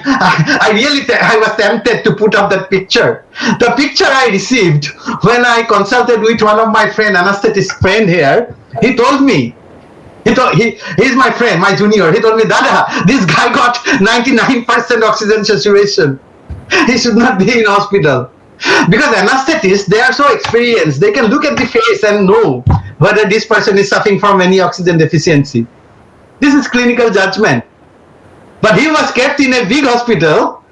was tempted to put up that picture. The picture I received when I consulted with one of my anesthetist friend here, he told me, he's my friend, my junior. He told me, Dada, this guy got 99% oxygen saturation. He should not be in hospital. Because anesthetists, they are so experienced. They can look at the face and know whether this person is suffering from any oxygen deficiency. This is clinical judgment. But he was kept in a big hospital,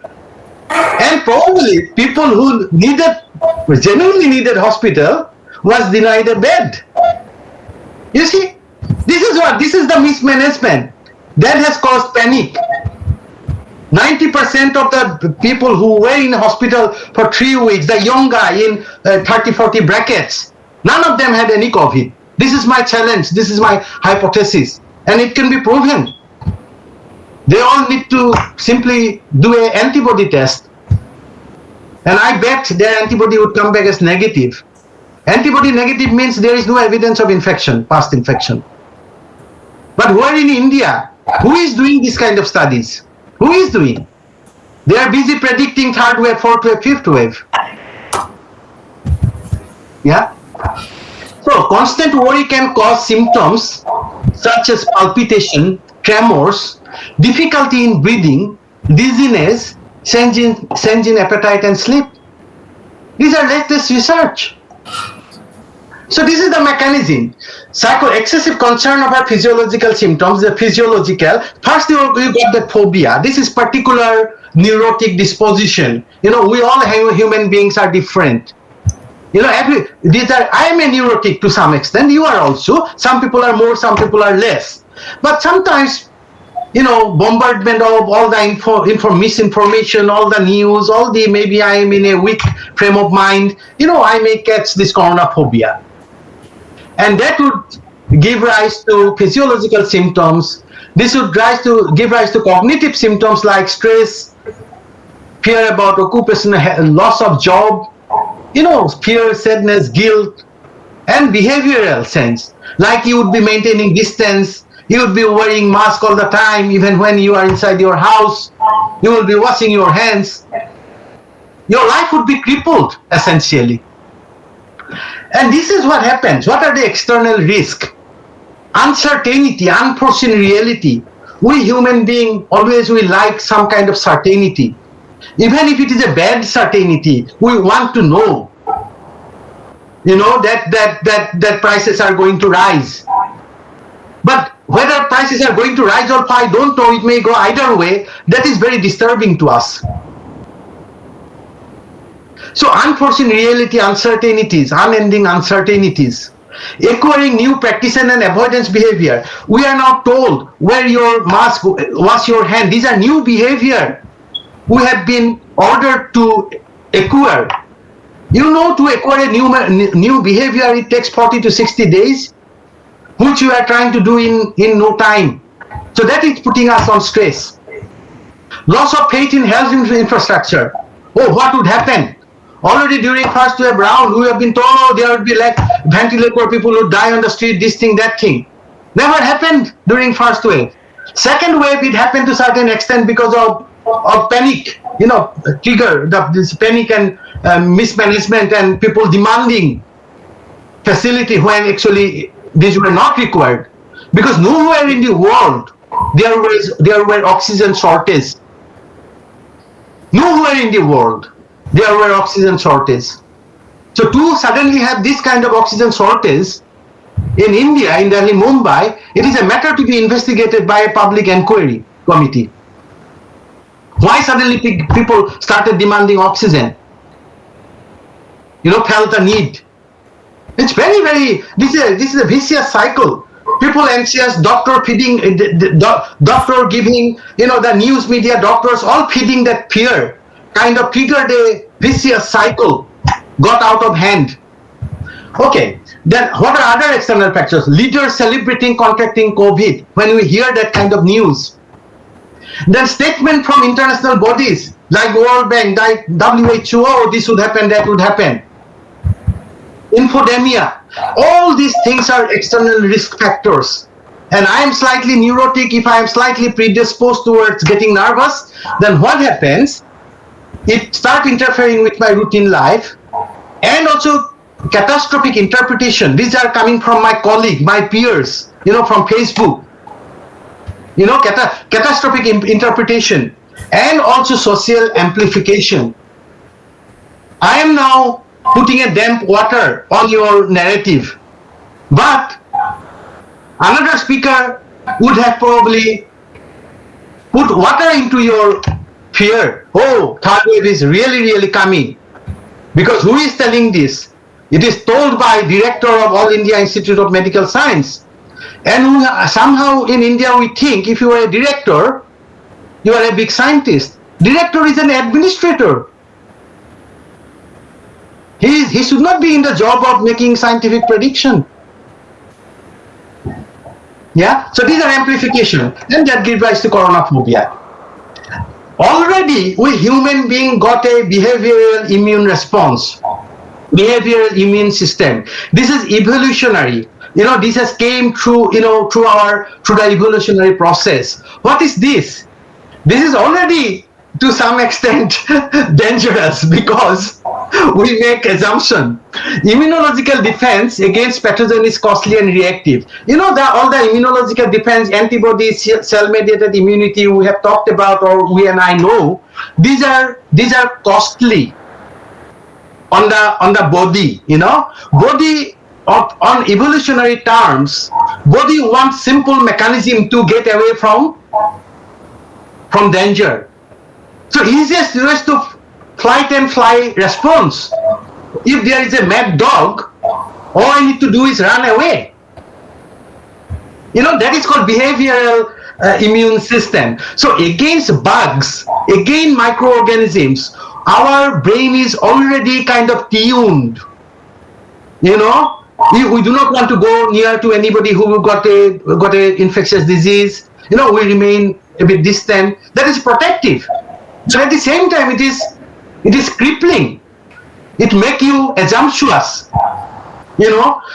and probably people who genuinely needed hospital was denied a bed. You see, this is the mismanagement that has caused panic. 90% of the people who were in hospital for 3 weeks, the young guy in 30-40 brackets, none of them had any COVID. This is my challenge. This is my hypothesis. And it can be proven. They all need to simply do an antibody test. And I bet their antibody would come back as negative. Antibody negative means there is no evidence of infection, past infection. But where in India, who is doing this kind of studies? Who is doing? They are busy predicting 3rd wave, 4th wave, 5th wave. Yeah? So constant worry can cause symptoms such as palpitation, tremors, difficulty in breathing, dizziness, change in appetite and sleep. These are latest research. So this is the mechanism. Excessive concern about physiological symptoms, the physiological. First you got the phobia. This is particular neurotic disposition. We all human beings are different. I am a neurotic to some extent. You are also. Some people are more, some people are less. But sometimes, bombardment of all the misinformation, all the news, maybe I am in a weak frame of mind, I may catch this coronaphobia. And that would give rise to physiological symptoms. This would give rise to cognitive symptoms like stress, fear about occupational loss of job, fear, sadness, guilt, and behavioral sense. Like you would be maintaining distance, you would be wearing mask all the time, even when you are inside your house, you will be washing your hands. Your life would be crippled, essentially. And this is what happens. What are the external risks? Uncertainty, unforeseen reality. We human beings always we like some kind of certainty. Even if it is a bad certainty, we want to know, that prices are going to rise. But whether prices are going to rise or fall, I don't know, it may go either way. That is very disturbing to us. So unforeseen reality, uncertainties, unending uncertainties, acquiring new practice and avoidance behavior. We are now told, wear your mask, wash your hand. These are new behavior we have been ordered to acquire. To acquire a new behavior, it takes 40 to 60 days, which you are trying to do in no time. So that is putting us on stress. Loss of faith in health infrastructure. Oh, what would happen? Already during first wave round, we have been told there would be like ventilator people who die on the street, this thing, that thing. Never happened during first wave. Second wave, it happened to certain extent because of panic, trigger, this panic and mismanagement and people demanding facility when actually these were not required. Because nowhere in the world there were oxygen shortage. Nowhere in the world there were oxygen shortage. So to suddenly have this kind of oxygen shortage in India, in Delhi, Mumbai, it is a matter to be investigated by a public inquiry committee. Why suddenly people started demanding oxygen? Felt a need. It's very, very, this is a vicious cycle. People anxious, doctor feeding, doctor giving, the news media, doctors all feeding that fear, kind of triggered a vicious cycle, got out of hand. Okay, then what are other external factors? Leaders celebrating contracting COVID, when we hear that kind of news. Then statement from international bodies, like World Bank, like WHO, oh, this would happen, that would happen. Infodemia, all these things are external risk factors. And I am slightly neurotic. If I am slightly predisposed towards getting nervous, then what happens? It starts interfering with my routine life, and also catastrophic interpretation. These are coming from my colleague, my peers, from Facebook. Catastrophic interpretation, and also social amplification. I am now putting a damp water on your narrative, but another speaker would have probably put water into your fear. Oh, third wave is really, really coming. Because who is telling this? It is told by director of All India Institute of Medical Science. And somehow in India we think if you are a director, you are a big scientist. Director is an administrator. He should not be in the job of making scientific prediction. Yeah, so these are amplification, and that gives rise to coronaphobia. Already we human being got a behavioral immune response, behavioral immune system. This is evolutionary. This has came through the evolutionary process. What is this? This is already to some extent dangerous, because we make assumption. Immunological defense against pathogen is costly and reactive. All the immunological defense, antibodies, cell-mediated immunity we have talked about, or we and I know, these are costly on the body. Body on evolutionary terms, body wants simple mechanism to get away from danger. So easiest is to flight and fly response. If there is a mad dog, all I need to do is run away. That is called behavioral immune system. So against bugs, against microorganisms, our brain is already kind of tuned. We do not want to go near to anybody who got a infectious disease. We remain a bit distant. That is protective. But at the same time, it is crippling. It makes you assumptuous.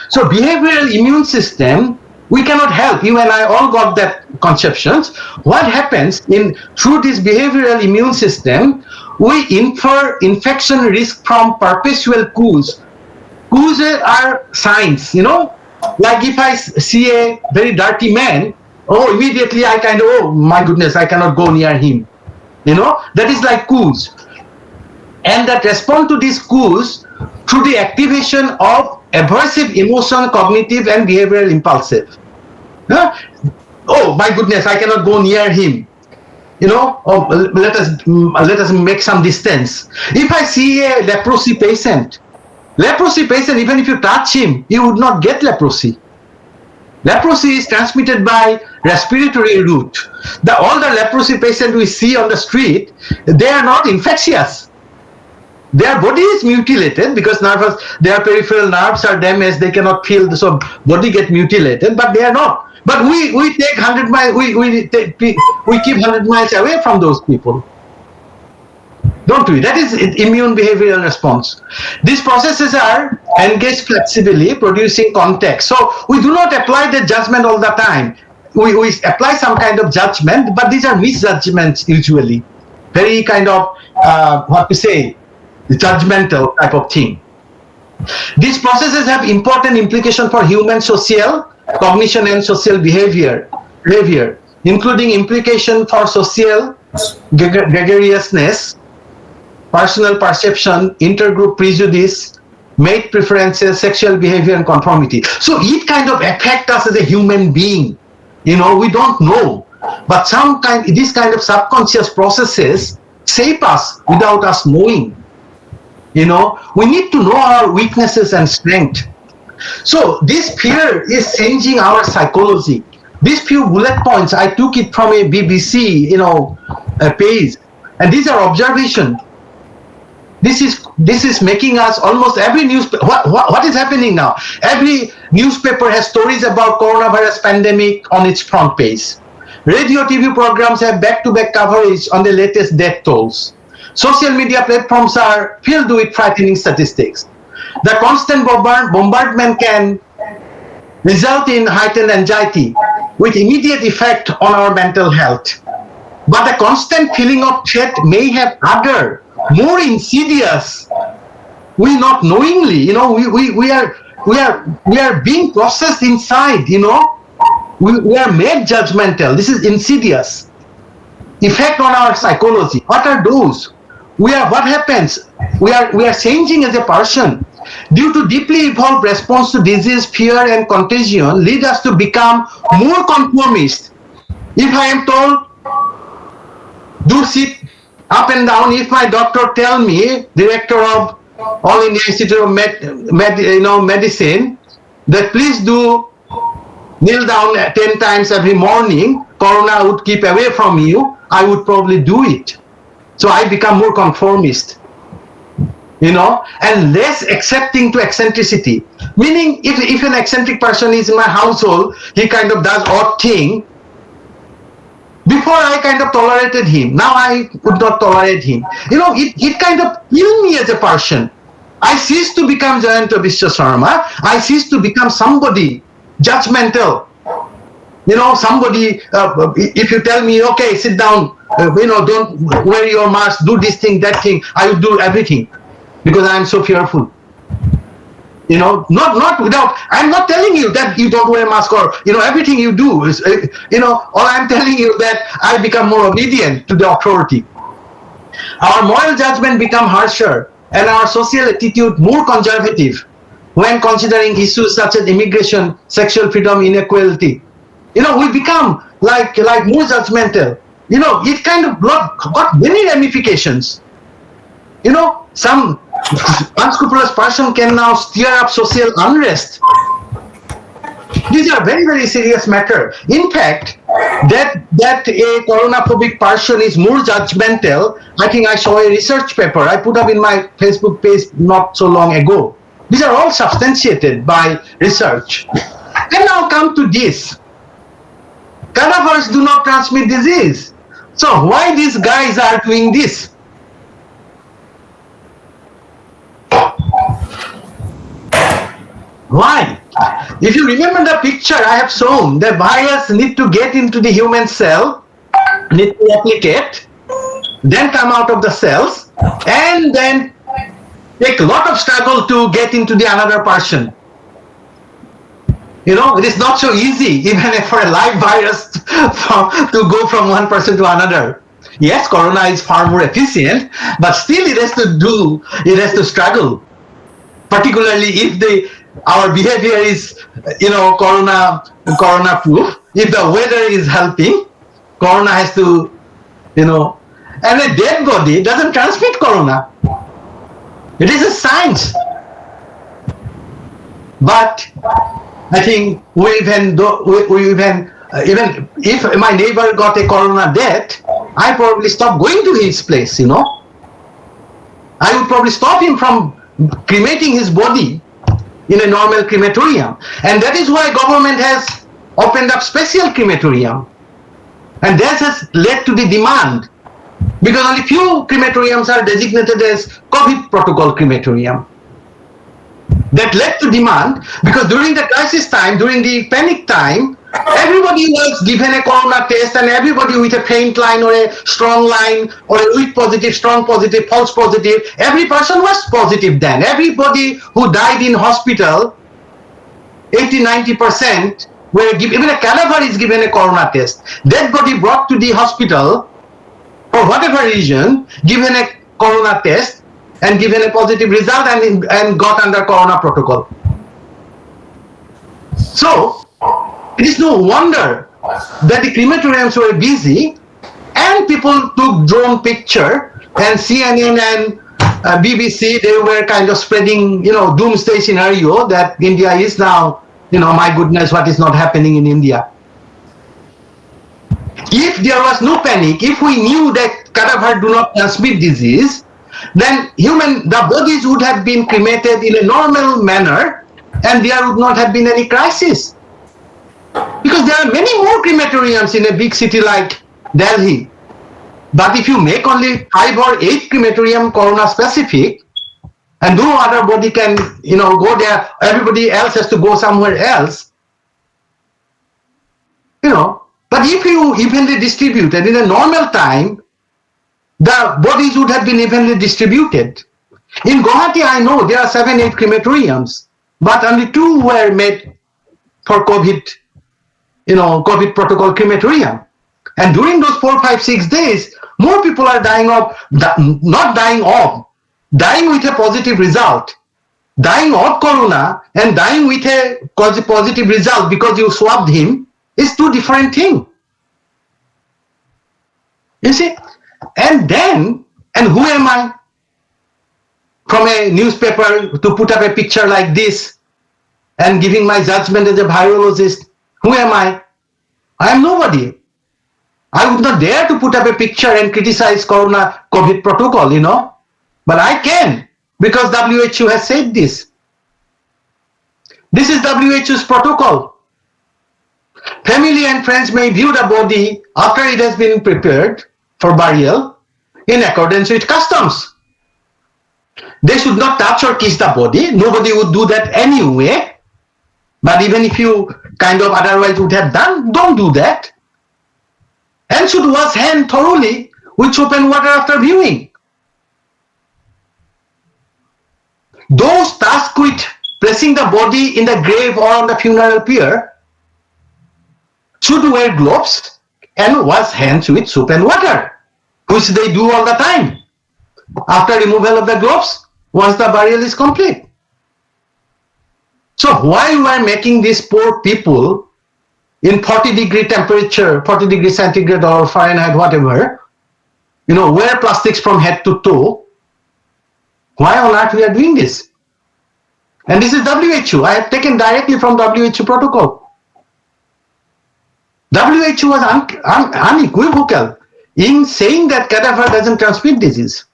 So behavioral immune system, we cannot help. You and I all got that conceptions. What happens through this behavioral immune system, we infer infection risk from perpetual coughs. Coughs are signs, like if I see a very dirty man, immediately I oh my goodness, I cannot go near him. That is like coughs. And that respond to these coughs through the activation of aversive emotion, cognitive and behavioral impulsive. Oh my goodness, I cannot go near him. Let us make some distance. If I see a leprosy patient, even if you touch him, you would not get leprosy. Leprosy is transmitted by respiratory route. All the leprosy patients we see on the street, they are not infectious. Their body is mutilated because their peripheral nerves are damaged. They cannot feel, so body get mutilated, but they are not. But we take 100 miles. We keep 100 miles away from those people, don't we? That is immune behavioral response. These processes are engaged flexibly, producing context. So we do not apply the judgment all the time. We apply some kind of judgment, but these are misjudgments usually. Very kind of judgmental type of thing. These processes have important implication for human social cognition and social behavior, including implication for social gregariousness, personal perception, intergroup prejudice, mate preferences, sexual behavior and conformity. So it kind of affect us as a human being. We don't know, but these kind of subconscious processes shape us without us knowing. We need to know our weaknesses and strength. So this fear is changing our psychology. These few bullet points, I took it from a BBC, page, and these are observation. This is making us almost every newspaper. What is happening now? Every newspaper has stories about coronavirus pandemic on its front page. Radio, TV programs have back-to-back coverage on the latest death tolls. Social media platforms are filled with frightening statistics. The constant bombardment can result in heightened anxiety with immediate effect on our mental health. But the constant feeling of threat may have other, more insidious, we not knowingly, we are being processed inside, we are made judgmental. This is insidious. Effect on our psychology. What are those? What happens? We are changing as a person. Due to deeply evolved response to disease, fear and contagion lead us to become more conformist. If I am told, do sit up and down, if my doctor tell me, director of All India Institute of Medicine, that please do kneel down 10 times every morning, corona would keep away from you, I would probably do it. So I become more conformist. And less accepting to eccentricity. Meaning, if an eccentric person is in my household, he kind of does odd thing. Before I kind of tolerated him. Now I would not tolerate him. It kind of killed me as a person. I ceased to become Jayanta Vishwa Sharma. I ceased to become somebody judgmental. Somebody, if you tell me, okay, sit down, don't wear your mask, do this thing, that thing, I will do everything. Because I am so fearful. Not without, I'm not telling you that you don't wear a mask or, everything you do is, all I'm telling you that I become more obedient to the authority. Our moral judgment become harsher and our social attitude more conservative when considering issues such as immigration, sexual freedom, inequality. We become like more judgmental. It kind of got many ramifications. Some unscrupulous person can now stir up social unrest. These are very, very serious matter. In fact, that a coronaphobic person is more judgmental. I think I saw a research paper I put up in my Facebook page not so long ago. These are all substantiated by research. And now come to this. Cadavers do not transmit disease. So why these guys are doing this? Why? If you remember the picture I have shown, the virus need to get into the human cell, need to replicate, then come out of the cells, and then take a lot of struggle to get into the another person. You know, it is not so easy, even for a live virus, to go from one person to another. Yes, corona is far more efficient, but still it has to struggle. Particularly if our behavior is, corona proof. If the weather is helping, corona has to, and a dead body doesn't transmit corona. It is a science. But I think even if my neighbor got a corona death, I probably stop going to his place, I would probably stop him from cremating his body in a normal crematorium. And that is why government has opened up special crematorium. And that has led to the demand. Because only few crematoriums are designated as COVID protocol crematorium. That led to demand because during the crisis time, during the panic time, everybody was given a corona test, and everybody with a faint line or a strong line or a weak positive, strong positive, false positive, every person was positive then. Everybody who died in hospital, 80-90% were given, even a cadaver is given a corona test. Dead body brought to the hospital for whatever reason, given a corona test and given a positive result and got under corona protocol. So it is no wonder that the crematoriums were busy and people took drone picture, and CNN and BBC, they were kind of spreading, doomsday scenario that India is now, my goodness, what is not happening in India. If there was no panic, if we knew that cadaver do not transmit disease, then the bodies would have been cremated in a normal manner and there would not have been any crisis. Because there are many more crematoriums in a big city like Delhi. But if you make only 5 or 8 crematorium corona specific, and no other body can, go there, everybody else has to go somewhere else, but if you evenly distributed in a normal time, the bodies would have been evenly distributed. In Guwahati, I know there are 7-8 crematoriums, but only 2 were made for COVID, COVID protocol crematorium. And during those 4, 5, 6 days, more people are dying with a positive result. Dying of corona and dying with a positive result because you swabbed him is 2 different things. You see? And who am I from a newspaper to put up a picture like this and giving my judgment as a virologist? Who am I? I am nobody. I would not dare to put up a picture and criticize corona COVID protocol, but I can because WHO has said this. This is WHO's protocol. Family and friends may view the body after it has been prepared for burial in accordance with customs. They should not touch or kiss the body. Nobody would do that anyway. But even if you kind of otherwise would have done, don't do that. And should wash hand thoroughly with soap and water after viewing. Those tasked with placing the body in the grave or on the funeral pyre should wear gloves and wash hands with soap and water, which they do all the time. After removal of the gloves, once the burial is complete. So why we are making these poor people in 40-degree temperature, 40 degrees centigrade or Fahrenheit, whatever, wear plastics from head to toe? Why on earth we are doing this? And this is WHO. I have taken directly from WHO protocol. WHO was unequivocal in saying that cadaver doesn't transmit disease.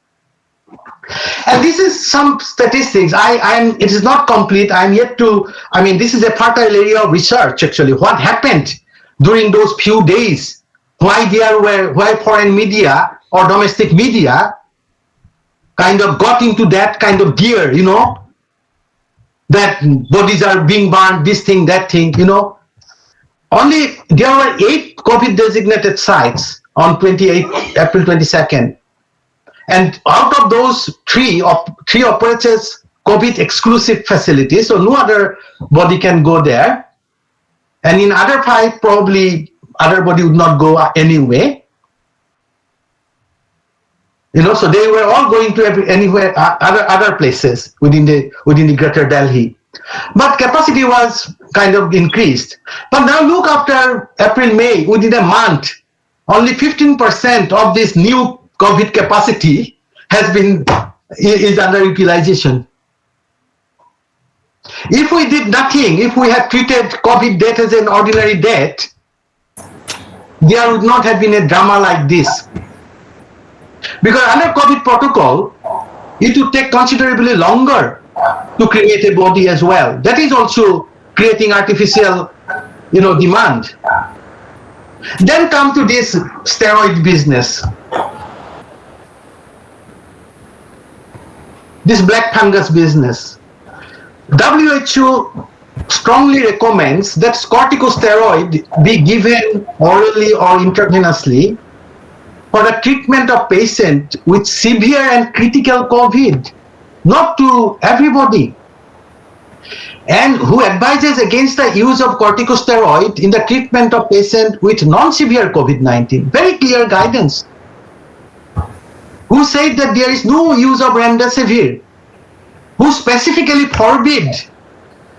And this is some statistics. It is not complete. I'm yet to, this is a fertile area of research actually. What happened during those few days? Why foreign media or domestic media kind of got into that kind of gear, that bodies are being burned, this thing, that thing, Only there were 8 COVID designated sites on April 22nd. And out of those, three operators COVID exclusive facilities, so no other body can go there. And in other 5, probably other body would not go anyway. So they were all going to anywhere, other places within the Greater Delhi. But capacity was kind of increased. But now look, after April, May, within a month, only 15% of this new COVID capacity is under utilization. If we did nothing, if we had treated COVID death as an ordinary death, there would not have been a drama like this. Because under COVID protocol, it would take considerably longer to create a body as well. That is also creating artificial, demand. Then come to this steroid business. This black fungus business. WHO strongly recommends that corticosteroid be given orally or intravenously for the treatment of patients with severe and critical COVID, not to everybody. And who advises against the use of corticosteroid in the treatment of patients with non-severe COVID-19. Very clear guidance. Who said that there is no use of remdesivir? Who specifically forbid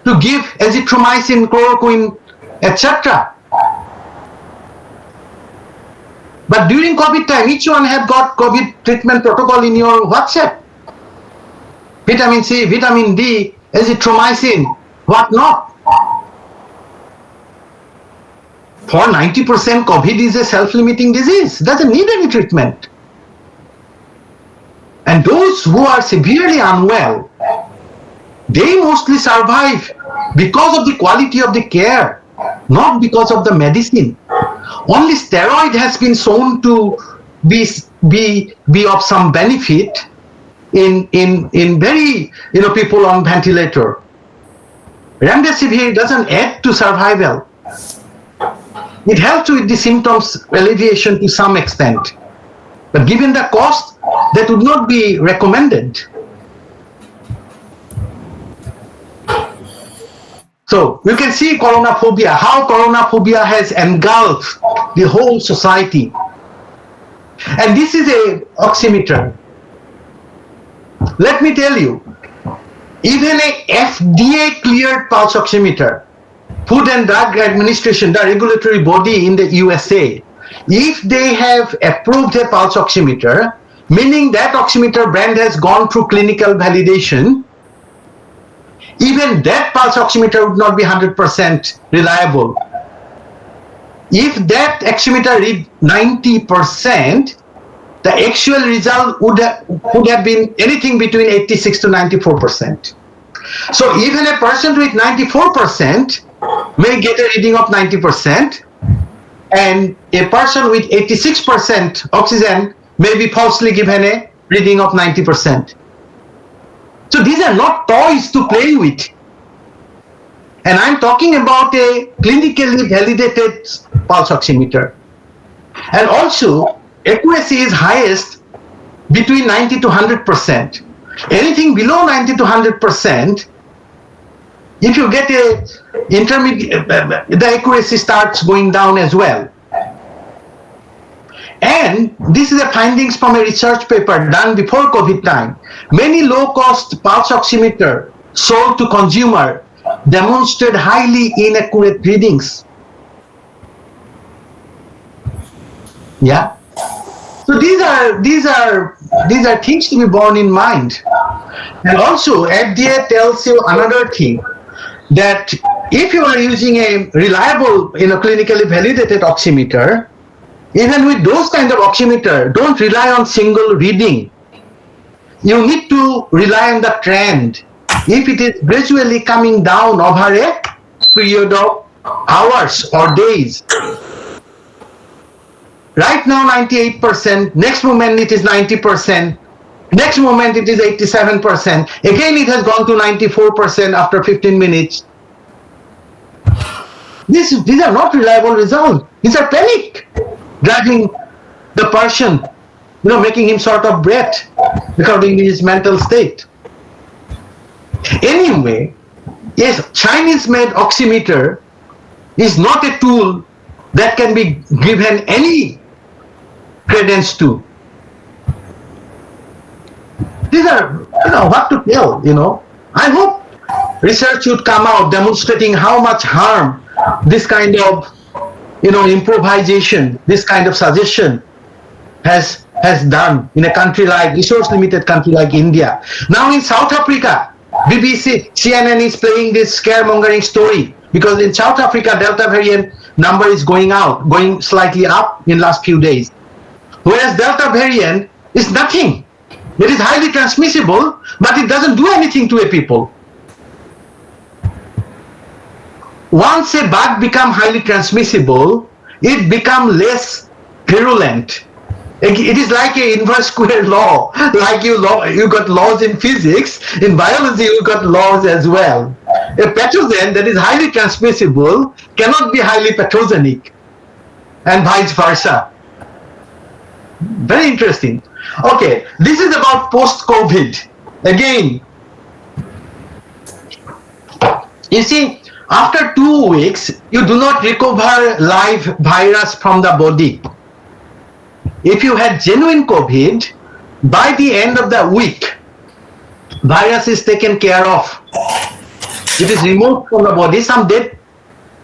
to give azithromycin, chloroquine, etc.? But during COVID time, each one have got COVID treatment protocol in your WhatsApp. Vitamin C, vitamin D, azithromycin, what not? For 90% COVID is a self-limiting disease, doesn't need any treatment. And those who are severely unwell, they mostly survive because of the quality of the care, not because of the medicine. Only steroid has been shown to be of some benefit in very people on ventilator. Remdesivir doesn't add to survival. It helps with the symptoms alleviation to some extent, but given the cost, that would not be recommended. So you can see coronaphobia, how coronaphobia has engulfed the whole society. And this is a oximeter. Let me tell you, even a FDA cleared pulse oximeter, Food and Drug Administration, the regulatory body in the USA, if they have approved a pulse oximeter, meaning that oximeter brand has gone through clinical validation, even that pulse oximeter would not be 100% reliable. If that oximeter read 90%, the actual result would have been anything between 86 to 94%. So even a person with 94% may get a reading of 90%, and a person with 86% oxygen may be falsely given a reading of 90%. So these are not toys to play with. And I'm talking about a clinically validated pulse oximeter. And also, accuracy is highest between 90 to 100%. Anything below 90 to 100%, if you get a intermediate, the accuracy starts going down as well. And this is the findings from a research paper done before COVID time. Many low-cost pulse oximeter sold to consumer demonstrate highly inaccurate readings. Yeah. So these are things to be borne in mind. And also FDA tells you another thing, that if you are using a reliable, clinically validated oximeter, even with those kind of oximeter, don't rely on single reading. You need to rely on the trend. If it is gradually coming down over a period of hours or days. Right now 98%, next moment it is 90%, next moment it is 87%, again it has gone to 94% after 15 minutes. These are not reliable results. These are panic driving the person, making him sort of breath according to his mental state. Anyway, yes, Chinese-made oximeter is not a tool that can be given any credence to. These are, what to tell, I hope research would come out demonstrating how much harm this kind of, improvisation, this kind of suggestion has done in a country like, resource-limited country like India. Now in South Africa, BBC, CNN is playing this scaremongering story because in South Africa, Delta variant number is going slightly up in last few days. Whereas Delta variant is nothing. It is highly transmissible, but it doesn't do anything to a people. Once a bug becomes highly transmissible, it becomes less virulent. It is like an inverse square law. Like you got laws in physics, in biology you got laws as well. A pathogen that is highly transmissible cannot be highly pathogenic, and vice versa. Very interesting. Okay, this is about post-COVID. Again, you see, after 2 weeks, you do not recover live virus from the body. If you had genuine COVID, by the end of the week, virus is taken care of. It is removed from the body. Some dead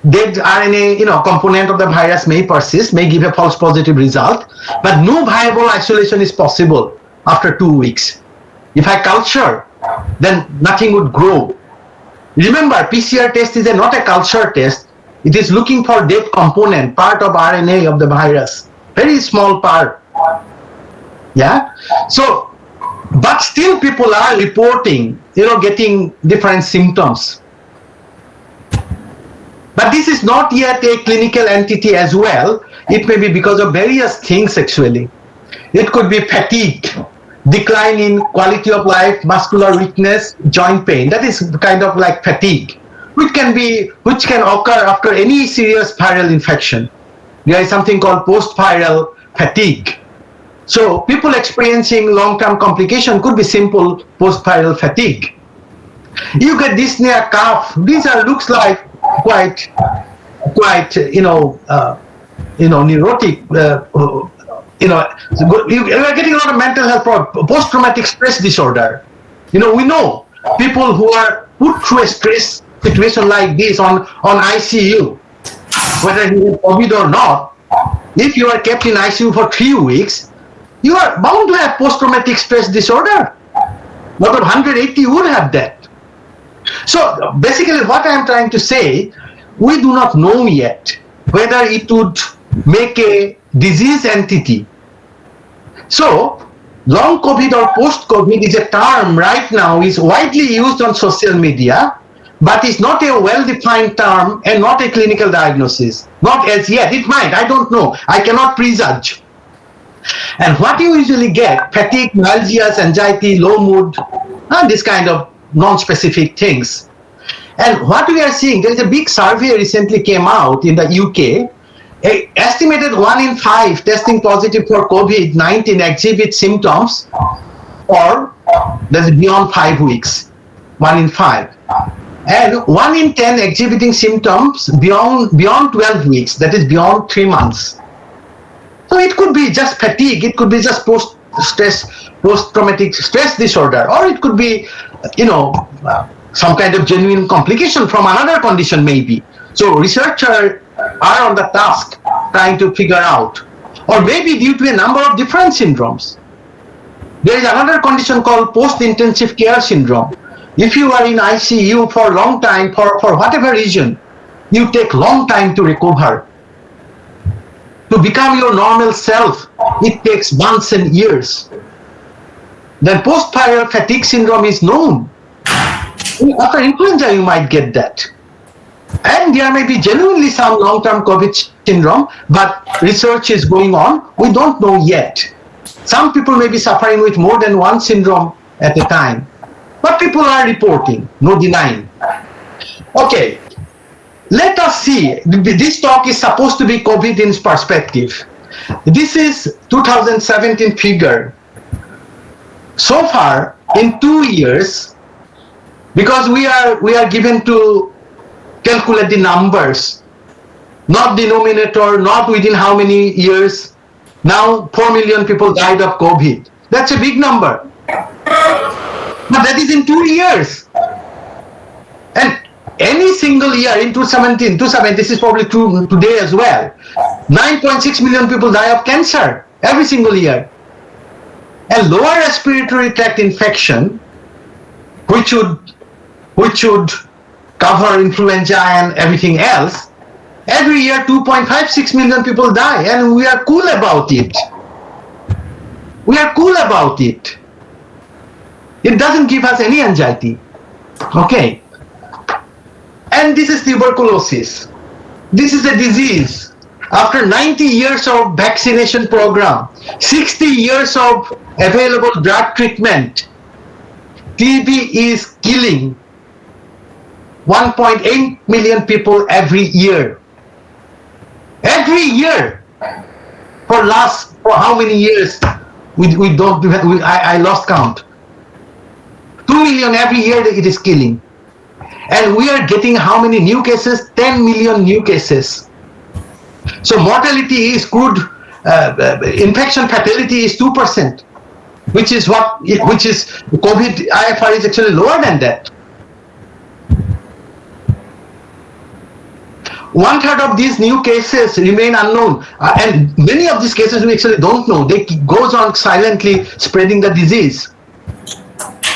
RNA, component of the virus may persist, may give a false positive result, but no viable isolation is possible after 2 weeks. If I culture, then nothing would grow. Remember, PCR test is not a culture test. It is looking for dead component, part of RNA of the virus. Very small part. Yeah. So, but still people are reporting, getting different symptoms. But this is not yet a clinical entity as well. It may be because of various things actually. It could be fatigue, decline in quality of life, muscular weakness, joint pain. That is kind of like fatigue, which can occur after any serious viral infection. There is something called post-viral fatigue. So people experiencing long-term complication could be simple post-viral fatigue. You get dyspnea, cough. These looks like quite neurotic. You are getting a lot of mental health problems. Post-traumatic stress disorder. We know people who are put through a stress situation like this on ICU, whether you have COVID or not. If you are kept in ICU for 3 weeks, you are bound to have post-traumatic stress disorder. Out of 180 would have that. So basically what I am trying to say, we do not know yet whether it would make a disease entity. So long COVID or post-COVID is a term right now is widely used on social media, but it's not a well-defined term and not a clinical diagnosis. Not as yet. It might. I don't know. I cannot prejudge. And what you usually get, fatigue, myalgia, anxiety, low mood, this kind of non-specific things. And what we are seeing, there is a big survey recently came out in the UK. Estimated 1 in 5 testing positive for COVID-19 exhibit symptoms or that's beyond 5 weeks. 1 in 5. And 1 in 10 exhibiting symptoms beyond 12 weeks, that is beyond 3 months. So it could be just fatigue, it could be just post-traumatic stress disorder, or it could be, some kind of genuine complication from another condition maybe. So researchers are on the task trying to figure out, or maybe due to a number of different syndromes. There is another condition called post-intensive care syndrome. If you are in ICU for a long time, for whatever reason, you take long time to recover. To become your normal self, it takes months and years. Then post-viral fatigue syndrome is known. After influenza, you might get that. And there may be genuinely some long-term COVID syndrome, but research is going on. We don't know yet. Some people may be suffering with more than one syndrome at a time. But people are reporting, no denying. Okay, let us see. This talk is supposed to be COVID in perspective. This is 2017 figure. So far, in 2 years, because we are given to calculate the numbers, not denominator, not within how many years. Now 4 million people died of COVID. That's a big number. But that is in 2 years. And any single year in 2017, this is probably true today as well, 9.6 million people die of cancer every single year. And lower respiratory tract infection, which should cover influenza and everything else, every year 2.56 million people die, and we are cool about it. We are cool about it. It doesn't give us any anxiety. Okay. And this is tuberculosis. This is a disease. After 90 years of vaccination program, 60 years of available drug treatment, TB is killing 1.8 million people every year. Every year. For how many years? I lost count. 2 million every year it is killing. And we are getting how many new cases? 10 million new cases. So mortality is good, infection fatality is 2%, which is COVID IFR is actually lower than that. 1/3 of these new cases remain unknown, and many of these cases we actually don't know. They goes on silently spreading the disease.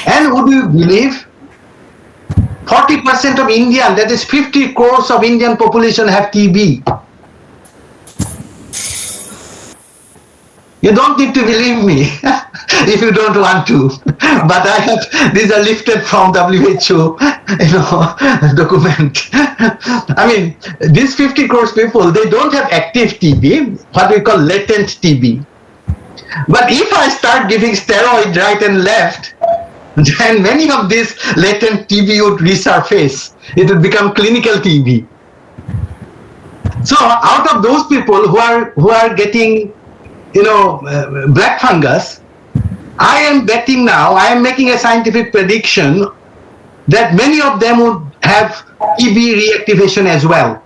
And would you believe 40% of Indian, that is 50 crores of Indian population have TB. You don't need to believe me if you don't want to, but these are lifted from WHO, document. I mean, these 50 crores people, they don't have active TB, what we call latent TB. But if I start giving steroid right and left, then many of these latent TB would resurface. It would become clinical TB. So out of those people who are getting black fungus, I am betting now, I am making a scientific prediction that many of them would have TB reactivation as well.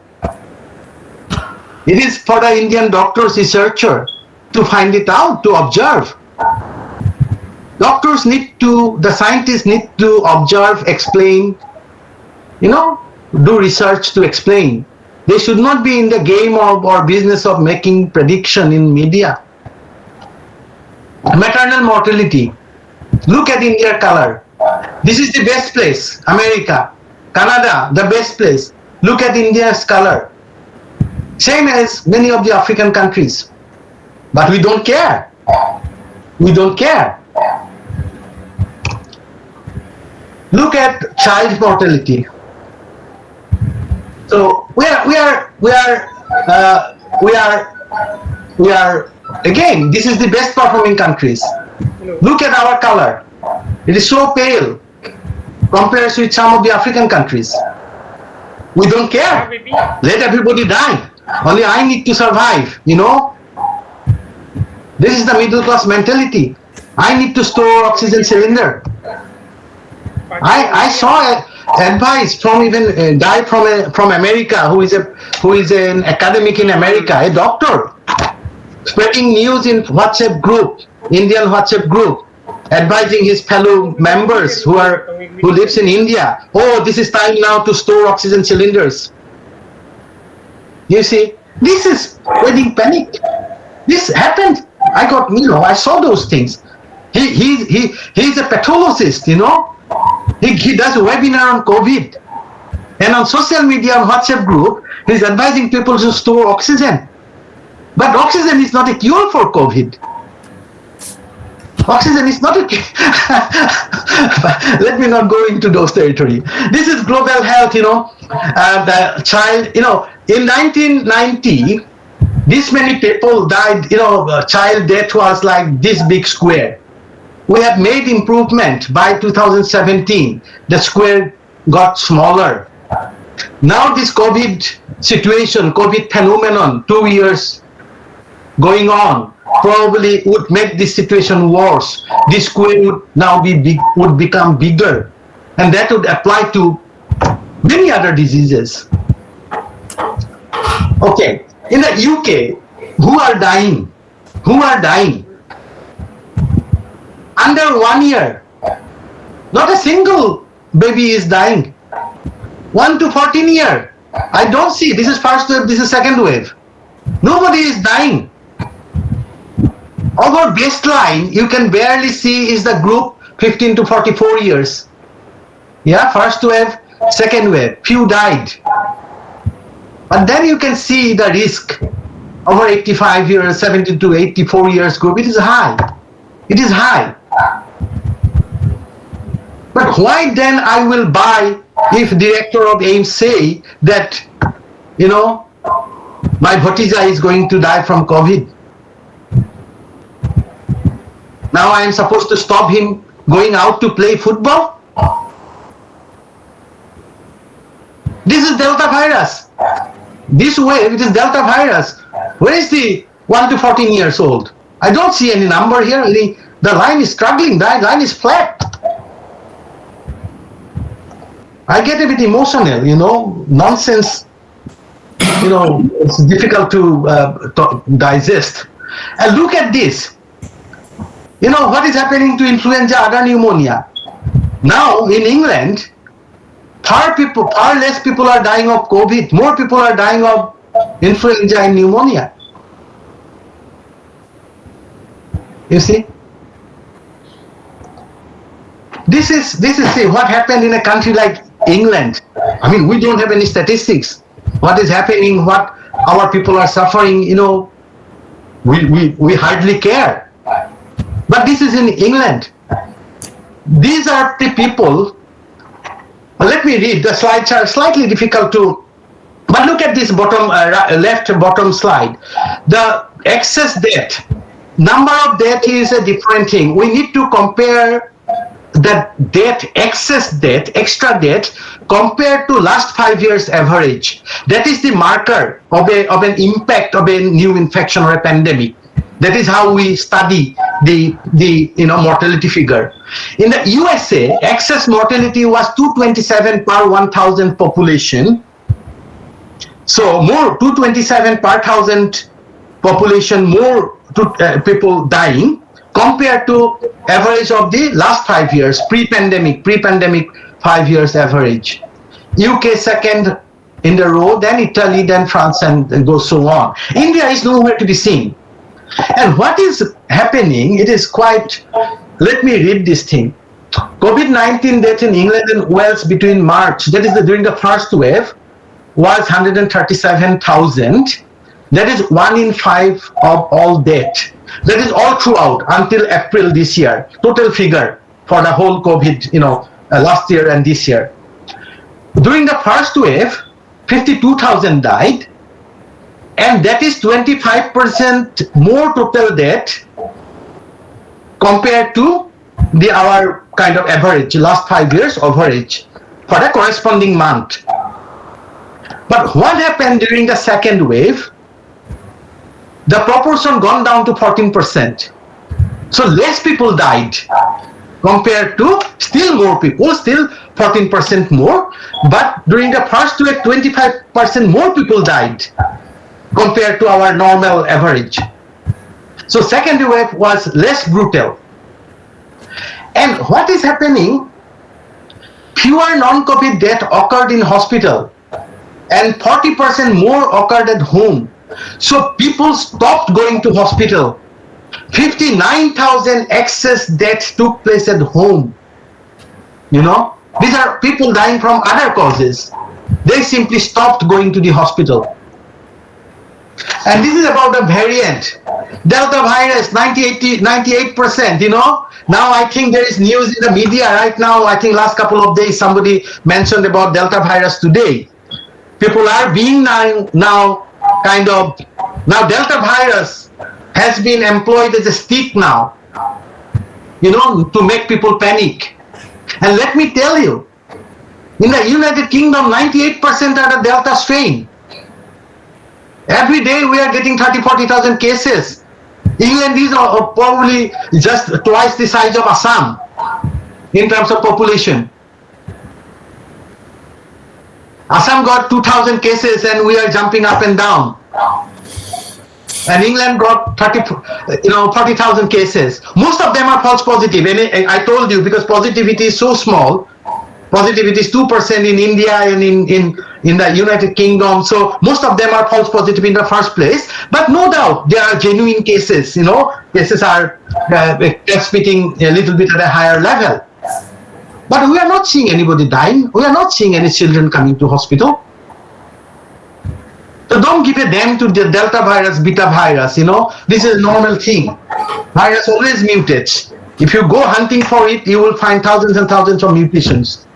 It is for the Indian doctors, researcher to find it out, to observe. Doctors the scientists need to observe, explain, do research to explain. They should not be in the game of or business of making prediction in media. Maternal mortality. Look at India color. This is the best place. America, Canada, the best place. Look at India's color. Same as many of the African countries. But we don't care. We don't care. Look at child mortality. So we are again, this is the best performing countries. Look at our color. It is so pale compared with some of the African countries. We don't care. Let everybody die. Only I need to survive, This is the middle class mentality. I need to store oxygen cylinder. I saw advice from even a guy from America who is an academic in America, a doctor, spreading news in WhatsApp group, Indian WhatsApp group, advising his fellow members who lives in India. Oh, this is time now to store oxygen cylinders. You see, this is spreading panic. This happened. I saw those things. He's a pathologist, He does a webinar on COVID. And on social media, on WhatsApp group, he's advising people to store oxygen. But oxygen is not a cure for COVID. Oxygen is not a let me not go into those territory. This is global health, the child, in 1990, this many people died, child death was like this big square. We have made improvement by 2017. The square got smaller. Now this COVID situation, COVID phenomenon, 2 years going on, probably would make this situation worse. This square would now would become bigger, and that would apply to many other diseases. Okay, in the UK, who are dying? Who are dying? Under 1 year, not a single baby is dying. 1 to 14 year, I don't see. This is first wave, this is second wave. Nobody is dying. Our baseline, you can barely see, is the group 15 to 44 years. Yeah, first wave, second wave, few died. But then you can see the risk over 85 years, 70 to 84 years group. It is high. It is high. But why then I will buy if director of AIMS say that, my bhatija is going to die from COVID? Now I am supposed to stop him going out to play football? This is Delta virus. This wave, it is Delta virus. Where is the 1 to 14 years old? I don't see any number here. The line is struggling. The line is flat. I get a bit emotional, nonsense, it's difficult to digest. And look at this. What is happening to influenza, other pneumonia? Now in England, far less people are dying of COVID, more people are dying of influenza and pneumonia. You see? This is see what happened in a country like England. I mean, we don't have any statistics. What is happening, what our people are suffering, we hardly care. But this is in England. These are the people. Let me read. The slides are slightly difficult to, but look at this bottom left bottom slide. The excess debt, number of debt is a different thing. We need to compare the debt, excess debt, extra debt, compared to last 5 years average. That is the marker of an impact of a new infection or a pandemic. That is how we study the mortality figure. In the USA, excess mortality was 227 per 1,000 population. So more 227 per 1,000 population, more people dying, compared to average of the last 5 years, pre-pandemic 5 years average. UK second in the row, then Italy, then France, and goes so on. India is nowhere to be seen. And what is happening, it is quite, let me read this thing. COVID-19 death in England and Wales between March, that is during the first wave, was 137,000. That is 1 in 5 of all death. That is all throughout until April this year. Total figure for the whole COVID, last year and this year. During the first wave, 52,000 died, and that is 25% more total death compared to our kind of average, last 5 years average for the corresponding month. But what happened during the second wave? The proportion gone down to 14%. So less people died compared to still more people, still 14% more. But during the first wave, 25% more people died compared to our normal average. So second wave was less brutal. And what is happening? Fewer non-COVID deaths occurred in hospital and 40% more occurred at home. So people stopped going to hospital. 59,000 excess deaths took place at home. These are people dying from other causes. They simply stopped going to the hospital. And this is about a variant. Delta virus, 98%, Now I think there is news in the media right now. I think last couple of days somebody mentioned about Delta virus today. People are being now Delta virus has been employed as a stick now, to make people panic. And let me tell you, in the United Kingdom, 98% are the Delta strain. Every day we are getting 30,000-40,000 cases. England is probably just twice the size of Assam in terms of population. Assam got 2,000 cases and we are jumping up and down. And England got 40,000 cases. Most of them are false positive. And I told you, because positivity is so small, positivity is 2% in India and in the United Kingdom. So most of them are false positive in the first place. But no doubt there are genuine cases. Cases are transmitting a little bit at a higher level. But we are not seeing anybody dying. We are not seeing any children coming to hospital. So don't give a damn to the Delta virus, Beta virus. This is a normal thing. Virus always mutates. If you go hunting for it, you will find thousands and thousands of mutations.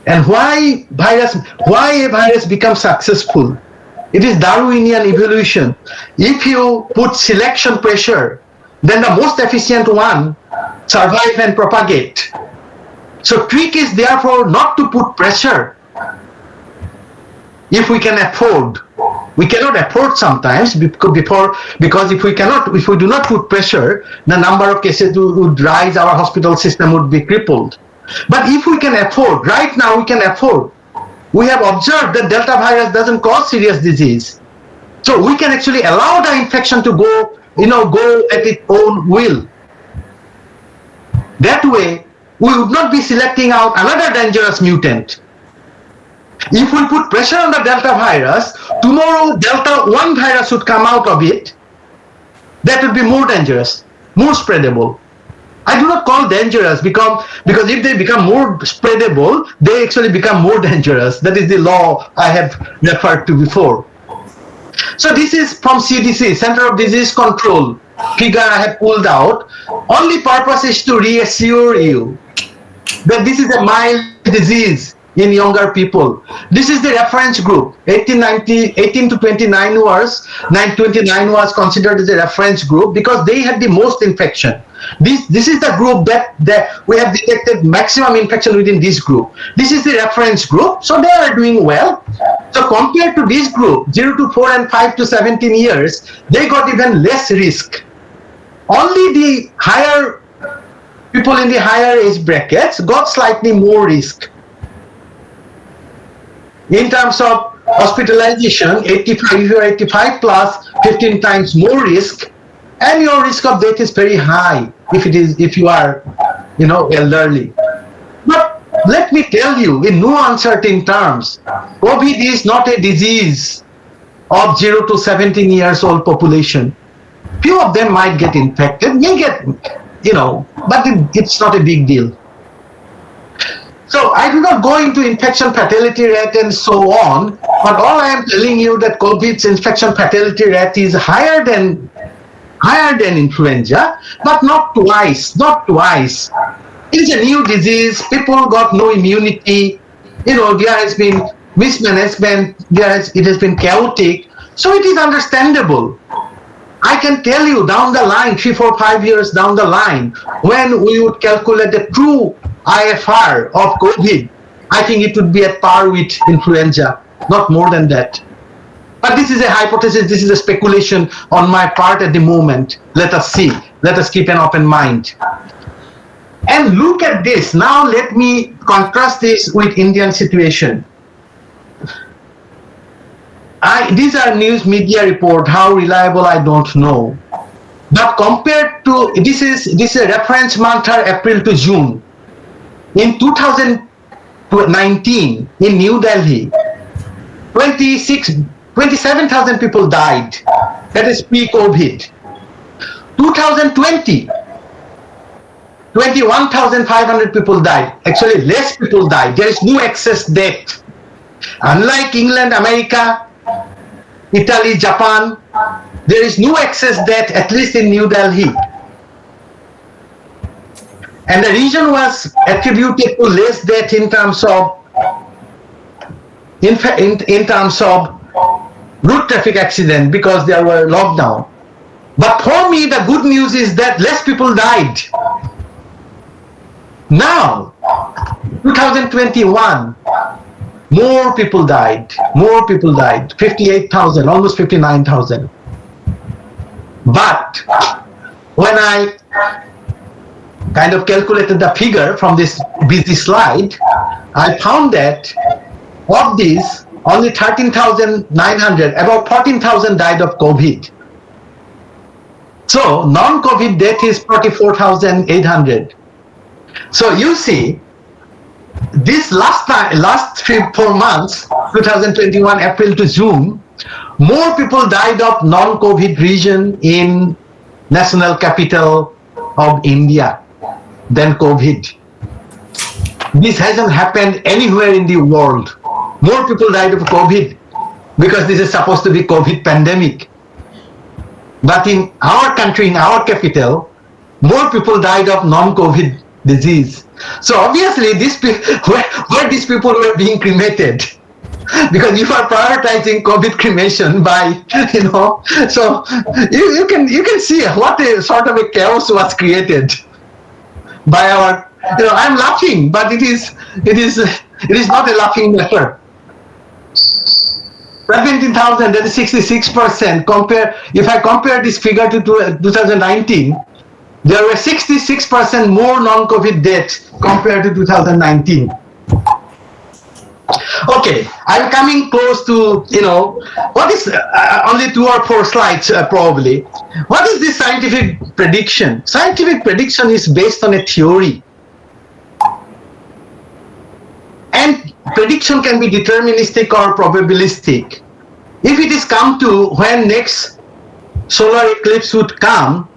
And why a virus becomes successful? It is Darwinian evolution. If you put selection pressure, then the most efficient one survive and propagate. So trick is therefore not to put pressure. If we can afford, we cannot afford sometimes because if we do not put pressure, the number of cases would rise, our hospital system would be crippled. But if we can afford, right now we can afford. We have observed that Delta virus doesn't cause serious disease. So we can actually allow the infection to go at its own will. That way, we would not be selecting out another dangerous mutant. If we put pressure on the Delta virus, tomorrow Delta 1 virus would come out of it. That would be more dangerous, more spreadable. I do not call dangerous because if they become more spreadable, they actually become more dangerous. That is the law I have referred to before. So this is from CDC, Center of Disease Control, figure I have pulled out. Only purpose is to reassure you that this is a mild disease in younger people. This is the reference group. 18 to 29 was considered as a reference group because they had the most infection. This is the group that we have detected maximum infection within this group. This is the reference group, so they are doing well. So compared to this group, 0 to 4 and 5 to 17 years, they got even less risk. Only the higher people in the higher age brackets got slightly more risk. In terms of hospitalization, 85, if you are 85 plus, 15 times more risk, and your risk of death is very high if you are elderly. But let me tell you in no uncertain terms, COVID is not a disease of 0 to 17 years old population. Few of them might get infected, but it's not a big deal. So I do not go into infection fatality rate and so on, but all I am telling you that COVID's infection fatality rate is higher than influenza, but not twice. It is a new disease. People got no immunity. There has been mismanagement. It has been chaotic. So it is understandable. I can tell you down the line, 3, 4, 5 years down the line, when we would calculate the true IFR of COVID, I think it would be at par with influenza, not more than that. But this is a hypothesis, this is a speculation on my part at the moment. Let us see. Let us keep an open mind. And look at this. Now let me contrast this with Indian situation. These are news media report. How reliable, I don't know. But compared to, this is a reference month are April to June. In 2019, in New Delhi, 27,000 people died. That is pre-COVID. 2020, 21,500 people died. Actually, less people died. There is no excess death. Unlike England, America, Italy, Japan, there is no excess death, at least in New Delhi. And the reason was attributed to less death in terms of road traffic accident because there were lockdown. But for me, the good news is that less people died. Now, 2021, more people died, 58,000, almost 59,000. But when I kind of calculated the figure from this busy slide, I found that of these, only 13,900, about 14,000 died of COVID. So non-COVID death is 44,800. So you see, this last 3-4 months, 2021 April to June, more people died of non-COVID region in national capital of India than COVID. This hasn't happened anywhere in the world. More people died of COVID because this is supposed to be COVID pandemic. But in our country, in our capital, more people died of non-COVID disease. So obviously, where these people were being cremated, because you are prioritizing COVID cremation by, so you can see what a sort of a chaos was created by our. I'm laughing, but it is not a laughing matter. 17,000, that is 66%. If I compare this figure to 2019, there were 66% more non-COVID deaths compared to 2019. Okay, I'm coming close to, what is, only 2 or 4 slides probably. What is this scientific prediction? Scientific prediction is based on a theory. And prediction can be deterministic or probabilistic. If it is come to when next solar eclipse would come,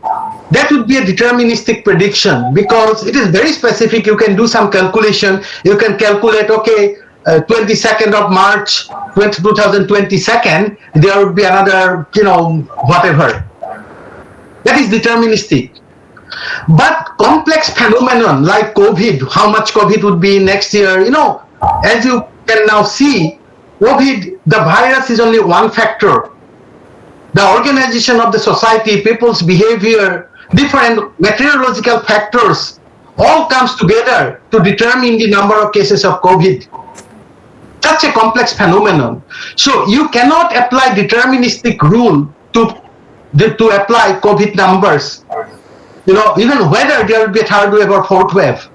that would be a deterministic prediction because it is very specific. You can do some calculation. You can calculate, okay, 22nd of March 2022, there would be another, whatever. That is deterministic. But complex phenomenon like COVID, how much COVID would be next year, as you can now see, COVID, the virus is only one factor. The organization of the society, people's behavior, different meteorological factors, all comes together to determine the number of cases of COVID. Such a complex phenomenon. So you cannot apply deterministic rule to apply COVID numbers. Even whether there will be a third wave or fourth wave.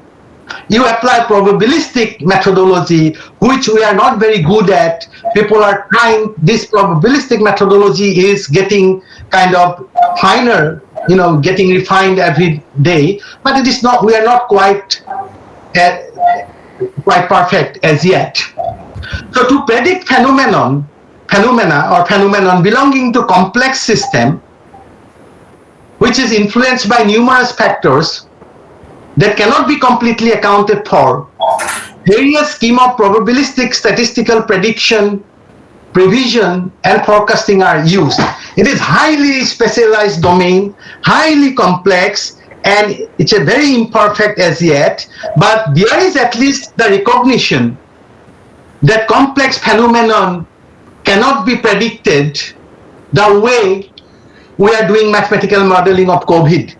You apply probabilistic methodology, which we are not very good at. People are trying, this probabilistic methodology is getting kind of finer, getting refined every day, but it is not, we are not quite perfect as yet. So to predict phenomena belonging to complex system, which is influenced by numerous factors that cannot be completely accounted for, various scheme of probabilistic statistical prediction, prevision, and forecasting are used. It is highly specialized domain, highly complex, and it's a very imperfect as yet, but there is at least the recognition that complex phenomenon cannot be predicted the way we are doing mathematical modeling of COVID.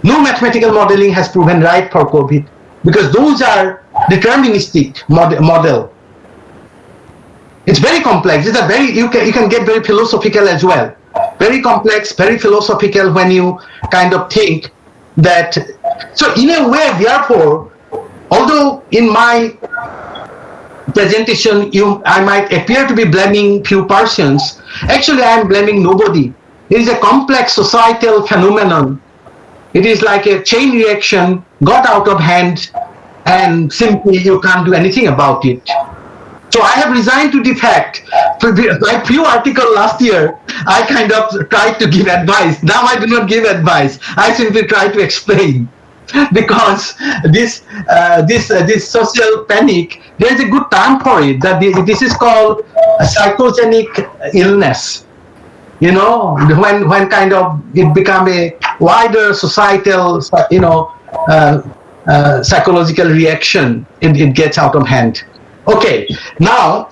No mathematical modeling has proven right for COVID because those are deterministic model. It's very complex. It's a very, you can get very philosophical as well. Very complex, very philosophical when you kind of think that. So in a way, therefore, although in my presentation I might appear to be blaming few persons, actually I am blaming nobody. It is a complex societal phenomenon. It is like a chain reaction, got out of hand, and simply you can't do anything about it. So I have resigned to the fact. Like few articles last year, I kind of tried to give advice. Now I do not give advice. I simply try to explain. because this social panic, there is a good term for it. That this is called a psychogenic illness. You know, when kind of it become a wider societal, psychological reaction, it gets out of hand. Okay, now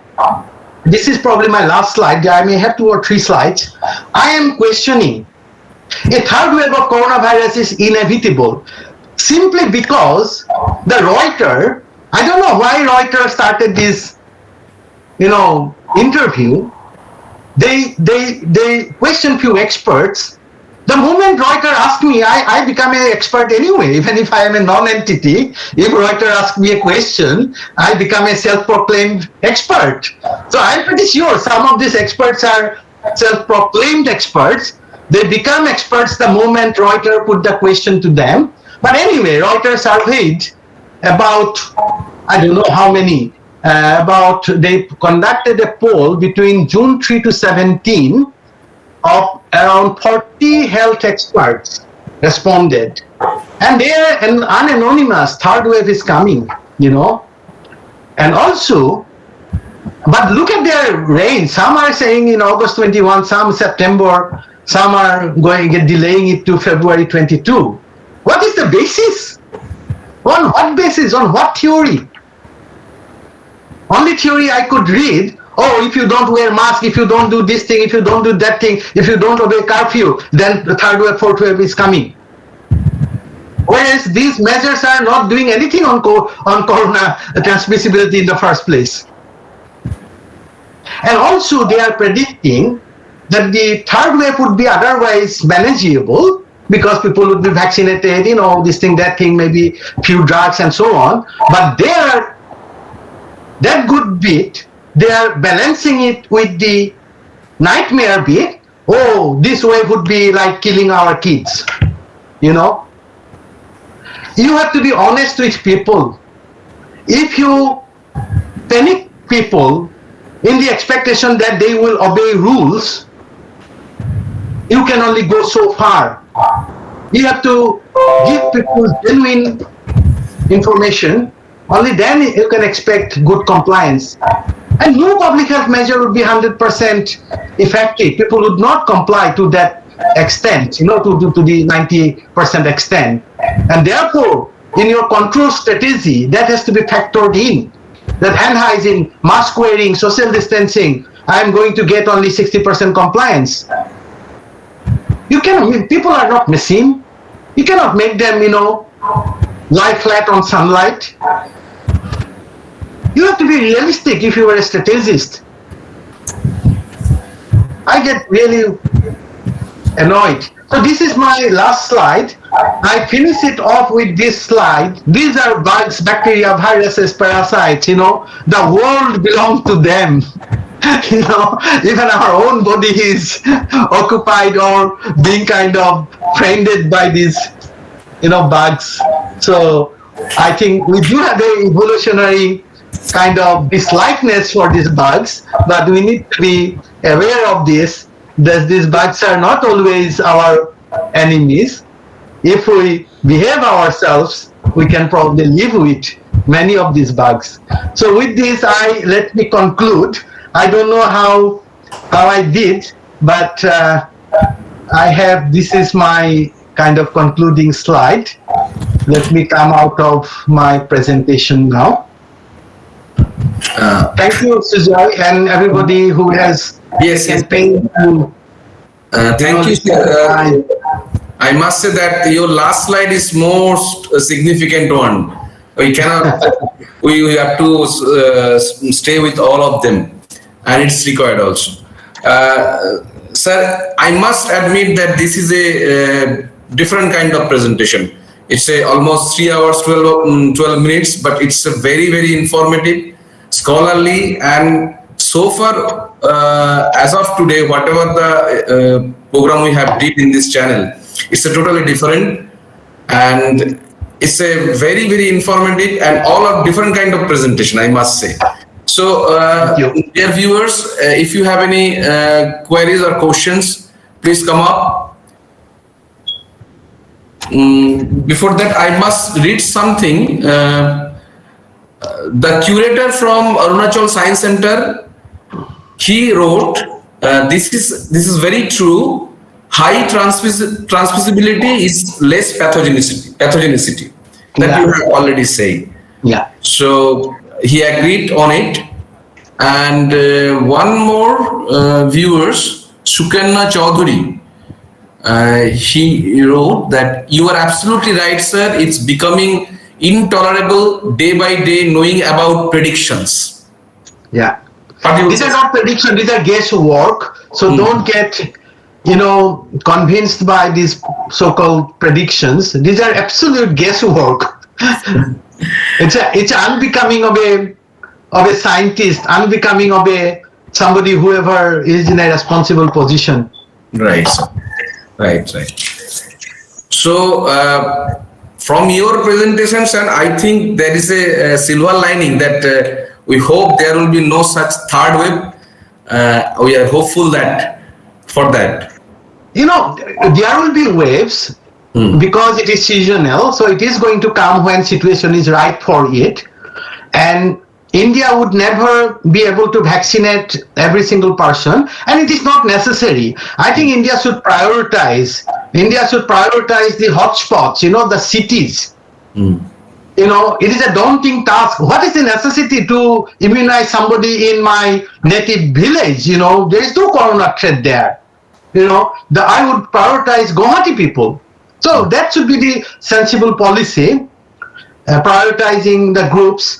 this is probably my last slide. I may have 2 or 3 slides. I am questioning a third wave of coronavirus is inevitable simply because the Reuters, I don't know why Reuters started this, interview. They question few experts. The moment Reuters asked me, I become an expert anyway, even if I am a non-entity. If Reuters asks me a question, I become a self-proclaimed expert. So I'm pretty sure some of these experts are self-proclaimed experts. They become experts the moment Reuters put the question to them. But anyway, Reuters surveyed about, I don't know how many, they conducted a poll between June 3 to 17 of around 40 health experts responded. And they are anonymous, third wave is coming, And also, but look at their range. Some are saying in August 21, some September, some are delaying it to February 22. What is the basis? On what basis? On what theory? Only theory I could read, if you don't wear mask, if you don't do this thing, if you don't do that thing, if you don't obey curfew, then the third wave, fourth wave is coming. Whereas these measures are not doing anything on corona transmissibility in the first place. And also they are predicting that the third wave would be otherwise manageable because people would be vaccinated, this thing, that thing, maybe few drugs and so on. But that good bit, they are balancing it with the nightmare bit. This wave would be like killing our kids. You have to be honest with people. If you panic people in the expectation that they will obey rules, you can only go so far. You have to give people genuine information. Only then you can expect good compliance. And no public health measure would be 100% effective. People would not comply to that extent, to the 90% extent. And therefore, in your control strategy, that has to be factored in. That hand hygiene, mask wearing, social distancing, I am going to get only 60% compliance. People are not machine. You cannot make them, lie flat on sunlight. You have to be realistic if you are a strategist. I get really annoyed. So this is my last slide. I finish it off with this slide. These are bugs, bacteria, viruses, parasites, the world belongs to them. Even our own body is occupied or being kind of friended by these, bugs. So I think we do have an evolutionary kind of dislikeness for these bugs, but we need to be aware of this, that these bugs are not always our enemies. If we behave ourselves, we can probably live with many of these bugs. So with this, let me conclude. I don't know how I did, but this is my kind of concluding slide. Let me come out of my presentation now. Thank you, Sujoy, and everybody who has campaigned to.
Thank you, sir. I must say that your last slide is most significant one. We cannot. we have to stay with all of them, and it's required also. Sir, I must admit that this is a different kind of presentation. It's almost 3 hours, 12 minutes, but it's a very, very informative, scholarly, and so far, as of today, whatever the program we have did in this channel, it's a totally different, and it's a very, very informative and all of different kind of presentation, I must say. So, dear viewers, if you have any queries or questions, please come up. before that, I must read something. The curator from Arunachal Science Center, he wrote, this is very true. High transmissibility is less pathogenicity that
Yeah.
you have already said.
Yeah.
So he agreed on it. And one more viewers, Sukanna Chaudhuri, he wrote that you are absolutely right, sir. It's becoming intolerable day by day knowing about predictions.
Yeah.
What do you
These are
say?
not predictions, these are guesswork. So don't get, convinced by these so-called predictions. These are absolute guesswork. It's unbecoming of a scientist, unbecoming of somebody whoever is in a responsible position.
Right. Right. So, from your presentation, sir, I think there is a silver lining that we hope there will be no such third wave. We are hopeful that for that.
There will be waves because it is seasonal. So it is going to come when situation is right for it. And India would never be able to vaccinate every single person, and it is not necessary. I think India should prioritize the hotspots, the cities. It is a daunting task. What is the necessity to immunize somebody in my native village? There is no corona threat there. I would prioritize Guwahati people. So that should be the sensible policy, prioritizing the groups.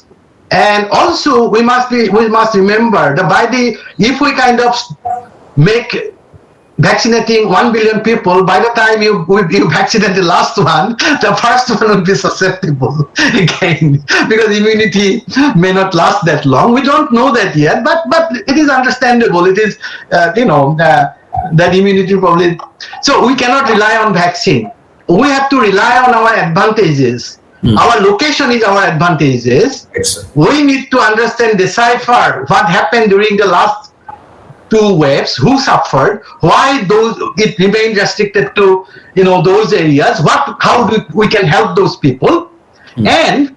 And also we must remember that if we kind of make vaccinating 1 billion people, by the time you vaccinate the last one, the first one will be susceptible again, because immunity may not last that long. We don't know that yet, but it is understandable. It is that immunity probably. So we cannot rely on vaccine. We have to rely on our advantages. Our location is our advantages.
Yes,
We need to understand, decipher what happened during the last two waves, who suffered, why it remained restricted to those areas, how we can help those people, and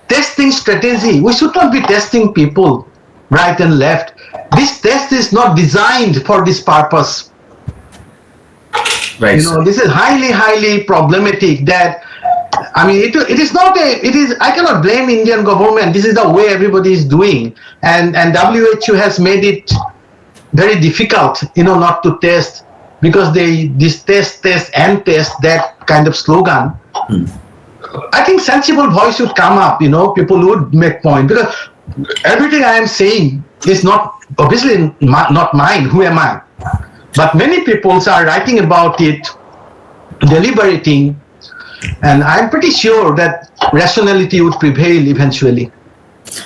testing strategy. We should not be testing people right and left. This test is not designed for this purpose.
right.
This is highly problematic. It is not I cannot blame Indian government. This is the way everybody is doing, and WHO has made it very difficult, not to test, because this test, that kind of slogan. I think sensible voice should come up, people would make point, because everything I am saying is not obviously not mine. Who am I? But many people are writing about it, deliberating, and I'm pretty sure that rationality would prevail eventually.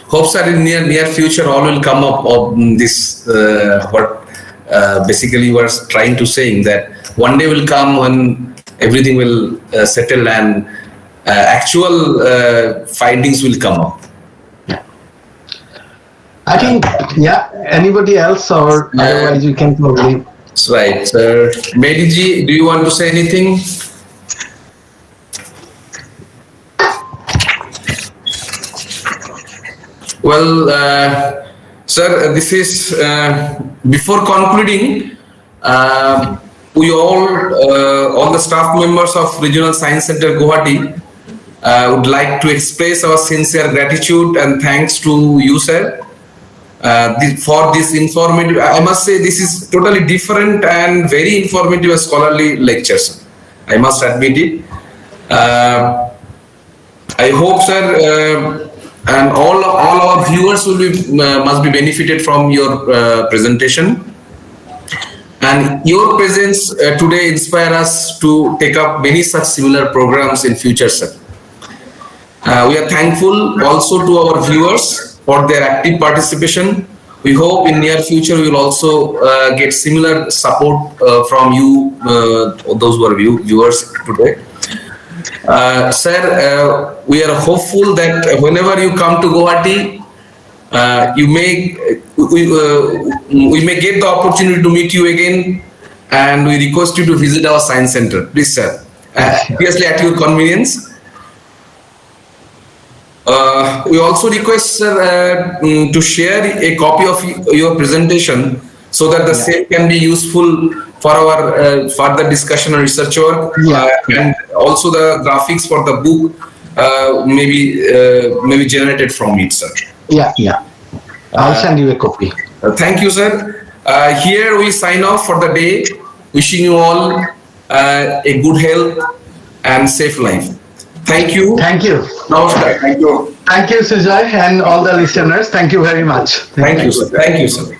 Hopes are in near future all will come up of this what basically you are trying to saying, that one day will come when everything will settle and actual findings will come up.
I think, anybody else, or otherwise we can probably.
That's right. Mediji, do you want to say anything? Well, sir, this is before concluding. We all the staff members of Regional Science Center Guwahati would like to express our sincere gratitude and thanks to you, sir, for this informative. I must say this is totally different and very informative scholarly lectures. I must admit it. I hope, sir, and all our viewers must be benefited from your presentation. And your presence today inspire us to take up many such similar programs in future, sir. We are thankful also to our viewers for their active participation. We hope in near future we will also get similar support from you, those who are viewers today. Sir, we are hopeful that whenever you come to Guwahati, we may get the opportunity to meet you again, and we request you to visit our science center. Please, sir. Obviously at your convenience. We also request sir to share a copy of your presentation so that the same can be useful for our further discussion and research work. And also the graphics for the book maybe generated from it, sir.
Yeah. I'll send you a copy.
Thank you, sir. Here we sign off for the day, wishing you all a good health and safe life. Thank you.
Thank you.
Namaskar. Thank you.
Thank you, Sujay, and all the listeners. Thank you very much.
Thank you, sir. Thank you, sir.